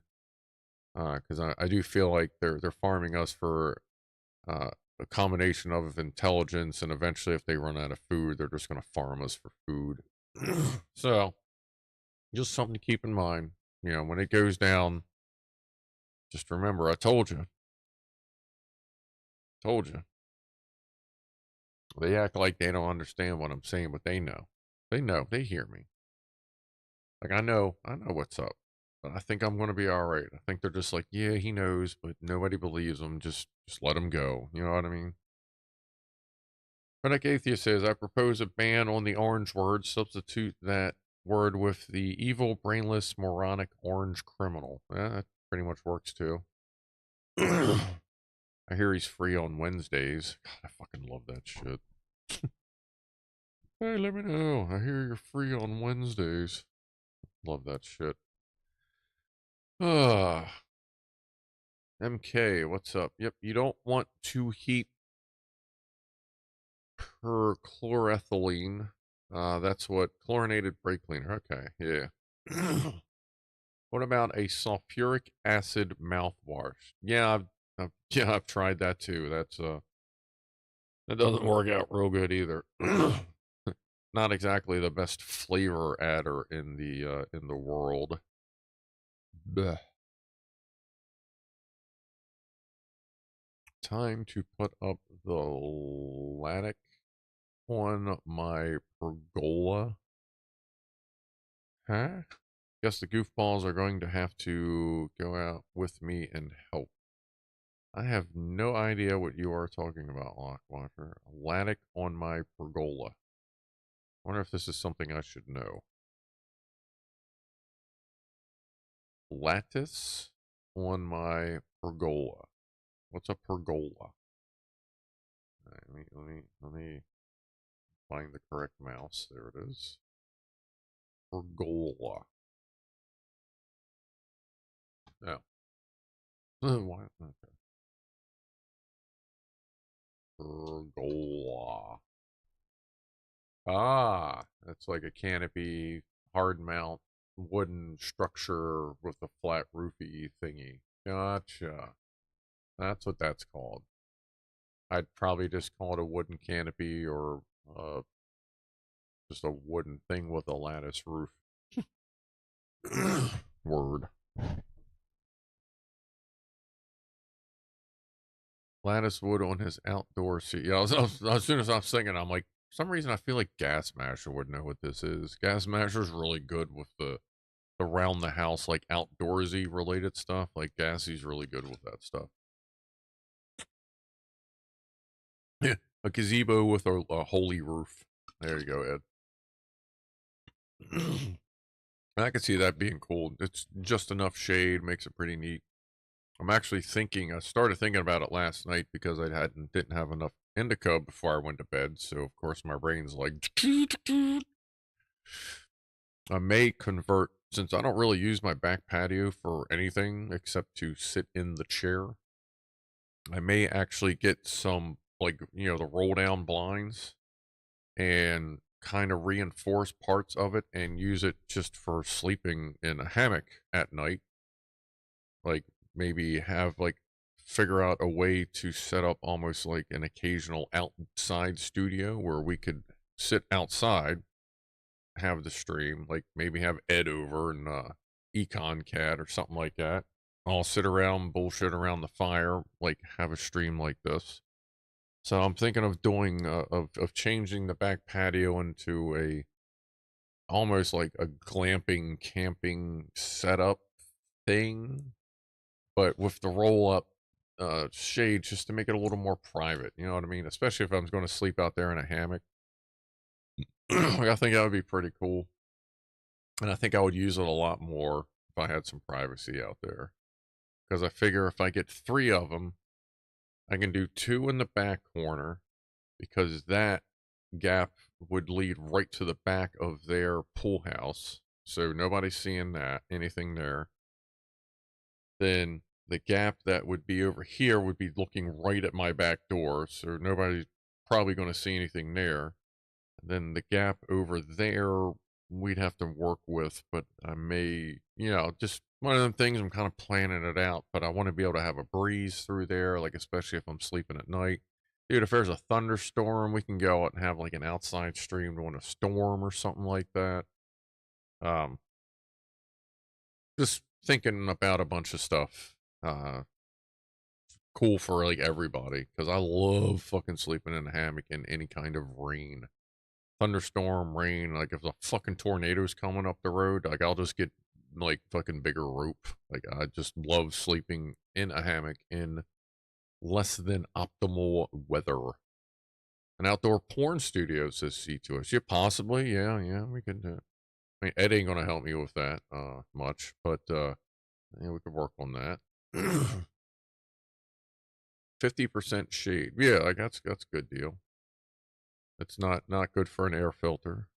Because I do feel like they're farming us for uh, a combination of intelligence, and eventually, if they run out of food, they're just going to farm us for food. So, just something to keep in mind. When it goes down, just remember, I told you. Told you. They act like they don't understand what I'm saying, but they know. They know. They hear me. Like I know what's up. But I think I'm going to be all right. I think they're just like, yeah, he knows, but nobody believes him. Just let him go. You know what I mean? Redneck Atheist says, I propose a ban on the orange word. Substitute that word with the evil, brainless, moronic orange criminal. That pretty much works too. I hear he's free on Wednesdays. God, I fucking love that shit. Hey, let me know. I hear you're free on Wednesdays. Love that shit. MK, what's up? Yep, you don't want to heat perchloroethylene. That's what chlorinated brake cleaner. Okay, yeah. What about a sulfuric acid mouthwash? Yeah, I've tried that too. That doesn't work out real good either. Not exactly the best flavor adder in the world. Blech. Time to put up the lattice on my pergola. Huh? Guess the goofballs are going to have to go out with me and help. I have no idea what you are talking about, Lockwalker. A lattice on my pergola. Wonder if this is something I should know. Lattice on my pergola. What's a pergola? Right, let me find the correct mouse. There it is. Pergola. Oh. Why? Okay. Pergola. Ah, that's like a canopy, hard mount, wooden structure with a flat roofy thingy. Gotcha. That's what that's called. I'd probably just call it a wooden canopy or Just a wooden thing with a lattice roof. Word. Lattice wood on his outdoor seat. Yeah, as soon as I was thinking, I'm like, for some reason I feel like Gas Masher would know what this is. Gas Masher's really good with the around the house, like outdoorsy related stuff. Like Gassy's really good with that stuff. Yeah, a gazebo with a holy roof. There you go, Ed. I could see that being cool. It's just enough shade, makes it pretty neat. I'm actually thinking. I started thinking about it last night because didn't have enough indica before I went to bed. So of course my brain's like, I may convert, since I don't really use my back patio for anything except to sit in the chair. I may actually get some, like, the roll down blinds and kind of reinforce parts of it and use it just for sleeping in a hammock at night. Like, maybe figure out a way to set up almost like an occasional outside studio where we could sit outside, have the stream, like maybe have Ed over and Econ Cat or something like that. I'll sit around, bullshit around the fire, like have a stream like this. So I'm thinking of doing of changing the back patio into a almost like a glamping camping setup thing, but with the roll up shade just to make it a little more private. You know what I mean? Especially if I'm going to sleep out there in a hammock. I think that would be pretty cool, and I think I would use it a lot more if I had some privacy out there. Because I figure if I get 3 of them, I can do 2 in the back corner, because that gap would lead right to the back of their pool house. So nobody's seeing anything there. Then the gap that would be over here would be looking right at my back door. So nobody's probably going to see anything there. And then the gap over there, we'd have to work with, but I may, just one of them things. I'm kind of planning it out, but I want to be able to have a breeze through there, like especially if I'm sleeping at night. Dude, if there's a thunderstorm, we can go out and have like an outside stream during a storm or something like that. Um, just thinking about a bunch of stuff. Cool for like everybody, because I love fucking sleeping in a hammock in any kind of rain, thunderstorm, rain. Like if the fucking tornado's coming up the road, like I'll just get like fucking bigger rope. Like I just love sleeping in a hammock in less than optimal weather. An outdoor porn studio, says C to us. Yeah, possibly. Yeah, we can do it. I mean, Ed ain't gonna help me with that much, but yeah, we could work on that. 50% shade. Yeah, like that's a good deal. It's not good for an air filter,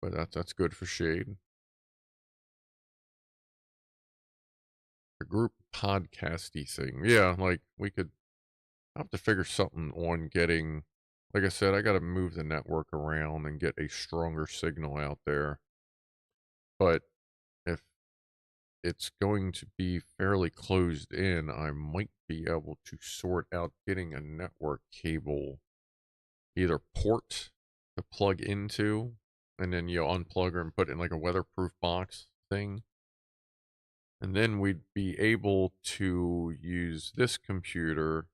but that's good for shade. A group podcasty thing. Yeah, like we could have to figure something on getting, like I said, I got to move the network around and get a stronger signal out there. But if it's going to be fairly closed in, I might be able to sort out getting a network cable, either port to plug into, and then you unplug her and put it in like a weatherproof box thing. And then we'd be able to use this computer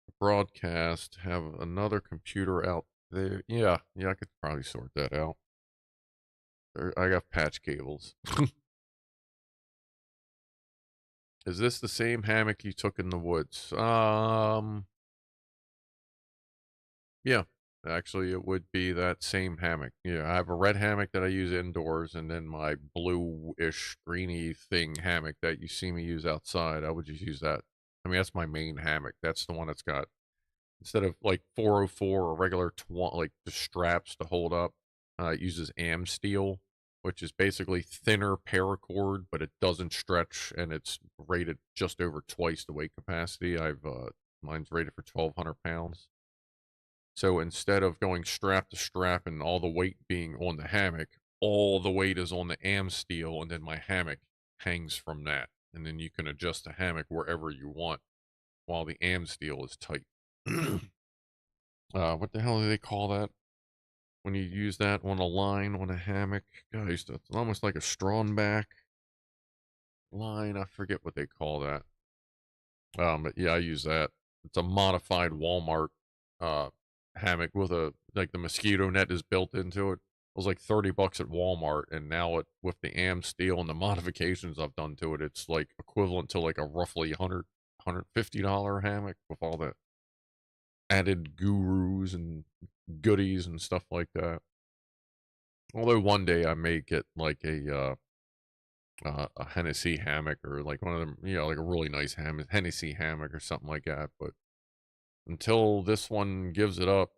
to broadcast, have another computer out there. Yeah, I could probably sort that out. I got patch cables. Is this the same hammock you took in the woods? Yeah, actually, it would be that same hammock. Yeah, I have a red hammock that I use indoors, and then my bluish, greeny thing hammock that you see me use outside. I would just use that. I mean, that's my main hammock. That's the one that's got, instead of like 404 or regular like the straps to hold up, it uses am steel, which is basically thinner paracord, but it doesn't stretch, and it's rated just over twice the weight capacity. Mine's rated for 1,200 pounds. So instead of going strap to strap and all the weight being on the hammock, all the weight is on the am steel, and then my hammock hangs from that. And then you can adjust the hammock wherever you want while the am steel is tight. What the hell do they call that? when you use that on a line, on a hammock. Guys, it's almost like a strawn back line. I forget what they call that. But yeah, I use that. It's a modified Walmart uh hammock with a like the mosquito net is built into it. It was like $30 at Walmart, and now it with the AM steel and the modifications I've done to it, it's like equivalent to like a roughly $150 hammock with all the added gurus and goodies and stuff like that. Although one day I may get like a Hennessy hammock or like one of them, like a really nice Hennessy hammock or something like that. But until this one gives it up,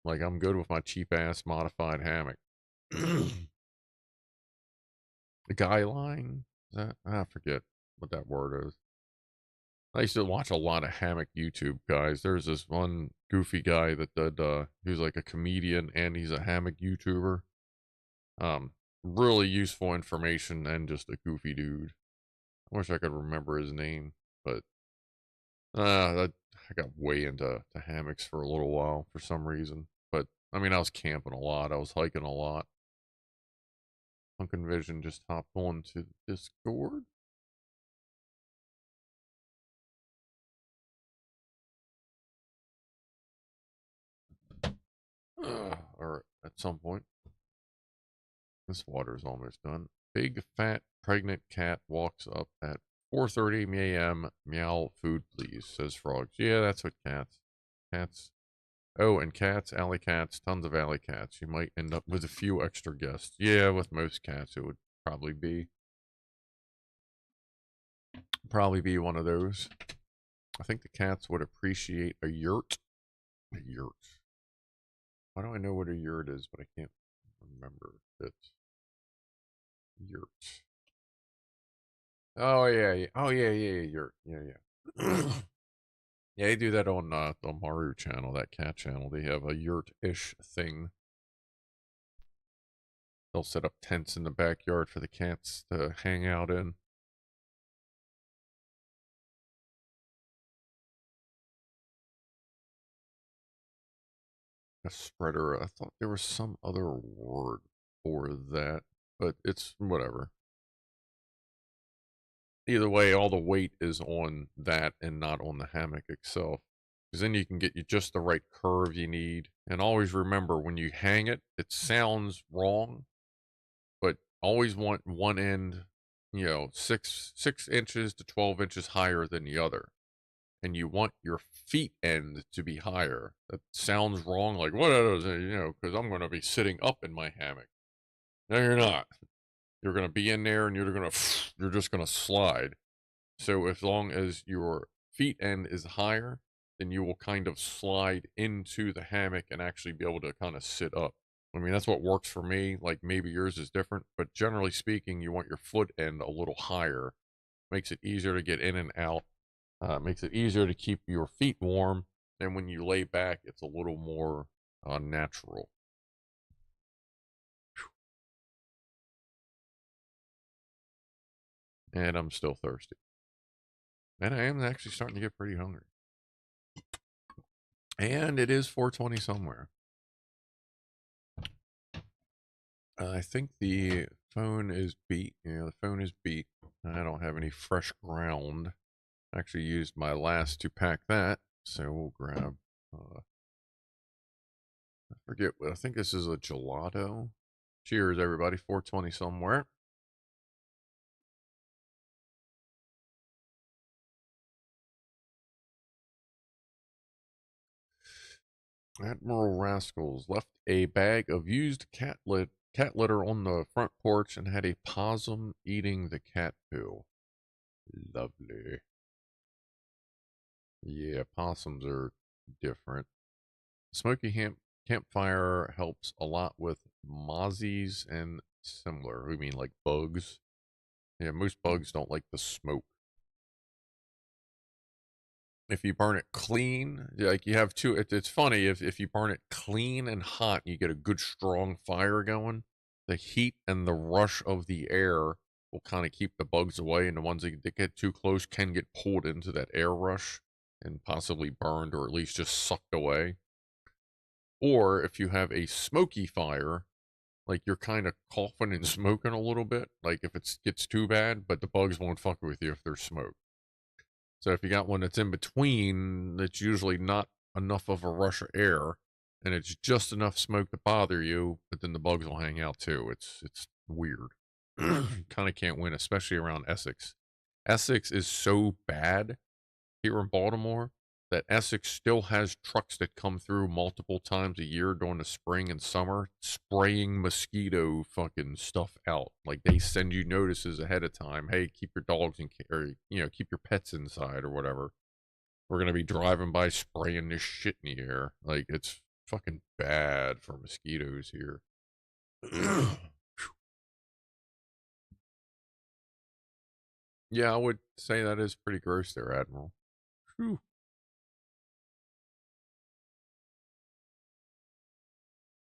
like I'm good with my cheap ass modified hammock. The guy line, is that I forget what that word is. I used to watch a lot of hammock YouTube guys. There's this one goofy guy that did he was like a comedian and he's a hammock YouTuber. Um really useful information and just a goofy dude. I wish I could remember his name, but I got way into hammocks for a little while for some reason. But I mean, I was camping a lot. I was hiking a lot. Punkin Vision just hopped on to Discord. Or at some point. This water's almost done. Big fat pregnant cat walks up at 4:30 a.m. Meow, food please, says Frogs. Yeah, that's what cats. Oh, and cats, alley cats, tons of alley cats. You might end up with a few extra guests. Yeah, with most cats, it would probably be one of those. I think the cats would appreciate a yurt. A yurt. Why do I know what a yurt is, but I can't remember it? Yurt. Oh yeah. Oh yeah. Yurt. Yeah. Yeah, they do that on the Maru channel, that cat channel. They have a yurt-ish thing. They'll set up tents in the backyard for the cats to hang out in. A spreader. I thought there was some other word for that, but it's whatever. Either way, all the weight is on that and not on the hammock itself. Because then you can get you just the right curve you need. And always remember when you hang it, it sounds wrong, but always want one end, 6 inches to 12 inches higher than the other. And you want your feet end to be higher. That sounds wrong, like what is it, because I'm going to be sitting up in my hammock. No, you're not. You're going to be in there and you're just going to slide. So as long as your feet end is higher, then you will kind of slide into the hammock and actually be able to kind of sit up. I mean, that's what works for me. Like maybe yours is different, but generally speaking, you want your foot end a little higher. Makes it easier to get in and out. Makes it easier to keep your feet warm. And when you lay back, it's a little more natural. And I'm still thirsty. And I am actually starting to get pretty hungry. And it is 4:20 somewhere. I think the phone is beat. Yeah, the phone is beat. I don't have any fresh ground. I actually used my last to pack that. So we'll grab, I forget what, I think this is a gelato. Cheers, everybody. 4:20 somewhere. Admiral Rascals left a bag of used cat litter on the front porch and had a possum eating the cat poo. Lovely. Yeah, possums are different. Smoky campfire helps a lot with mozzies and similar. We mean like bugs. Yeah, most bugs don't like the smoke. If you burn it clean, like you have two, it's funny if you burn it clean and hot, you get a good strong fire going. The heat and the rush of the air will kind of keep the bugs away, and the ones that get too close can get pulled into that air rush and possibly burned or at least just sucked away. Or if you have a smoky fire, like you're kind of coughing and smoking a little bit, like if it gets too bad, but the bugs won't fuck with you if there's smoke. So if you got one that's in between, that's usually not enough of a rush of air, and it's just enough smoke to bother you, but then the bugs will hang out too. It's weird. Kind of can't win, especially around Essex. Essex is so bad here in Baltimore that Essex still has trucks that come through multiple times a year during the spring and summer spraying mosquito fucking stuff out. Like they send you notices ahead of time. Hey, keep your dogs in, or keep your pets inside or whatever. We're gonna be driving by spraying this shit in the air. Like it's fucking bad for mosquitoes here. Yeah, I would say that is pretty gross there, Admiral. Whew.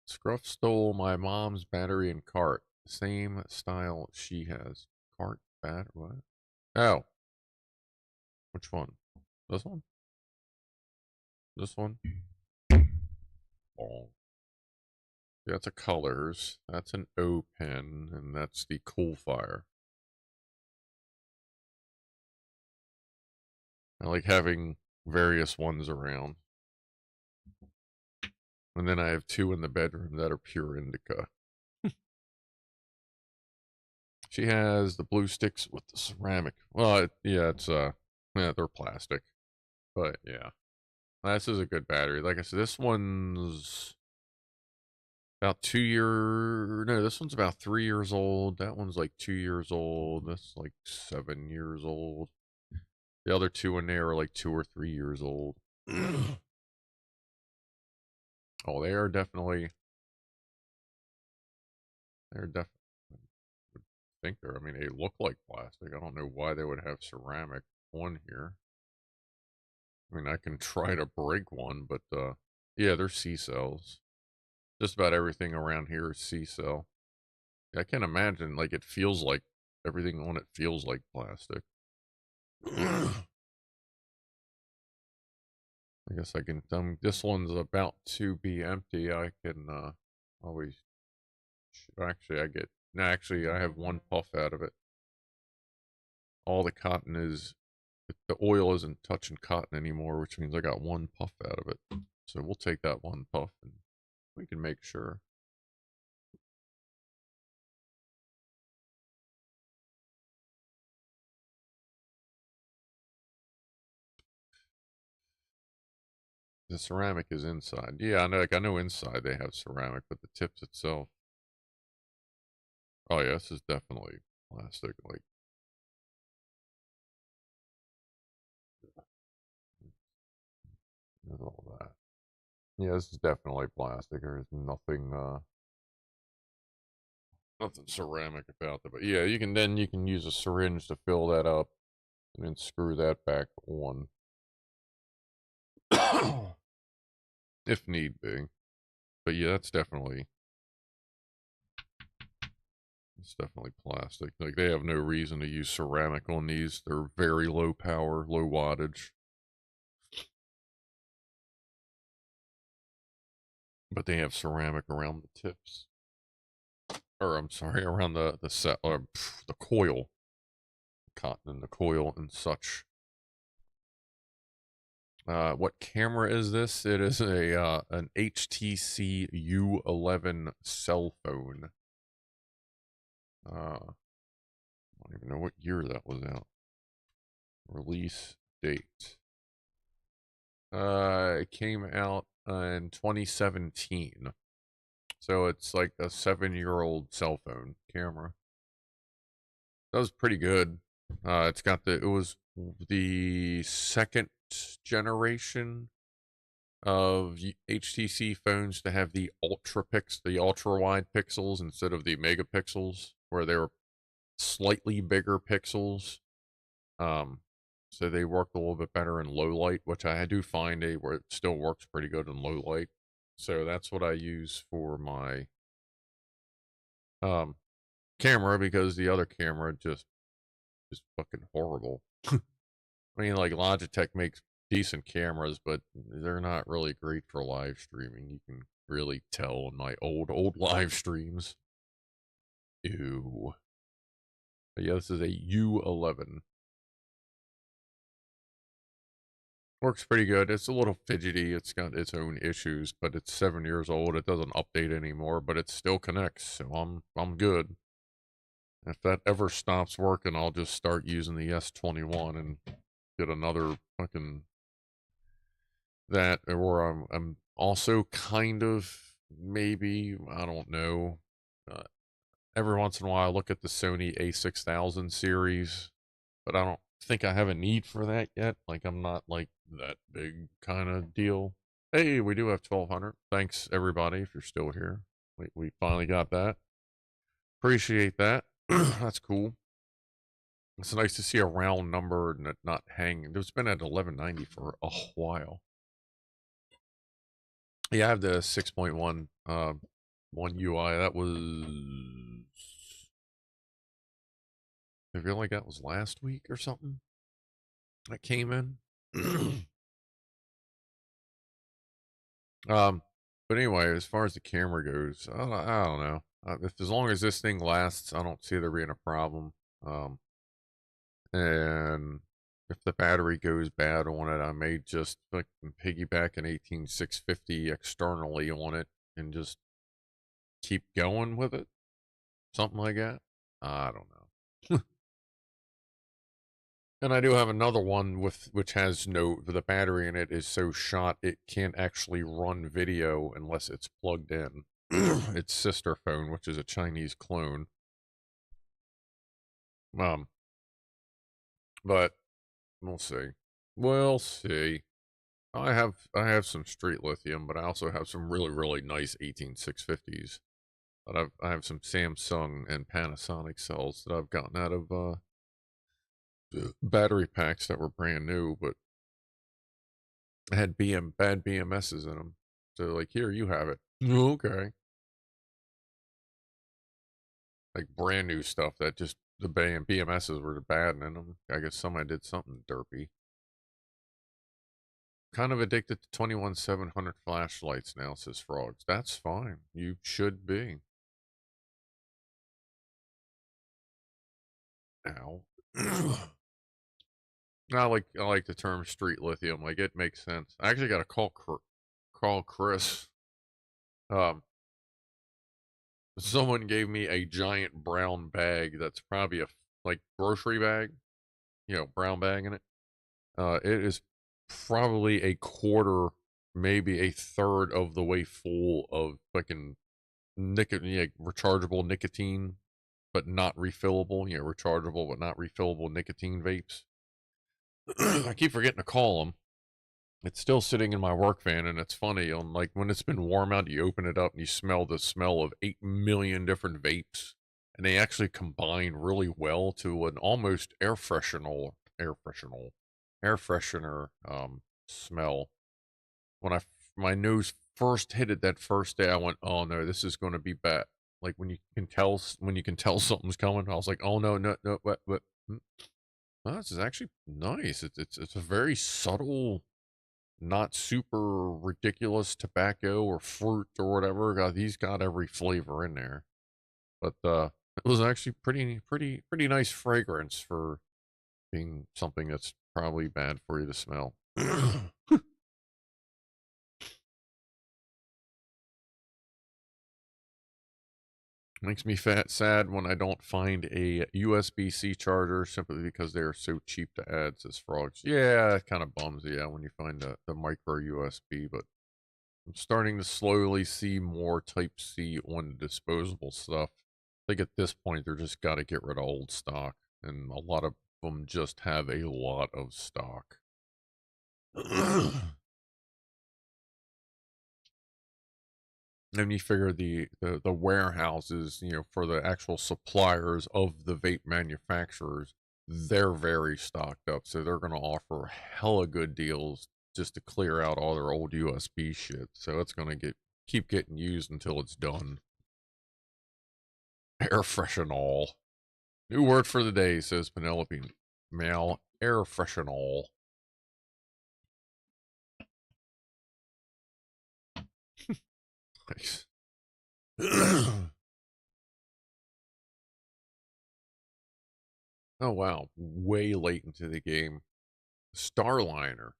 Scruff stole my mom's battery and cart. Same style she has. Cart, what? Oh. Which one? This one? This one? Oh. That's a colors. That's an O pen, and that's the cool fire. I like having various ones around. And then I have two in the bedroom that are pure indica. She has the blue sticks with the ceramic. Well, it's they're plastic. But yeah. This is a good battery. Like I said, this one's about 2 years. No, this one's about 3 years old. That one's like 2 years old. That's like 7 years old. The other two in there are like 2 or 3 years old. Oh, they are definitely. They're definitely. I think they're. I mean, they look like plastic. I don't know why they would have ceramic on here. I mean, I can try to break one, but yeah, they're C cells. Just about everything around here is C cell. I can't imagine, like, it feels like everything on it feels like plastic. I guess I can, this one's about to be empty. I can always, actually, I have one puff out of it. All the cotton is, the oil isn't touching cotton anymore, which means I got one puff out of it. So we'll take that one puff and we can make sure. The ceramic is inside. Yeah, I know inside they have ceramic, but the tips itself. Oh yeah, this is definitely plastic. Like, there's all that. Yeah, this is definitely plastic. There's nothing ceramic about it. But yeah, you can use a syringe to fill that up, and then screw that back on, if need be. But yeah, it's definitely plastic. Like they have no reason to use ceramic on these. They're very low power, low wattage. But they have ceramic around the tips. Or I'm sorry, around the set or the coil. Cotton in the coil and such. What camera is this? It is an HTC U11 cell phone. I don't even know what year that was out. Release date. It came out in 2017. So it's like a 7-year-old cell phone camera. That was pretty good. It was the second generation of HTC phones to have the the ultra wide pixels instead of the megapixels, where they were slightly bigger pixels. So they worked a little bit better in low light, which I do find where it still works pretty good in low light. So that's what I use for my camera, because the other camera just is fucking horrible. I mean, like Logitech makes decent cameras, but they're not really great for live streaming. You can really tell in my old live streams. Ew. But yeah, this is a U11. Works pretty good. It's a little fidgety. It's got its own issues, but it's 7 years old. It doesn't update anymore, but it still connects, so I'm good. If that ever stops working, I'll just start using the S21 and get another fucking that, or I'm also kind of maybe, I don't know. Uh, every once in a while, I look at the Sony A6000 series, but I don't think I have a need for that yet. Like, I'm not like that big kind of deal. Hey, we do have 1200. Thanks everybody if you're still here. We finally got that. Appreciate that. That's cool. It's nice to see a round number and it not hanging. It's been at 1190 for a while. Yeah, I have the 6.1 one UI. That was, I feel like that was last week or something. That came in. But anyway, as far as the camera goes, I don't know. If as long as this thing lasts, I don't see there being a problem. And if the battery goes bad on it, I may just fucking piggyback an 18650 externally on it and just keep going with it. Something like that. I don't know. And I do have another one which has the battery in it is so shot it can't actually run video unless it's plugged in. Its sister phone, which is a Chinese clone. But we'll see. We'll see. I have some street lithium, but I also have some really nice 18650s. But I have some Samsung and Panasonic cells that I've gotten out of battery packs that were brand new, but I had bad BMSs in them. So like, here, you have it. Okay. Like brand new stuff that just the BMSs were bad in them. I guess somebody did something derpy. Kind of addicted to 21700 flashlights now, says Frogs. That's fine. You should be. Ow. I like the term street lithium. Like, it makes sense. I actually got to call Chris. Someone gave me a giant brown bag that's probably a like grocery bag, brown bag in it. It is probably a quarter, maybe a third of the way full of fucking nicotine, rechargeable nicotine, but not refillable. Rechargeable but not refillable nicotine vapes. I keep forgetting to call them. It's still sitting in my work van, and it's funny. On like when it's been warm out, you open it up and you smell the smell of 8 million different vapes, and they actually combine really well to an almost air freshener smell. When my nose first hit it that first day, I went, "Oh no, this is going to be bad." Like when you can tell something's coming, I was like, "Oh no, no, no, what?" Oh, this is actually nice. It's a very subtle, not super ridiculous tobacco or fruit or whatever. He's got every flavor in there. But it was actually pretty nice fragrance for being something that's probably bad for you to smell. Makes me sad when I don't find a USB-C charger simply because they are so cheap to add, says Frogs. Yeah, it kind of bums you out when you find the micro USB, but I'm starting to slowly see more Type-C on the disposable stuff. I think at this point, they're just got to get rid of old stock, and a lot of them just have a lot of stock. And you figure the warehouses, for the actual suppliers of the vape manufacturers, they're very stocked up. So they're going to offer hella good deals just to clear out all their old USB shit. So it's going to keep getting used until it's done. Air freshenol. New word for the day, says Penelope. Mal, air freshenol. Nice. Oh wow, way late into the game. Starliner.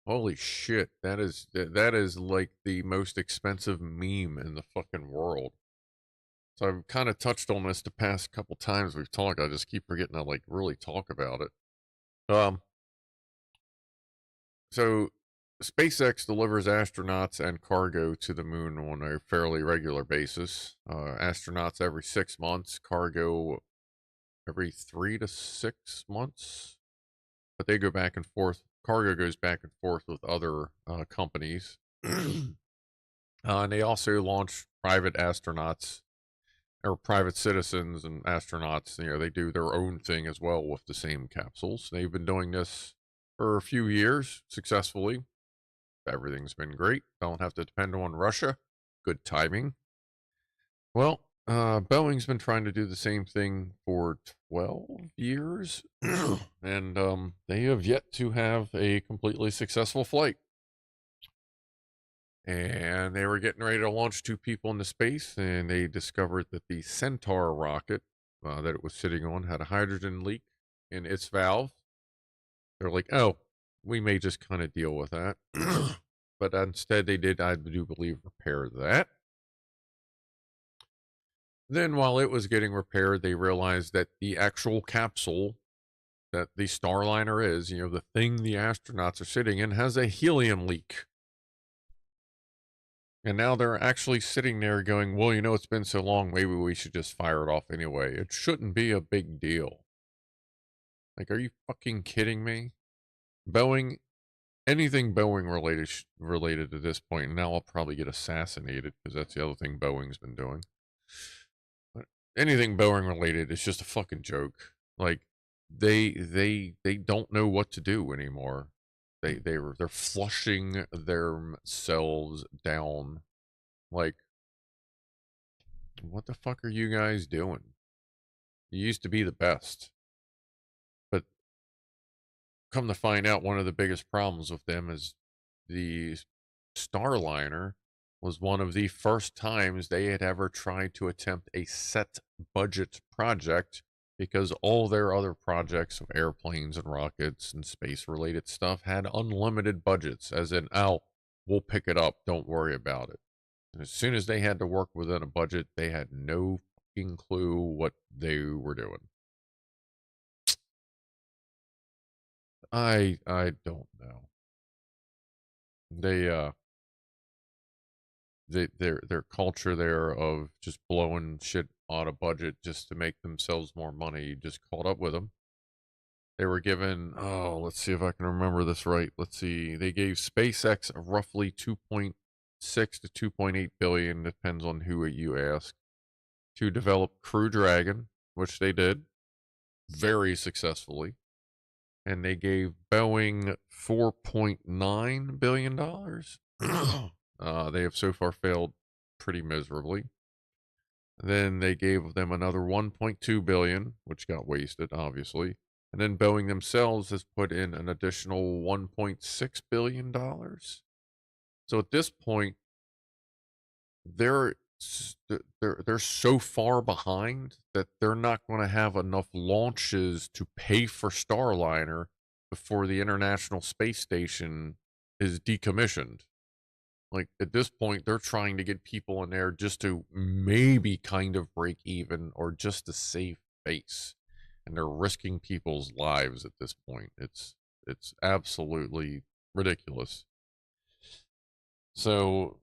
Holy shit, that is like the most expensive meme in the fucking world. So I've kind of touched on this the past couple times we've talked. I just keep forgetting to like really talk about it. Um, so SpaceX delivers astronauts and cargo to the moon on a fairly regular basis. Astronauts every 6 months, cargo every 3 to 6 months. But they go back and forth. Cargo goes back and forth with other companies. And they also launch private astronauts or private citizens and astronauts. You know, they do their own thing as well with the same capsules. They've been doing this for a few years successfully. Everything's been great. Don't have to depend on Russia. Good timing. Well, Boeing's been trying to do the same thing for 12 years, and they have yet to have a completely successful flight. And they were getting ready to launch 2 people into space, and they discovered that the Centaur rocket that it was sitting on had a hydrogen leak in its valve. They're like, oh, we may just kind of deal with that. But instead, they did, I do believe, repair that. Then, while it was getting repaired, they realized that the actual capsule that the Starliner is, you know, the thing the astronauts are sitting in, has a helium leak. And now they're actually sitting there going, well, you know, it's been so long, maybe we should just fire it off anyway. It shouldn't be a big deal. Like, are you fucking kidding me? Boeing, anything Boeing related at this point, and now I'll probably get assassinated because that's the other thing Boeing's been doing. But anything Boeing related is just a fucking joke. Like, they don't know what to do anymore. They're flushing themselves down. Like, what the fuck are you guys doing? You used to be the best, but come to find out, one of the biggest problems with them is the Starliner was one of the first times they had ever tried to attempt a set budget project, because all their other projects of airplanes and rockets and space related stuff had unlimited budgets, as in, oh, we'll pick it up, don't worry about it. And as soon as they had to work within a budget, they had no fucking clue what they were doing. I don't know. They their culture there of just blowing shit out of budget just to make themselves more money just caught up with them. They were given, oh, let's see if I can remember this right. Let's see. They gave SpaceX roughly 2.6 to 2.8 billion, depends on who you ask, to develop Crew Dragon, which they did very successfully. And they gave Boeing $4.9 billion. They have so far failed pretty miserably. Then they gave them another 1.2 billion, which got wasted, obviously. And then Boeing themselves has put in an additional 1.6 billion dollars. So at this point, they're they're so far behind that they're not going to have enough launches to pay for Starliner before the International Space Station is decommissioned. Like, at this point, they're trying to get people in there just to maybe kind of break even or just to save face. And they're risking people's lives at this point. It's absolutely ridiculous. So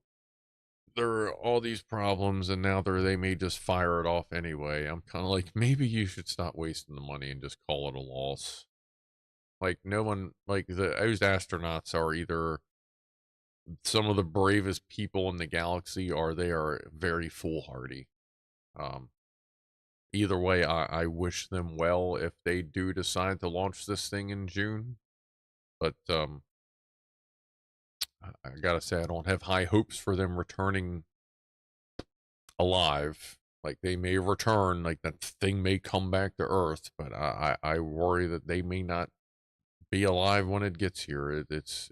there are all these problems, and now they may just fire it off anyway. I'm kind of like, maybe you should stop wasting the money and just call it a loss. Like, no one, like, those astronauts are either some of the bravest people in the galaxy, or they are very foolhardy. Um, Either way, I wish them well if they do decide to launch this thing in June. But I gotta say, I don't have high hopes for them returning alive. Like, they may return, like that thing may come back to Earth, but I worry that they may not be alive when it gets here. It's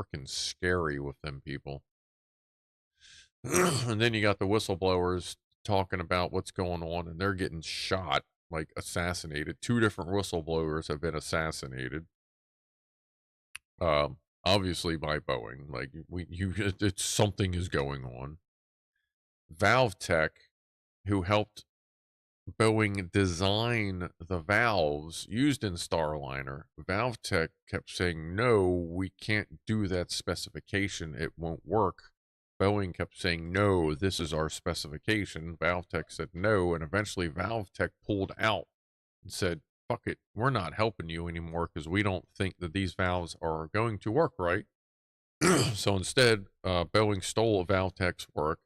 freaking scary with them people. And then you got the whistleblowers talking about what's going on, and they're getting shot, like assassinated. 2 different whistleblowers have been assassinated. Obviously by Boeing. Like it's something is going on. Valve Tech, who helped Boeing design the valves used in Starliner, Valve Tech kept saying, no, we can't do that specification. It won't work. Boeing kept saying, no, this is our specification. Valve Tech said no, and eventually Valve Tech pulled out and said, fuck it, we're not helping you anymore because we don't think that these valves are going to work right. So instead, Boeing stole Valve Tech's work,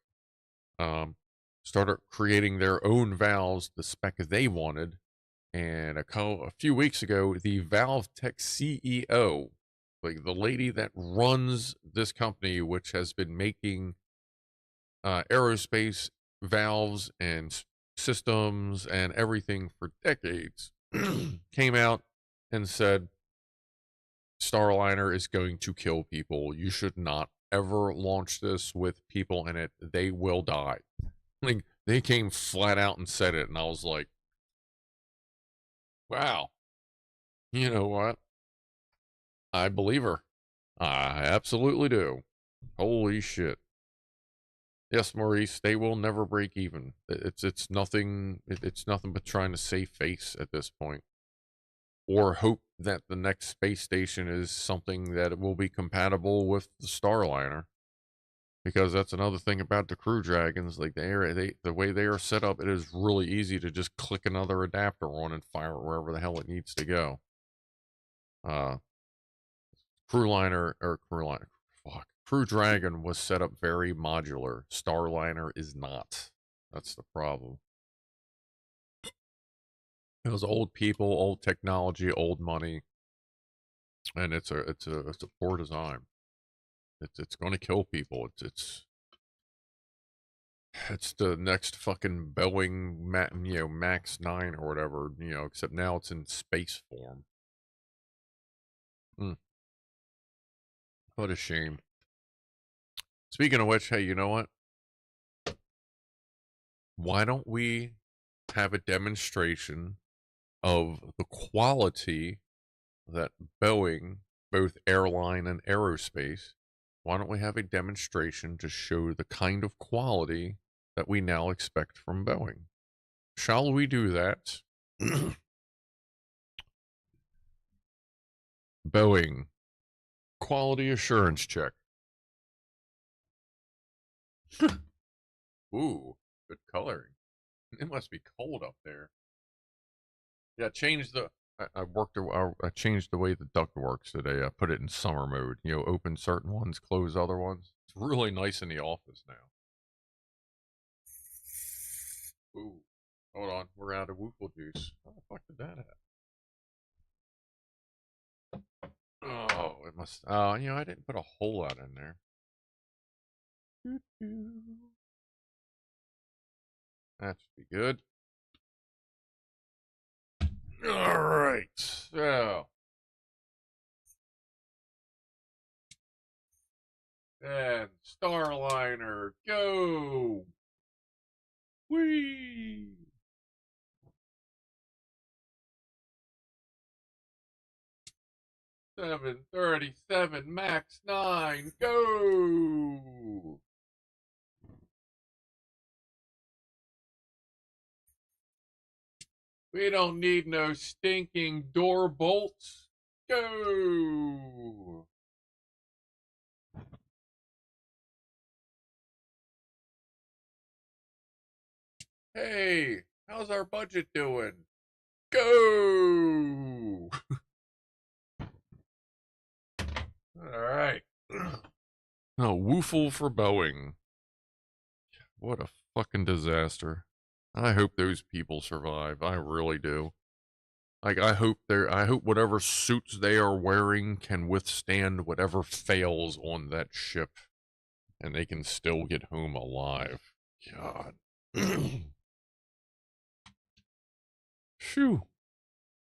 started creating their own valves, the spec they wanted. And a few weeks ago, the Valve Tech CEO, like the lady that runs this company, which has been making aerospace valves and systems and everything for decades, came out and said, Starliner is going to kill people. You should not ever launch this with people in it. They will die. Like, they came flat out and said it, and I was like, wow. You know what? I believe her. I absolutely do. Holy shit. Yes, Maurice, they will never break even. It's nothing but trying to save face at this point. Or hope that the next space station is something that will be compatible with the Starliner. Because that's another thing about the Crew Dragons. Like the way they are set up, it is really easy to just click another adapter on and fire it wherever the hell it needs to go. Crew Dragon was set up very modular. Starliner is not. That's the problem. It was old people, old technology, old money, and it's a poor design. It's going to kill people. It's the next fucking Boeing, Max 9 or whatever, except now it's in space form. What a shame. Speaking of which, hey, you know what? Why don't we have a demonstration of the quality that Boeing, both airline and aerospace, why don't we have a demonstration to show the kind of quality that we now expect from Boeing? Shall we do that? Boeing, quality assurance check. Ooh, good coloring. It must be cold up there. Yeah, I changed the way the duct works today. I put it in summer mode. Open certain ones, close other ones. It's really nice in the office now. Ooh, hold on. We're out of woofle juice. How the fuck did that happen? Oh, it must. I didn't put a whole lot in there. That should be good. All right. So. And Starliner, go! Whee! $737 Max 9, go! We don't need no stinking door bolts. Go! Hey, how's our budget doing? Go! All right. Oh, woofle for Boeing. What a fucking disaster. I hope those people survive. I really do. Like, I hope whatever suits they are wearing can withstand whatever fails on that ship, and they can still get home alive. God. Phew.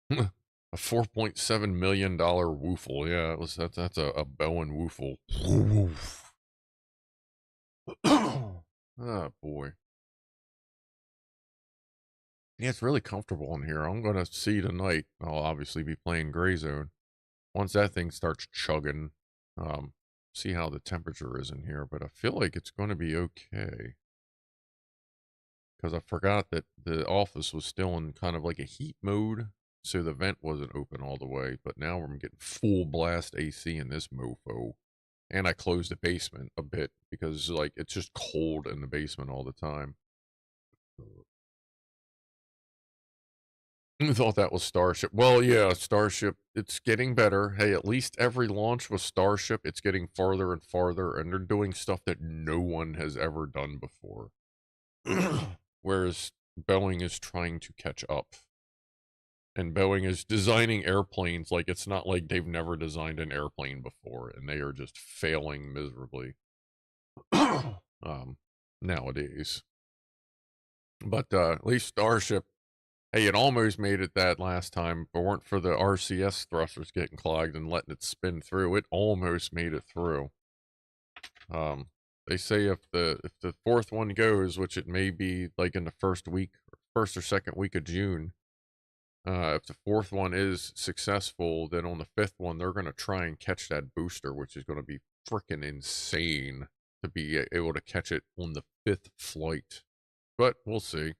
A $4.7 million woofle. Yeah, that's a Bowen woofle. Oh, boy. Yeah, it's really comfortable in here. I'm going to see tonight. I'll obviously be playing Gray Zone. Once that thing starts chugging, um, see how the temperature is in here. But I feel like it's going to be okay. Because I forgot that the office was still in kind of like a heat mode. So the vent wasn't open all the way. But now I'm getting full blast AC in this mofo. And I closed the basement a bit because like it's just cold in the basement all the time. I thought that was Starship. Well, yeah, Starship, it's getting better. Hey, at least every launch with Starship, it's getting farther and farther, and they're doing stuff that no one has ever done before. Whereas Boeing is trying to catch up. And Boeing is designing airplanes like it's not like they've never designed an airplane before, and they are just failing miserably nowadays. But at least Starship, hey, it almost made it that last time, but weren't for the RCS thrusters getting clogged and letting it spin through. It almost made it through. They say if the fourth one goes, which it may be like in the first or second week of June, if the fourth one is successful, then on the fifth one they're going to try and catch that booster, which is going to be freaking insane to be able to catch it on the fifth flight. But we'll see.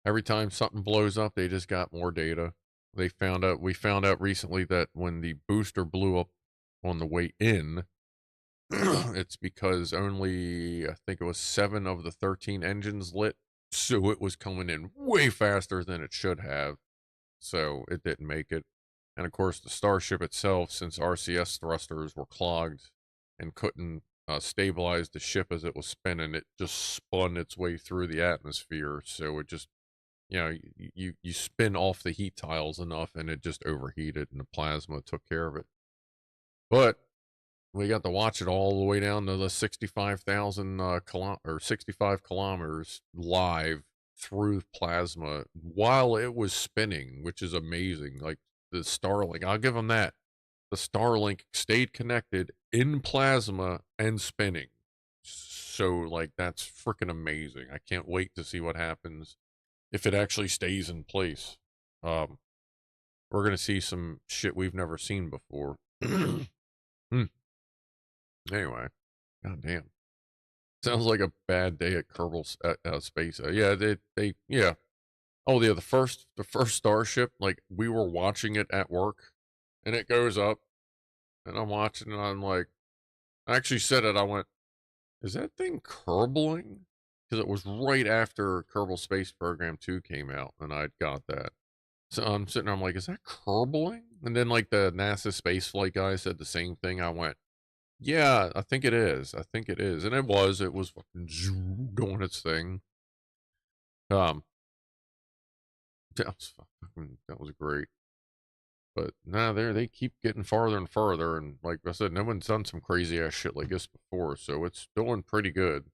Every time something blows up, they just got more data. We found out recently that when the booster blew up on the way in, it's because only, I think it was 7 of the 13 engines lit. So it was coming in way faster than it should have. So it didn't make it. And of course, the Starship itself, since RCS thrusters were clogged and couldn't stabilize the ship as it was spinning, it just spun its way through the atmosphere. So it just, you spin off the heat tiles enough and it just overheated and the plasma took care of it. But we got to watch it all the way down to the 65,000 or 65 kilometers live through plasma while it was spinning, which is amazing. Like the Starlink, I'll give them that. The Starlink stayed connected in plasma and spinning. So like that's freaking amazing. I can't wait to see what happens if it actually stays in place. Um, we're gonna see some shit we've never seen before. Anyway, goddamn, sounds like a bad day at Kerbal Space. Yeah, yeah. Oh yeah, the first Starship. Like we were watching it at work, and it goes up, and I'm watching, and I'm like, I actually said it. I went, "Is that thing kerbling?" Because it was right after Kerbal Space Program 2 came out, and I'd got that. So I'm sitting there, I'm like, is that kerbling? And then like the NASA spaceflight guy said the same thing. I went, yeah, I think it is. I think it is. And it was fucking doing its thing. Um, that was great. But nah, they keep getting farther and farther. And like I said, no one's done some crazy ass shit like this before. So it's doing pretty good.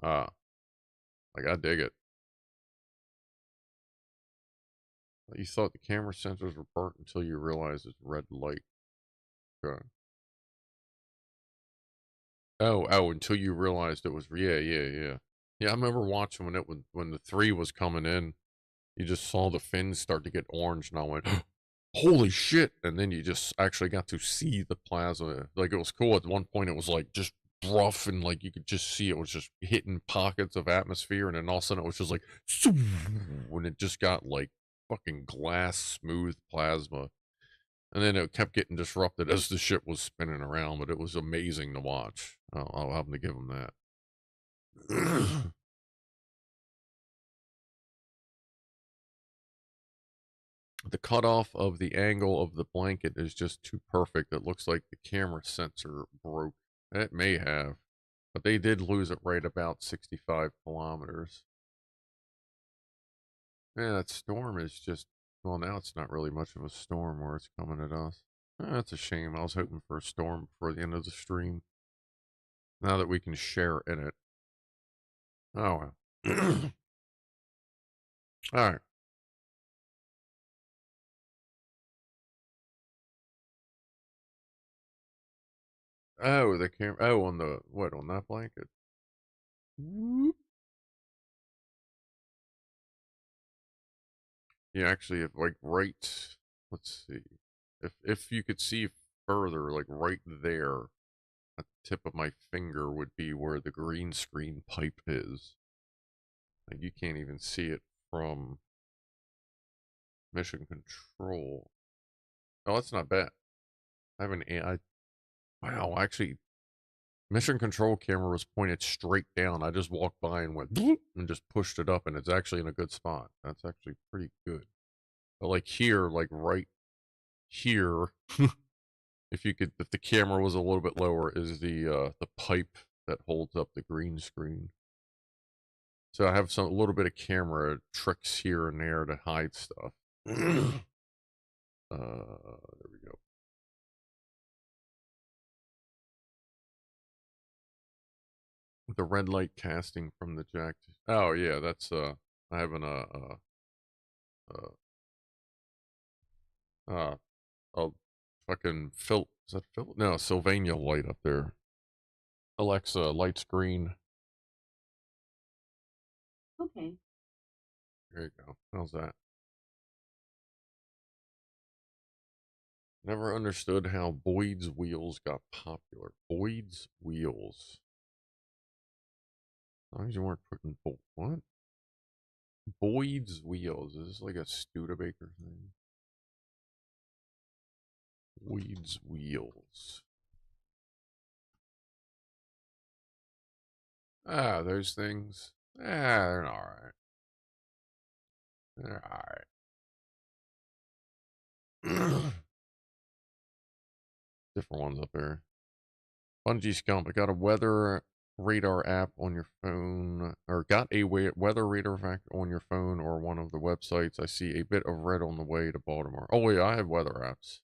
Uh, like I dig it. You thought the camera sensors were burnt until you realized it's red light. Okay. Oh, until you realized it was, yeah. Yeah, I remember watching when the 3 was coming in, you just saw the fins start to get orange, and I went, holy shit. And then you just actually got to see the plasma. Like it was cool. At one point, it was like just rough, and like you could just see it was just hitting pockets of atmosphere, and then all of a sudden it was just like, when it just got like fucking glass smooth plasma. And then it kept getting disrupted as the ship was spinning around, but it was amazing to watch. I'll have to give them that. The cutoff of the angle of the blanket is just too perfect. It looks like the camera sensor broke. It may have, but they did lose it right about 65 kilometers. Yeah, that storm is just, well, now it's not really much of a storm where it's coming at us. That's a shame. I was hoping for a storm before the end of the stream. Now that we can share in it. Oh, well. All right. Oh, the camera. Oh, on the, what, on that blanket? Yeah, actually, if like right, let's see, if you could see further, like right there, at the tip of my finger would be where the green screen pipe is. Like you can't even see it from mission control. Oh, that's not bad. I have an AI. Wow, actually, mission control camera was pointed straight down. I just walked by and went and just pushed it up, and it's actually in a good spot. That's actually pretty good. But like here, like right here, if the camera was a little bit lower, is the pipe that holds up the green screen. So I have a little bit of camera tricks here and there to hide stuff. There we go. The red light casting from the jack. Oh yeah, that's I have an uh a fucking is that Phil? No, Sylvania light up there. Alexa, light screen. Okay. There you go. How's that? Never understood how Boyd's wheels got popular. Boyd's wheels. As long as you weren't putting what? Boyd's wheels. Is this like a Studebaker thing? Boyd's wheels. Ah, those things. Ah, they're alright. They're alright. Different ones up there. Bungee Scump. I got a weather radar app on your phone, or got a weather radar app on your phone or one of the websites. I see a bit of red on the way to Baltimore. Oh yeah, I have weather apps.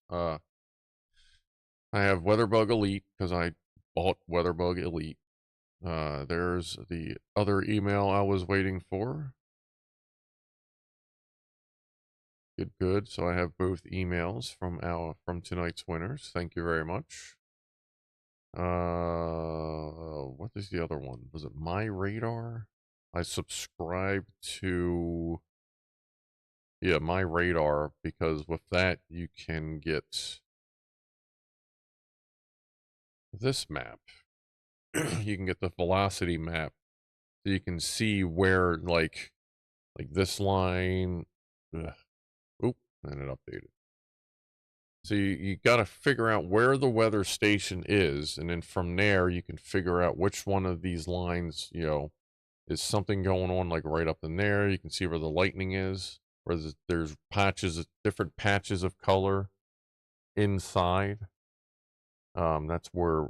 I have WeatherBug Elite because I bought WeatherBug Elite. There's the other email I was waiting for. Good. So I have both emails from tonight's winners. Thank you very much. What is the other one? Was it My Radar? I subscribe to My Radar because with that you can get this map. You can get the velocity map, so you can see where like this line. Ugh, oop, and it updated. So you got to figure out where the weather station is, and then from there you can figure out which one of these lines, is something going on like right up in there. You can see where the lightning is, where there's different patches of color inside. That's where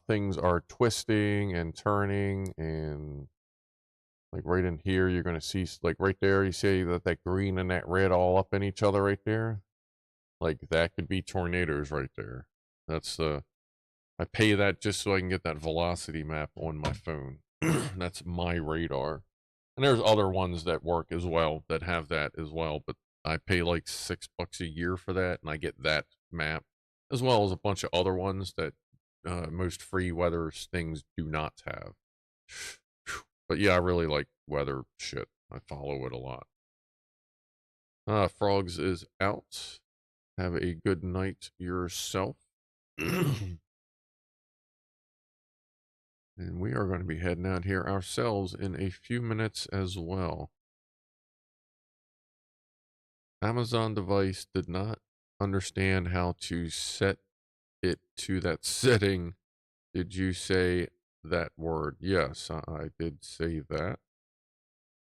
things are twisting and turning, and like right in here, you're going to see like right there, you see that green and that red all up in each other right there. Like that could be tornadoes right there. That's I pay that just so I can get that velocity map on my phone. That's My Radar. And there's other ones that work as well that have that as well, but I pay like $6 a year for that, and I get that map as well as a bunch of other ones that most free weather things do not have. But yeah, I really like weather shit. I follow it a lot. Frogs is out. Have a good night yourself. And we are going to be heading out here ourselves in a few minutes as well. Amazon device did not understand how to set it to that setting. Did you say that word? Yes, I did say that.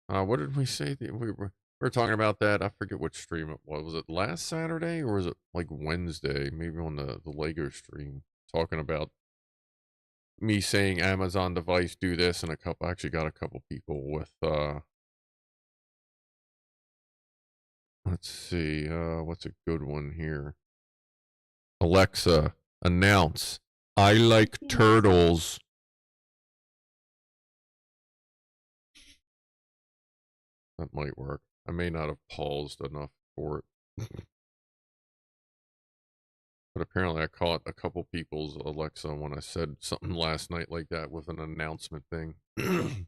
What did we say? We were talking about that. I forget which stream it was. Was it last Saturday or was it like Wednesday? Maybe on the Lego stream. Talking about me saying Amazon device do this, and I actually got a couple people with let's see, what's a good one here? Alexa, announce I like turtles. That might work. I may not have paused enough for it. But But apparently I caught a couple people's Alexa when I said something last night like that with an announcement thing. The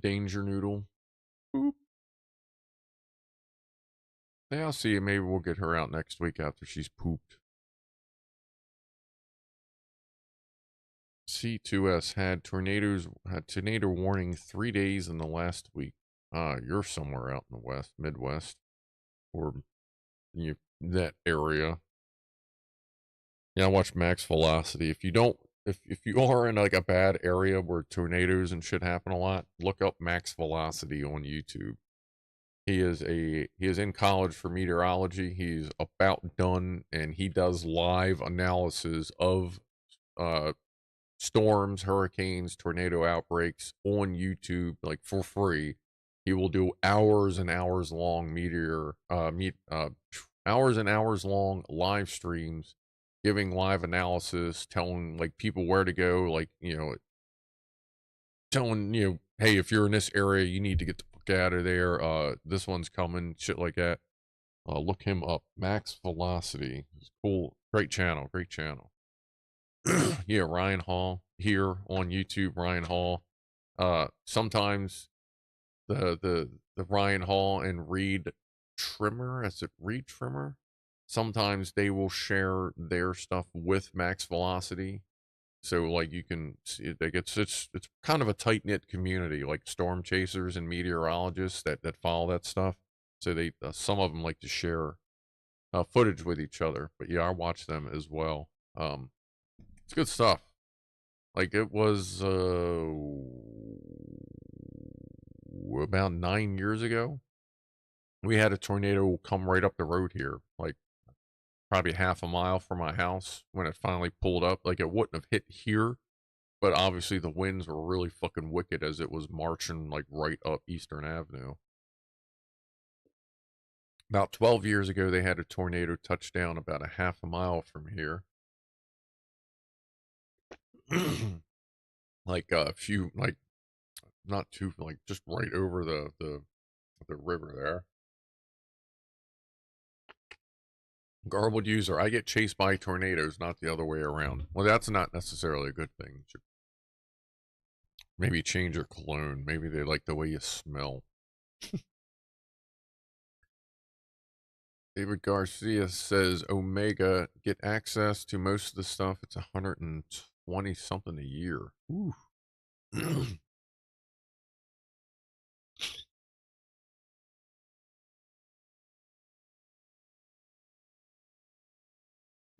danger noodle. Boop. Yeah, I'll see. Maybe we'll get her out next week after she's pooped. C2S had tornado warning 3 days in the last week. You're somewhere out in the west, Midwest, or that area. Yeah, I watch Max Velocity. If you are in like a bad area where tornadoes and shit happen a lot, look up Max Velocity on YouTube. He is in college for meteorology. He's about done, and he does live analysis of uh storms, hurricanes, tornado outbreaks on YouTube, like for free. He will do hours and hours long hours and hours long live streams, giving live analysis, telling like people where to go, like telling hey, if you're in this area, you need to get the fuck out of there. This one's coming, shit like that. Look him up, Max Velocity. It's cool, great channel, great channel. Yeah, Ryan Hall here on YouTube. Ryan Hall. Sometimes the Ryan Hall and Reed Trimmer, is it Reed Trimmer? Sometimes they will share their stuff with Max Velocity, so like you can see it. Like it's kind of a tight knit community, like storm chasers and meteorologists that follow that stuff. So they some of them like to share footage with each other. But yeah, I watch them as well. It's good stuff. Like it was about 9 years ago. We had a tornado come right up the road here, like probably half a mile from my house when it finally pulled up. Like it wouldn't have hit here, but obviously the winds were really fucking wicked as it was marching like right up Eastern Avenue. About 12 years ago, they had a tornado touch down about a half a mile from here. Like a few, like not too, like just right over the river there. Garbled user, I get chased by tornadoes, not the other way around. Well, that's not necessarily a good thing. Maybe change your cologne. Maybe they like the way you smell. David Garcia says Omega get access to most of the stuff. It's 120 something a year. Ooh.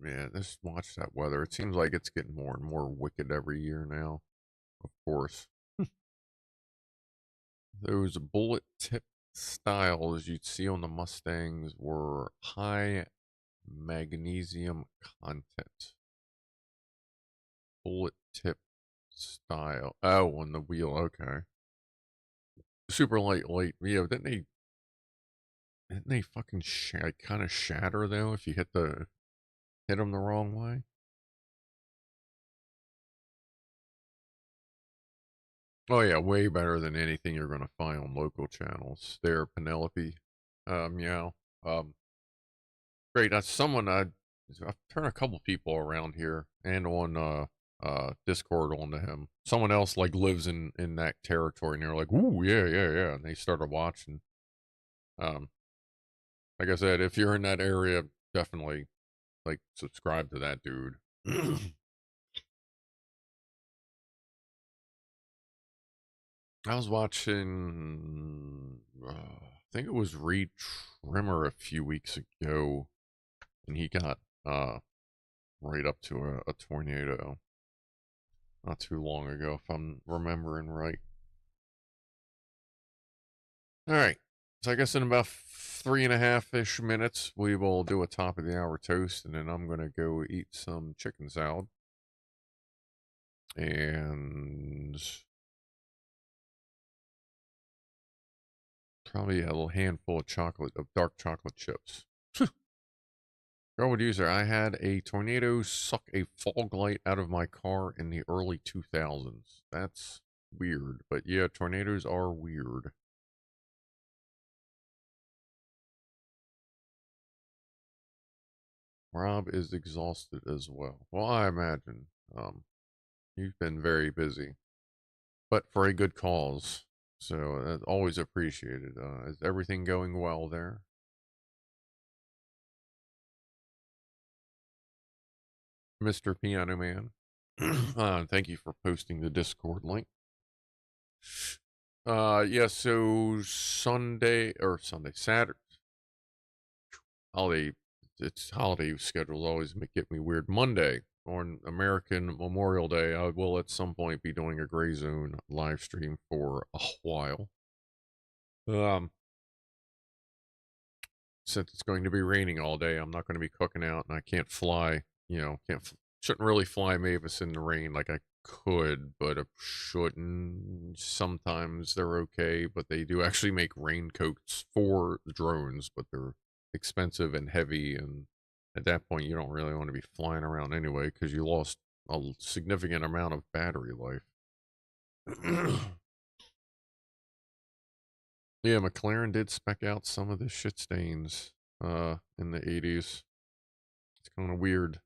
Man, just watch that weather. It seems like it's getting more and more wicked every year now. Of course. Those bullet tip styles you'd see on the Mustangs were high magnesium content. Bullet tip style. Oh, on the wheel. Okay. Super lightweight. Yeah, didn't they fucking kind of shatter though if you hit them the wrong way? Oh yeah, way better than anything you're gonna find on local channels. There, Penelope. Meow. Great. That's someone I've turned a couple people around here and on Discord onto him. Someone else like lives in that territory and they're like, ooh, yeah, yeah, yeah. And they started watching. Um, like I said, if you're in that area, definitely like subscribe to that dude. I was watching, I think it was Reed Trimmer a few weeks ago, and he got right up to a tornado not too long ago, if I'm remembering right. All right, so I guess in about 3.5 ish minutes, we will do a top of the hour toast, and then I'm gonna go eat some chicken salad and probably a little handful of dark chocolate chips. Garwood user, I had a tornado suck a fog light out of my car in the early 2000s. That's weird, but yeah, tornadoes are weird. Rob is exhausted as well. Well, I imagine. You've been very busy, but for a good cause. So that's always appreciated. Is everything going well there? Mr. Piano Man? Thank you for posting the Discord link. Yeah, so Saturday, holiday, it's holiday schedules always get me weird. Monday, on American Memorial Day, I will at some point be doing a Gray Zone live stream for a while. Um, since it's going to be raining all day, I'm not going to be cooking out, and I can't fly. Shouldn't really fly Mavis in the rain like I could, but I shouldn't. Sometimes they're okay, but they do actually make raincoats for drones, but they're expensive and heavy, and at that point, you don't really want to be flying around anyway because you lost a significant amount of battery life. Yeah, McLaren did spec out some of the shit stains in the 80s. It's kind of weird.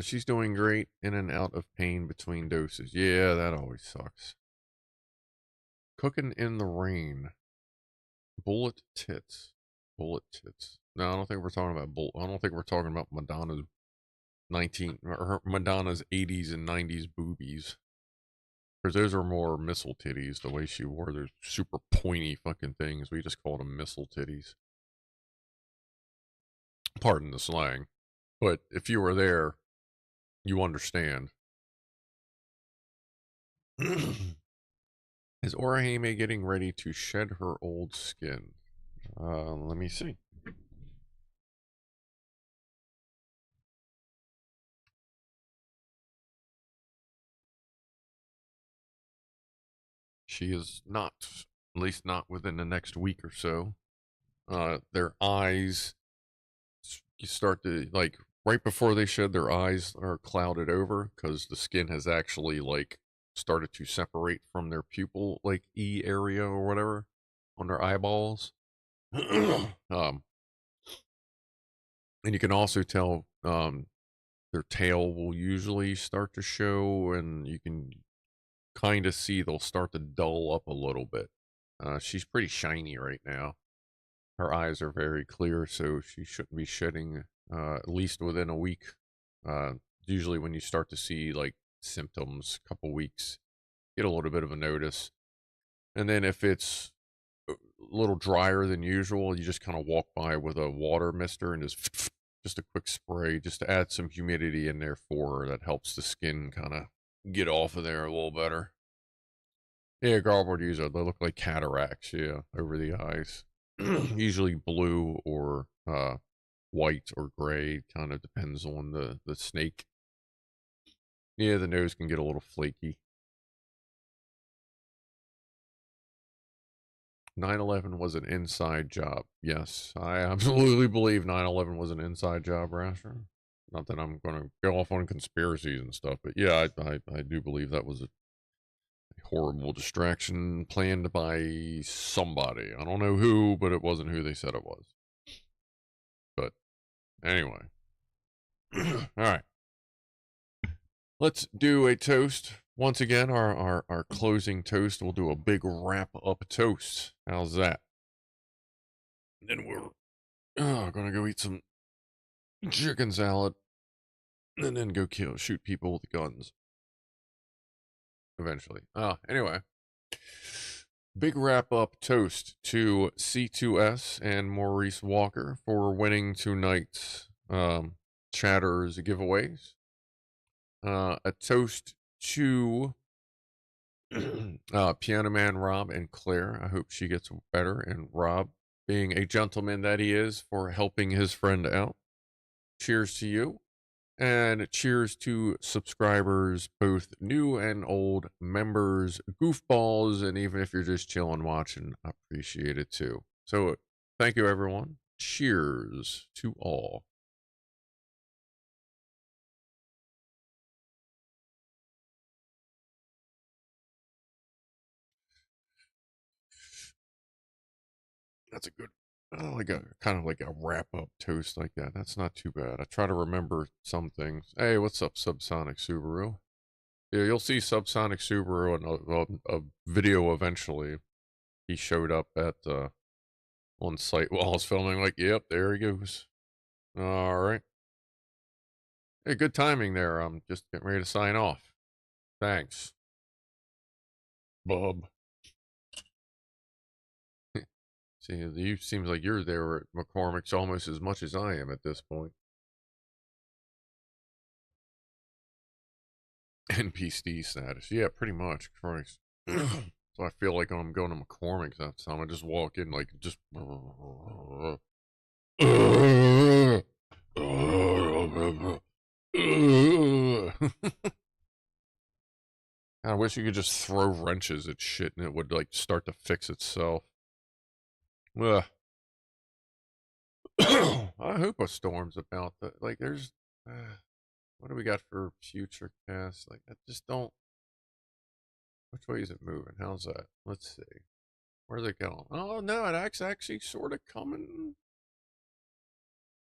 She's doing great, in and out of pain between doses. Yeah, that always sucks. Cooking in the rain. Bullet tits. Bullet tits. No, I don't think we're talking about I don't think we're talking about Madonna's 80s and 90s boobies. Because those are more missile titties, the way she wore those super pointy fucking things. We just called them missile titties. Pardon the slang. But if you were there, you understand. Is Orihime getting ready to shed her old skin? Let me see. She is not, at least not within the next week or so. Their eyes, you start to, like, right before they shed, their eyes are clouded over because the skin has actually, like, started to separate from their pupil, like, E area or whatever on their eyeballs. um, and you can also tell their tail will usually start to show, and you can kind of see they'll start to dull up a little bit. She's pretty shiny right now. Her eyes are very clear, so she shouldn't be shedding at least within a week. Usually, when you start to see like symptoms, couple weeks, get a little bit of a notice, and then if it's a little drier than usual, you just kind of walk by with a water mister and just a quick spray, just to add some humidity in there for her. That helps the skin kind of get off of there a little better. Yeah, garbled user. They look like cataracts, yeah, over the eyes. Usually blue or white or gray. Kind of depends on the snake. Yeah, the nose can get a little flaky. 9/11 was an inside job. Yes, I absolutely believe 9/11 was an inside job, Rasher. Not that I'm going to go off on conspiracies and stuff, but yeah, I do believe that was a horrible distraction planned by somebody. I don't know who, but it wasn't who they said it was. But anyway. All right. Let's do a toast. Once again, our closing toast. We'll do a big wrap up toast. How's that? And then we're gonna go eat some chicken salad and then go shoot people with guns. Eventually. Anyway. Big wrap up toast to C2S and Maurice Walker for winning tonight's Chatters giveaways. A toast to Piano Man Rob and Claire. I hope she gets better. And Rob, being a gentleman that he is, for helping his friend out. Cheers to you. And cheers to subscribers, both new and old, members, goofballs, and even if you're just chilling watching, I appreciate it too. So thank you, everyone. Cheers to all. That's a good, like a kind of like a wrap up toast like that. That's not too bad. I try to remember some things. Hey, what's up, Subsonic Subaru? Yeah, you'll see Subsonic Subaru in a video eventually. He showed up at on site while I was filming. Like, yep, there he goes. All right. Hey, good timing there. I'm just getting ready to sign off. Thanks, bub. See, you seems like you're there at McCormick's almost as much as I am at this point. NPC status. Yeah, pretty much. Christ. So I feel like I'm going to McCormick's that time. I just walk in like just. I wish you could just throw wrenches at shit and it would like start to fix itself. Ugh. I hope a storm's about that. Like, there's. What do we got for future cast? Like, I just don't. Which way is it moving? How's that? Let's see. Where's it going? Oh no, it's actually sort of coming.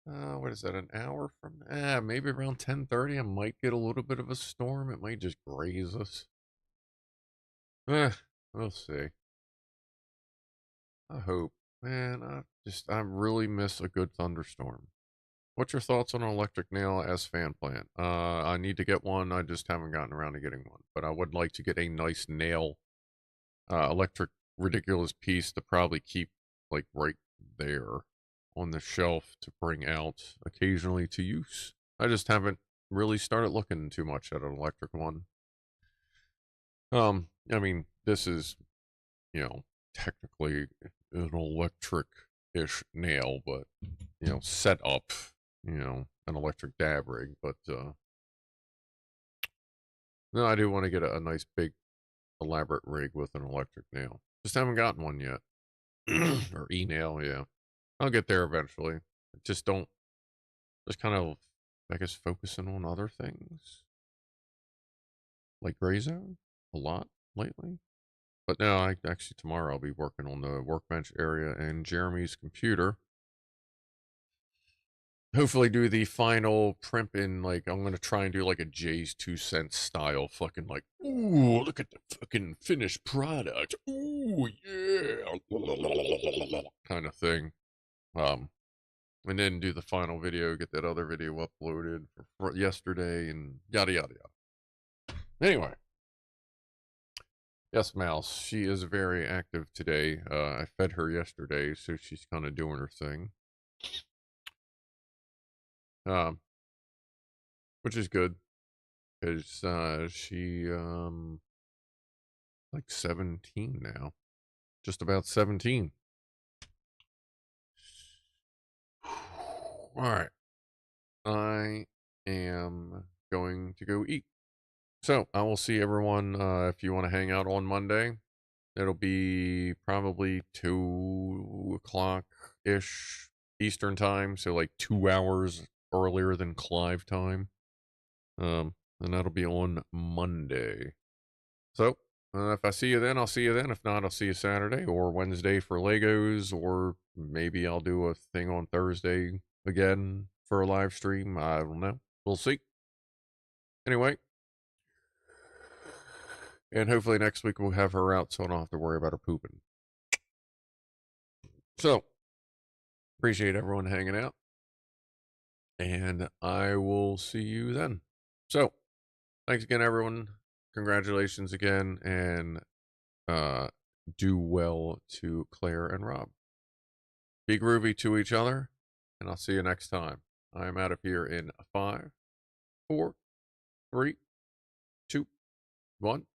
What is that? An hour from? Maybe around 10:30. I might get a little bit of a storm. It might just graze us. We'll see. I hope. Man, I really miss a good thunderstorm. What's your thoughts on an electric nail as fan plant? I need to get one. I just haven't gotten around to getting one, but I would like to get a nice nail, electric ridiculous piece to probably keep like right there on the shelf to bring out occasionally to use. I just haven't really started looking too much at an electric one. I mean, this is, technically an electric-ish nail, but, set up, an electric dab rig. But, no, I do want to get a nice big elaborate rig with an electric nail. Just haven't gotten one yet. Or e-nail, yeah. I'll get there eventually. Just don't, just kind of, I guess, focusing on other things. Like Gray Zone a lot lately. But no, actually tomorrow I'll be working on the workbench area and Jeremy's computer. Hopefully do the final primping, like I'm gonna try and do like a Jay's 2 cents style fucking like, ooh, look at the fucking finished product. Ooh, yeah. Kind of thing. And then do the final video, get that other video uploaded for yesterday and yada yada yada. Anyway. Yes, Mouse. She is very active today. I fed her yesterday, so she's kind of doing her thing. Which is good, because she like 17 now, just about 17. All right, I am going to go eat. So I will see everyone if you want to hang out on Monday. It'll be probably 2 o'clock ish Eastern time, so like 2 hours earlier than Clive time. And that'll be on Monday. So if I see you then, I'll see you then. If not, I'll see you Saturday or Wednesday for Legos, or maybe I'll do a thing on Thursday again for a live stream. I don't know. We'll see. Anyway. And hopefully next week we'll have her out so I don't have to worry about her pooping. So, appreciate everyone hanging out. And I will see you then. So, thanks again, everyone. Congratulations again. And do well to Claire and Rob. Be groovy to each other. And I'll see you next time. I'm out of here in 5, 4, 3, 2, 1.